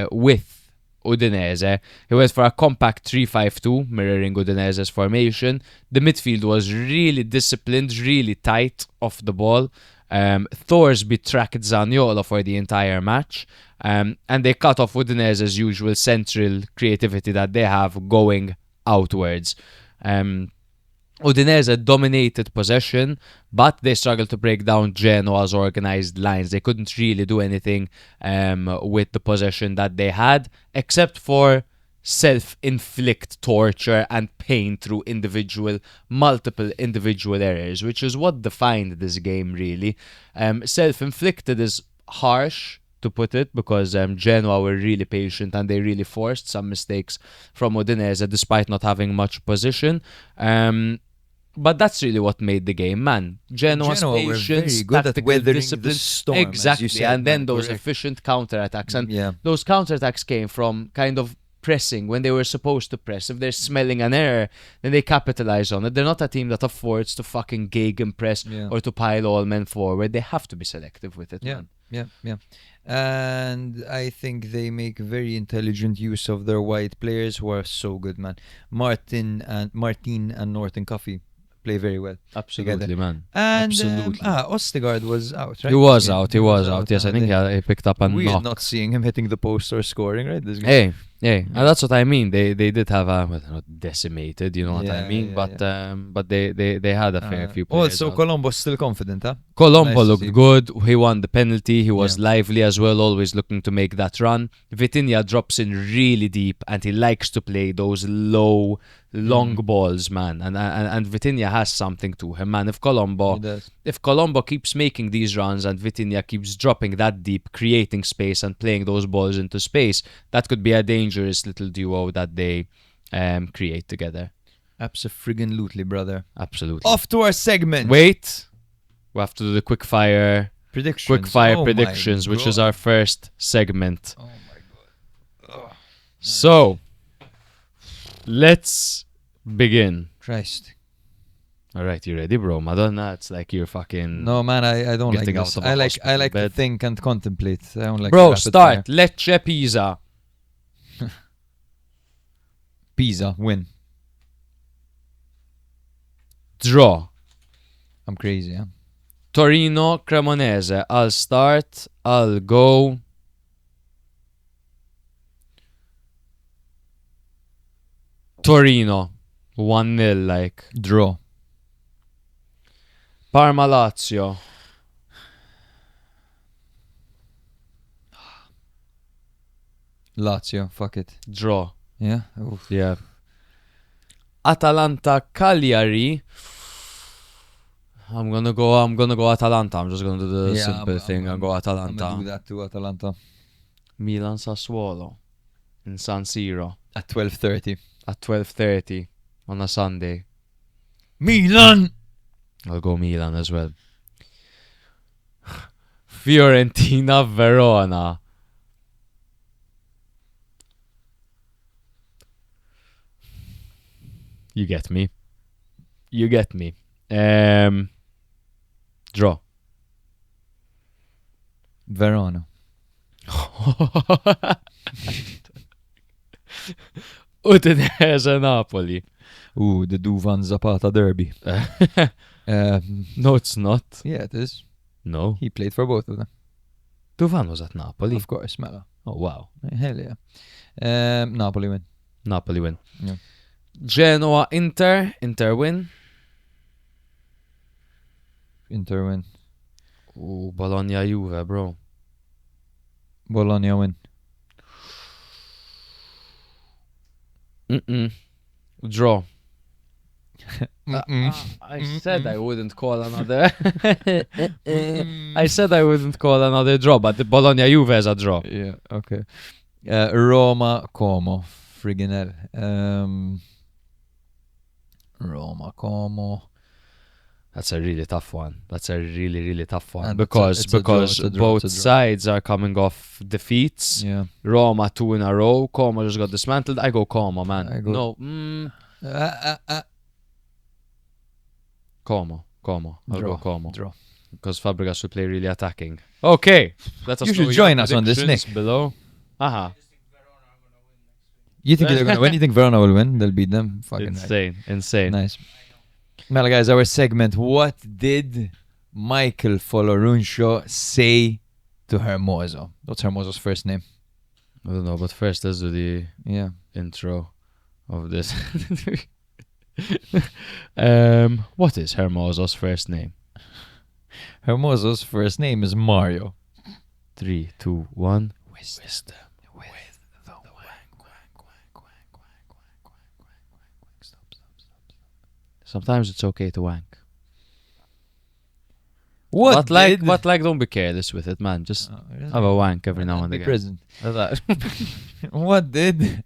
with Udinese. He went for a compact 3-5-2, mirroring Udinese's formation. The midfield was really disciplined, really tight off the ball. Thorsby tracked Zaniolo for the entire match. And they cut off Udinese's usual central creativity that they have going outwards. Udinese dominated possession, but they struggled to break down Genoa's organized lines. They couldn't really do anything with the possession that they had, except for self-inflict torture and pain through multiple individual errors, which is what defined this game, really. Self-inflicted is harsh, to put it, because Genoa were really patient and they really forced some mistakes from Udinese despite not having much position. But that's really what made the game, man. Genoa's Genoa were patience, very good at tactical weathering discipline. the storm, as you exactly, said, and then man, those correct. efficient counterattacks. And Yeah. those counterattacks came from kind of pressing when they were supposed to press. If they're smelling an error, then they capitalize on it. They're not a team that affords to fucking gegenpress Yeah. or to pile all men forward. They have to be selective with it, Yeah, man. yeah. And I think they make very intelligent use of their white players who are so good, man. Martin and Norton Coffey play very well. Absolutely, together. man. And Absolutely. Ostergaard was out, right? He was Yeah, out. He was out. Yes, I think he picked up a Weird knock. not seeing him hitting the post or scoring, right? This game. Hey, and that's what I mean. They did have a not decimated, you know what I Yeah, mean. yeah, But they had a fair few players. Also, out. Colombo's still confident, huh? Colombo Nice to looked see. good. He won the penalty. He was Yeah. lively as well, always looking to make that run. Vitinha drops in really deep, and he likes to play those low, long balls, man. And Vitinha has something to him, man. He does. If Colombo keeps making these runs and Vitinha keeps dropping that deep, creating space and playing those balls into space, that could be a dangerous little duo that they create together. Abso-friggin-lutely, brother. Absolutely. Off to our segment. Wait, we have to do the quickfire Predictions. quickfire Oh my predictions, which is God. our first segment. Oh my god. So, let's begin. Christ. All right, you ready, bro? Madonna, it's like you're fucking. No, man, I don't like Getting out this. of a I like hospital to bed. think and contemplate. I don't like Bro, rapid start. fire. Lecce, Pisa. Pisa, win. Draw. I'm crazy, yeah. Torino, Cremonese. I'll start. I'll go. Torino. 1-0, like. Draw. Parma, Lazio. Lazio, fuck it. Draw. Yeah? Oof. Yeah. Atalanta, Cagliari. I'm gonna go Atalanta. I'm just gonna do the Yeah, simple thing and go I'm Atalanta. gonna do that to Atalanta. Milan, Sassuolo in San Siro At 12:30. at 12:30 on a Sunday. Milan! I'll go Milan as well. Fiorentina, Verona. You get me. You get me. Draw. Verona. Udinese, Napoli. Ooh, the Duvan Zapata derby. No, it's not. Yeah, it is. No. He played for both of them. Duvan was at Napoli. Of course, Mela. Oh, wow. Hell yeah. Napoli win. Napoli win. Yeah. Genoa, Inter. Inter win. Inter win. Ooh, Bologna, Juve, bro. Bologna win. Draw. Mm-mm. I said I wouldn't call another. I said I wouldn't call another draw, but the Bologna Juve is a draw. Yeah, okay. Roma, Como. Friggin' hell. Roma, Como. That's a really tough one. That's a really, really tough one And because it's a draw, because it's a draw, both it's a draw. sides are coming off defeats. Yeah. Roma 2 in a row. Como just got dismantled. I go Como, man. I go- No. Como. I'll go Como. Draw. Because Fabregas will play really attacking. Okay. Let us You know should your join us on this, predictions Nick. below. Aha. I just think Verona are gonna win You think they're gonna win? You think Verona will win? They'll beat them. Fucking right. Insane. Nice. Well, guys, our segment. What did Michael Foloruncio say to Hermoso? What's Hermoso's first name? I don't know, but first let's do the Yeah. intro of this. What is Hermoso's first name? Hermoso's first name is Mario. 3, 2, 1. Wisdom with the wank. Stop. Sometimes it's okay to wank. What But don't be careless with it, man. Just have a wank every now and Be again. present. What did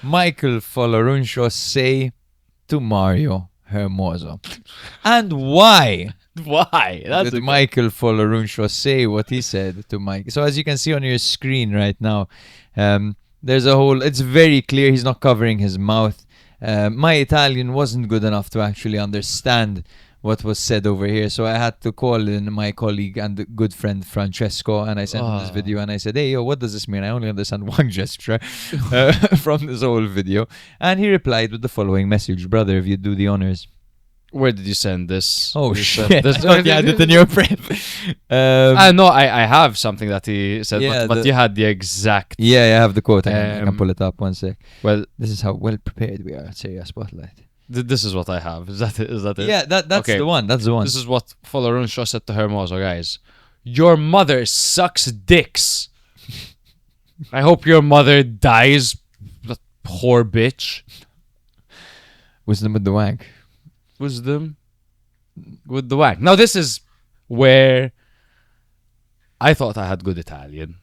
Michael Foloruncio say to Mario Hermoso? And why Why? did Michael Foloruncio say what he said to Mike? So as you can see on your screen right now, there's a whole... It's very clear he's not covering his mouth. My Italian wasn't good enough to actually understand what was said over here, so I had to call in my colleague and good friend Francesco, and I sent him this video, and I said, hey, yo, what does this mean? I only understand one gesture from this whole video. And he replied with the following message: brother, if you do the honors. Where did you send this? Oh, You shit. sent this- I thought you had it in your prep. No, I have something that he said, Yeah, but you had the exact... Yeah, I have the quote. I can pull it up one sec. Well, This is how well prepared we are at Serie A Spotlight. this is what I have. Is that it? Yeah, that's Okay. the one. That's the one. This is what Foloruncio said to Hermoso, guys. Your mother sucks dicks. I hope your mother dies, that poor bitch. Wisdom with the wank. Wisdom with the wank. Now, this is where I thought I had good Italian,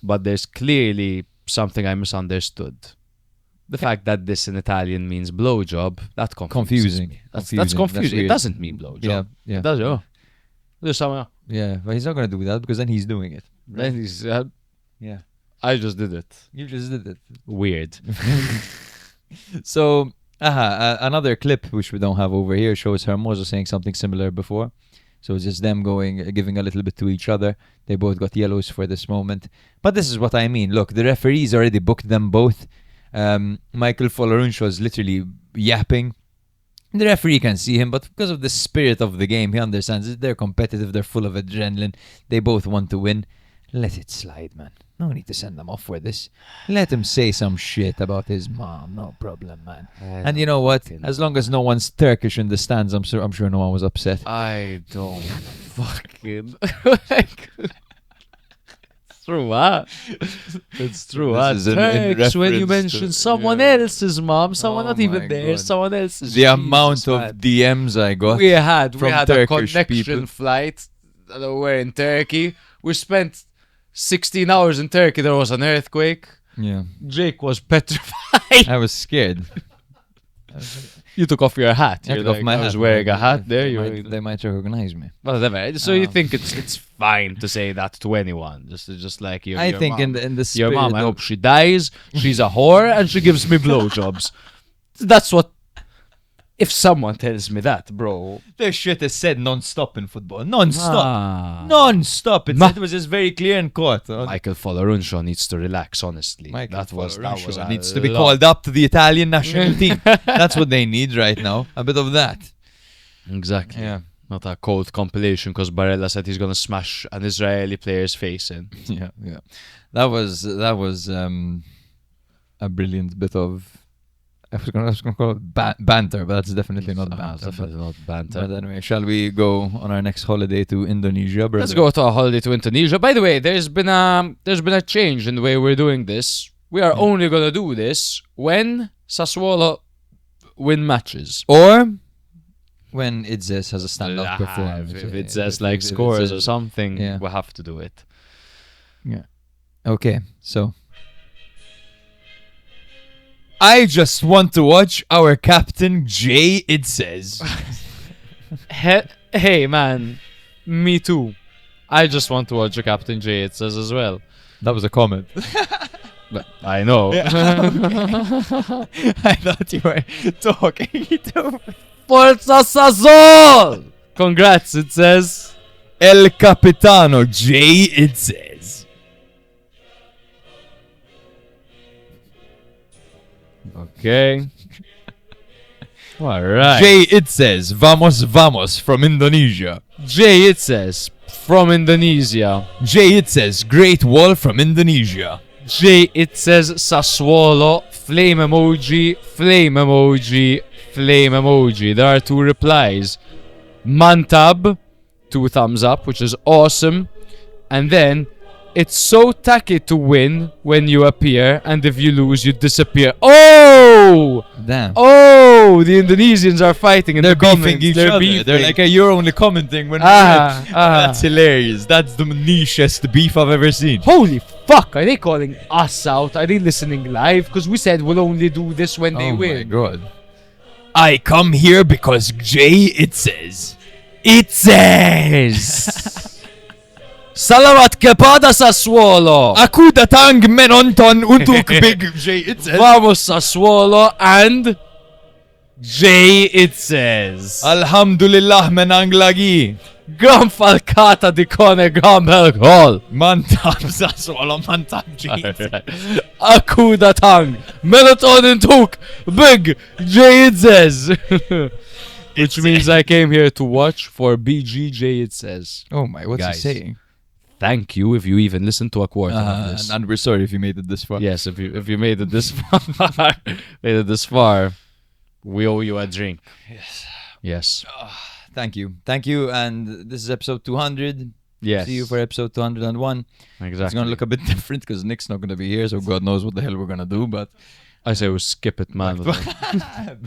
but there's clearly something I misunderstood. The fact that this in Italian means blowjob, that confuses Confusing. me. That's Confusing. confusing. It weird. doesn't mean blowjob. Yeah. It does, oh. There's someone. Yeah, but he's not going to do that because then he's doing it. Then he's, Yeah. I just did it. You just did it. Weird. So, another clip, which we don't have over here, shows Hermoso saying something similar before. So it's just them giving a little bit to each other. They both got yellows for this moment. But this is what I mean. Look, the referees already booked them both. Michael Foloruncio is literally yapping. The referee can see him, but because of the spirit of the game, he understands it. They're competitive. They're full of adrenaline. They both want to win. Let it slide, man. No need to send them off for this. Let him say some shit about his mom. No problem, man. And you know what? As long as no one's Turkish in the stands, I'm sure no one was upset. I don't fucking... It's true, huh? It's true, huh? This is in Turks, when you reference mention to- someone else's mom, someone Oh not even my there, God. someone else's. The amount Jesus, of man. DMs I got. We had from a Turkish connection people. flight. We're in Turkey. We spent 16 hours in Turkey. There was an earthquake. Yeah. Jake was petrified. I was scared. You took off your hat. I You're took off like, my I hat. was wearing a hat there. They might recognize me. Whatever. So you think it's fine to say that to anyone? Just like your I think mom. in the Your spirit mom, I of- hope she dies. She's a whore and she gives me blowjobs. That's what. If someone tells me that, bro. This shit is said non-stop in football. Non-stop. Ah. Non-stop. It Ma- was just very clear and caught. Michael Foloruncio needs to relax, honestly. Michael that was Foloruncio a needs to be lot. called up to the Italian national team. That's what they need right now. A bit of that. Exactly. Yeah. Not a cold compilation because Barella said he's gonna smash an Israeli player's face in. Yeah. That was a brilliant bit of... I was gonna call it banter, but that's definitely not banter. Definitely not banter. But anyway, shall we go on our next holiday to Indonesia, brother? Let's go to a holiday to Indonesia. By the way, there's been a change in the way we're doing this. We are only gonna do this when Sassuolo win matches. Or when Idzes has a stand-up performance. If it says like scores or something, Yeah. we have to do it. Okay, so... I just want to watch our captain, Jay Idzes. Hey man, me too. I just want to watch a Captain J. It says as well. That was a comment. But I know. I thought you were talking to Forza Sassuolo! Congrats, it says. El Capitano, Jay Idzes. Okay. Alright. Jay, it says, vamos, vamos, from Indonesia. Jay, it says, from Indonesia. Jay, it says, Great Wall from Indonesia. Jay, it says, Sassuolo, flame emoji, flame emoji, flame emoji. There are 2 replies. Mantab, 2 thumbs up, which is awesome. And then, it's so tacky to win when you appear, and if you lose, you disappear. Oh! Damn. Oh! The Indonesians are fighting in They're the comments. beefing each They're other. beefing. They're like, you're only commenting when That's hilarious. That's the nichest beef I've ever seen. Holy fuck! Are they calling us out? Are they listening live? Because we said we'll only do this when they Oh my win. god. I come here because Jay, it says. It says. Salamat kepada Sassuolo! Aku datang menonton untuk Big Jay, it says. Vamos Sassuolo and Jay, it says. Alhamdulillah menang lagi. Gram falcata di Cone Gambel gol. Mantap Sassuolo, mantap Jay. Aku datang melatonin tuk Big Jay, it says. Which means I came here to watch for BGJ, it says. Oh my, what's Guys. he saying? Thank you if you even listened to a quarter of this. And we're sorry if you made it this far. Yes, if you made it this far, we owe you a drink. Yes. Thank you. Thank you. And this is episode 200. Yes. See you for episode 201. Exactly. It's going to look a bit different because Nick's not going to be here, so God knows what the hell we're going to do. But I say we skip it, man.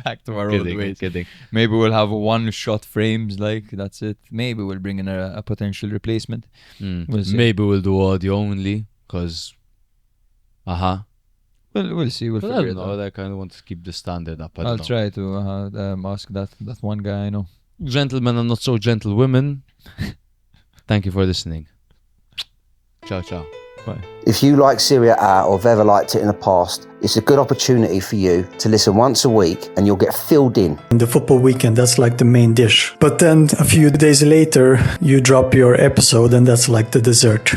back to our old ways. Kidding. Maybe we'll have 1-shot frames, like, that's it. Maybe we'll bring in a potential replacement. We'll see. Maybe we'll do audio only, because... Well, we'll see. We'll But I figure don't it know. out. I kind of want to keep the standard up. I'll try to ask that one guy I know. Gentlemen and not so gentle women, thank you for listening. Ciao, ciao. Bye. If you like Serie A or have ever liked it in the past, it's a good opportunity for you to listen once a week and you'll get filled in. In the football weekend, that's like the main dish. But then a few days later, you drop your episode and that's like the dessert.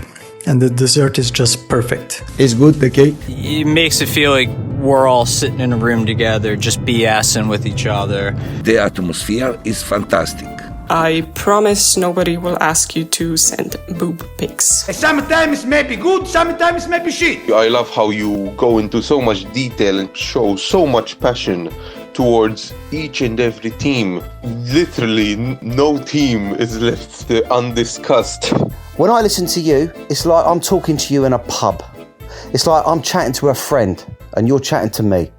And the dessert is just perfect. It's good, the cake. It makes it feel like we're all sitting in a room together, just BSing with each other. The atmosphere is fantastic. I promise nobody will ask you to send boob pics. Sometimes maybe good, sometimes maybe shit. I love how you go into so much detail and show so much passion towards each and every team. Literally, no team is left undiscussed. When I listen to you, it's like I'm talking to you in a pub. It's like I'm chatting to a friend and you're chatting to me.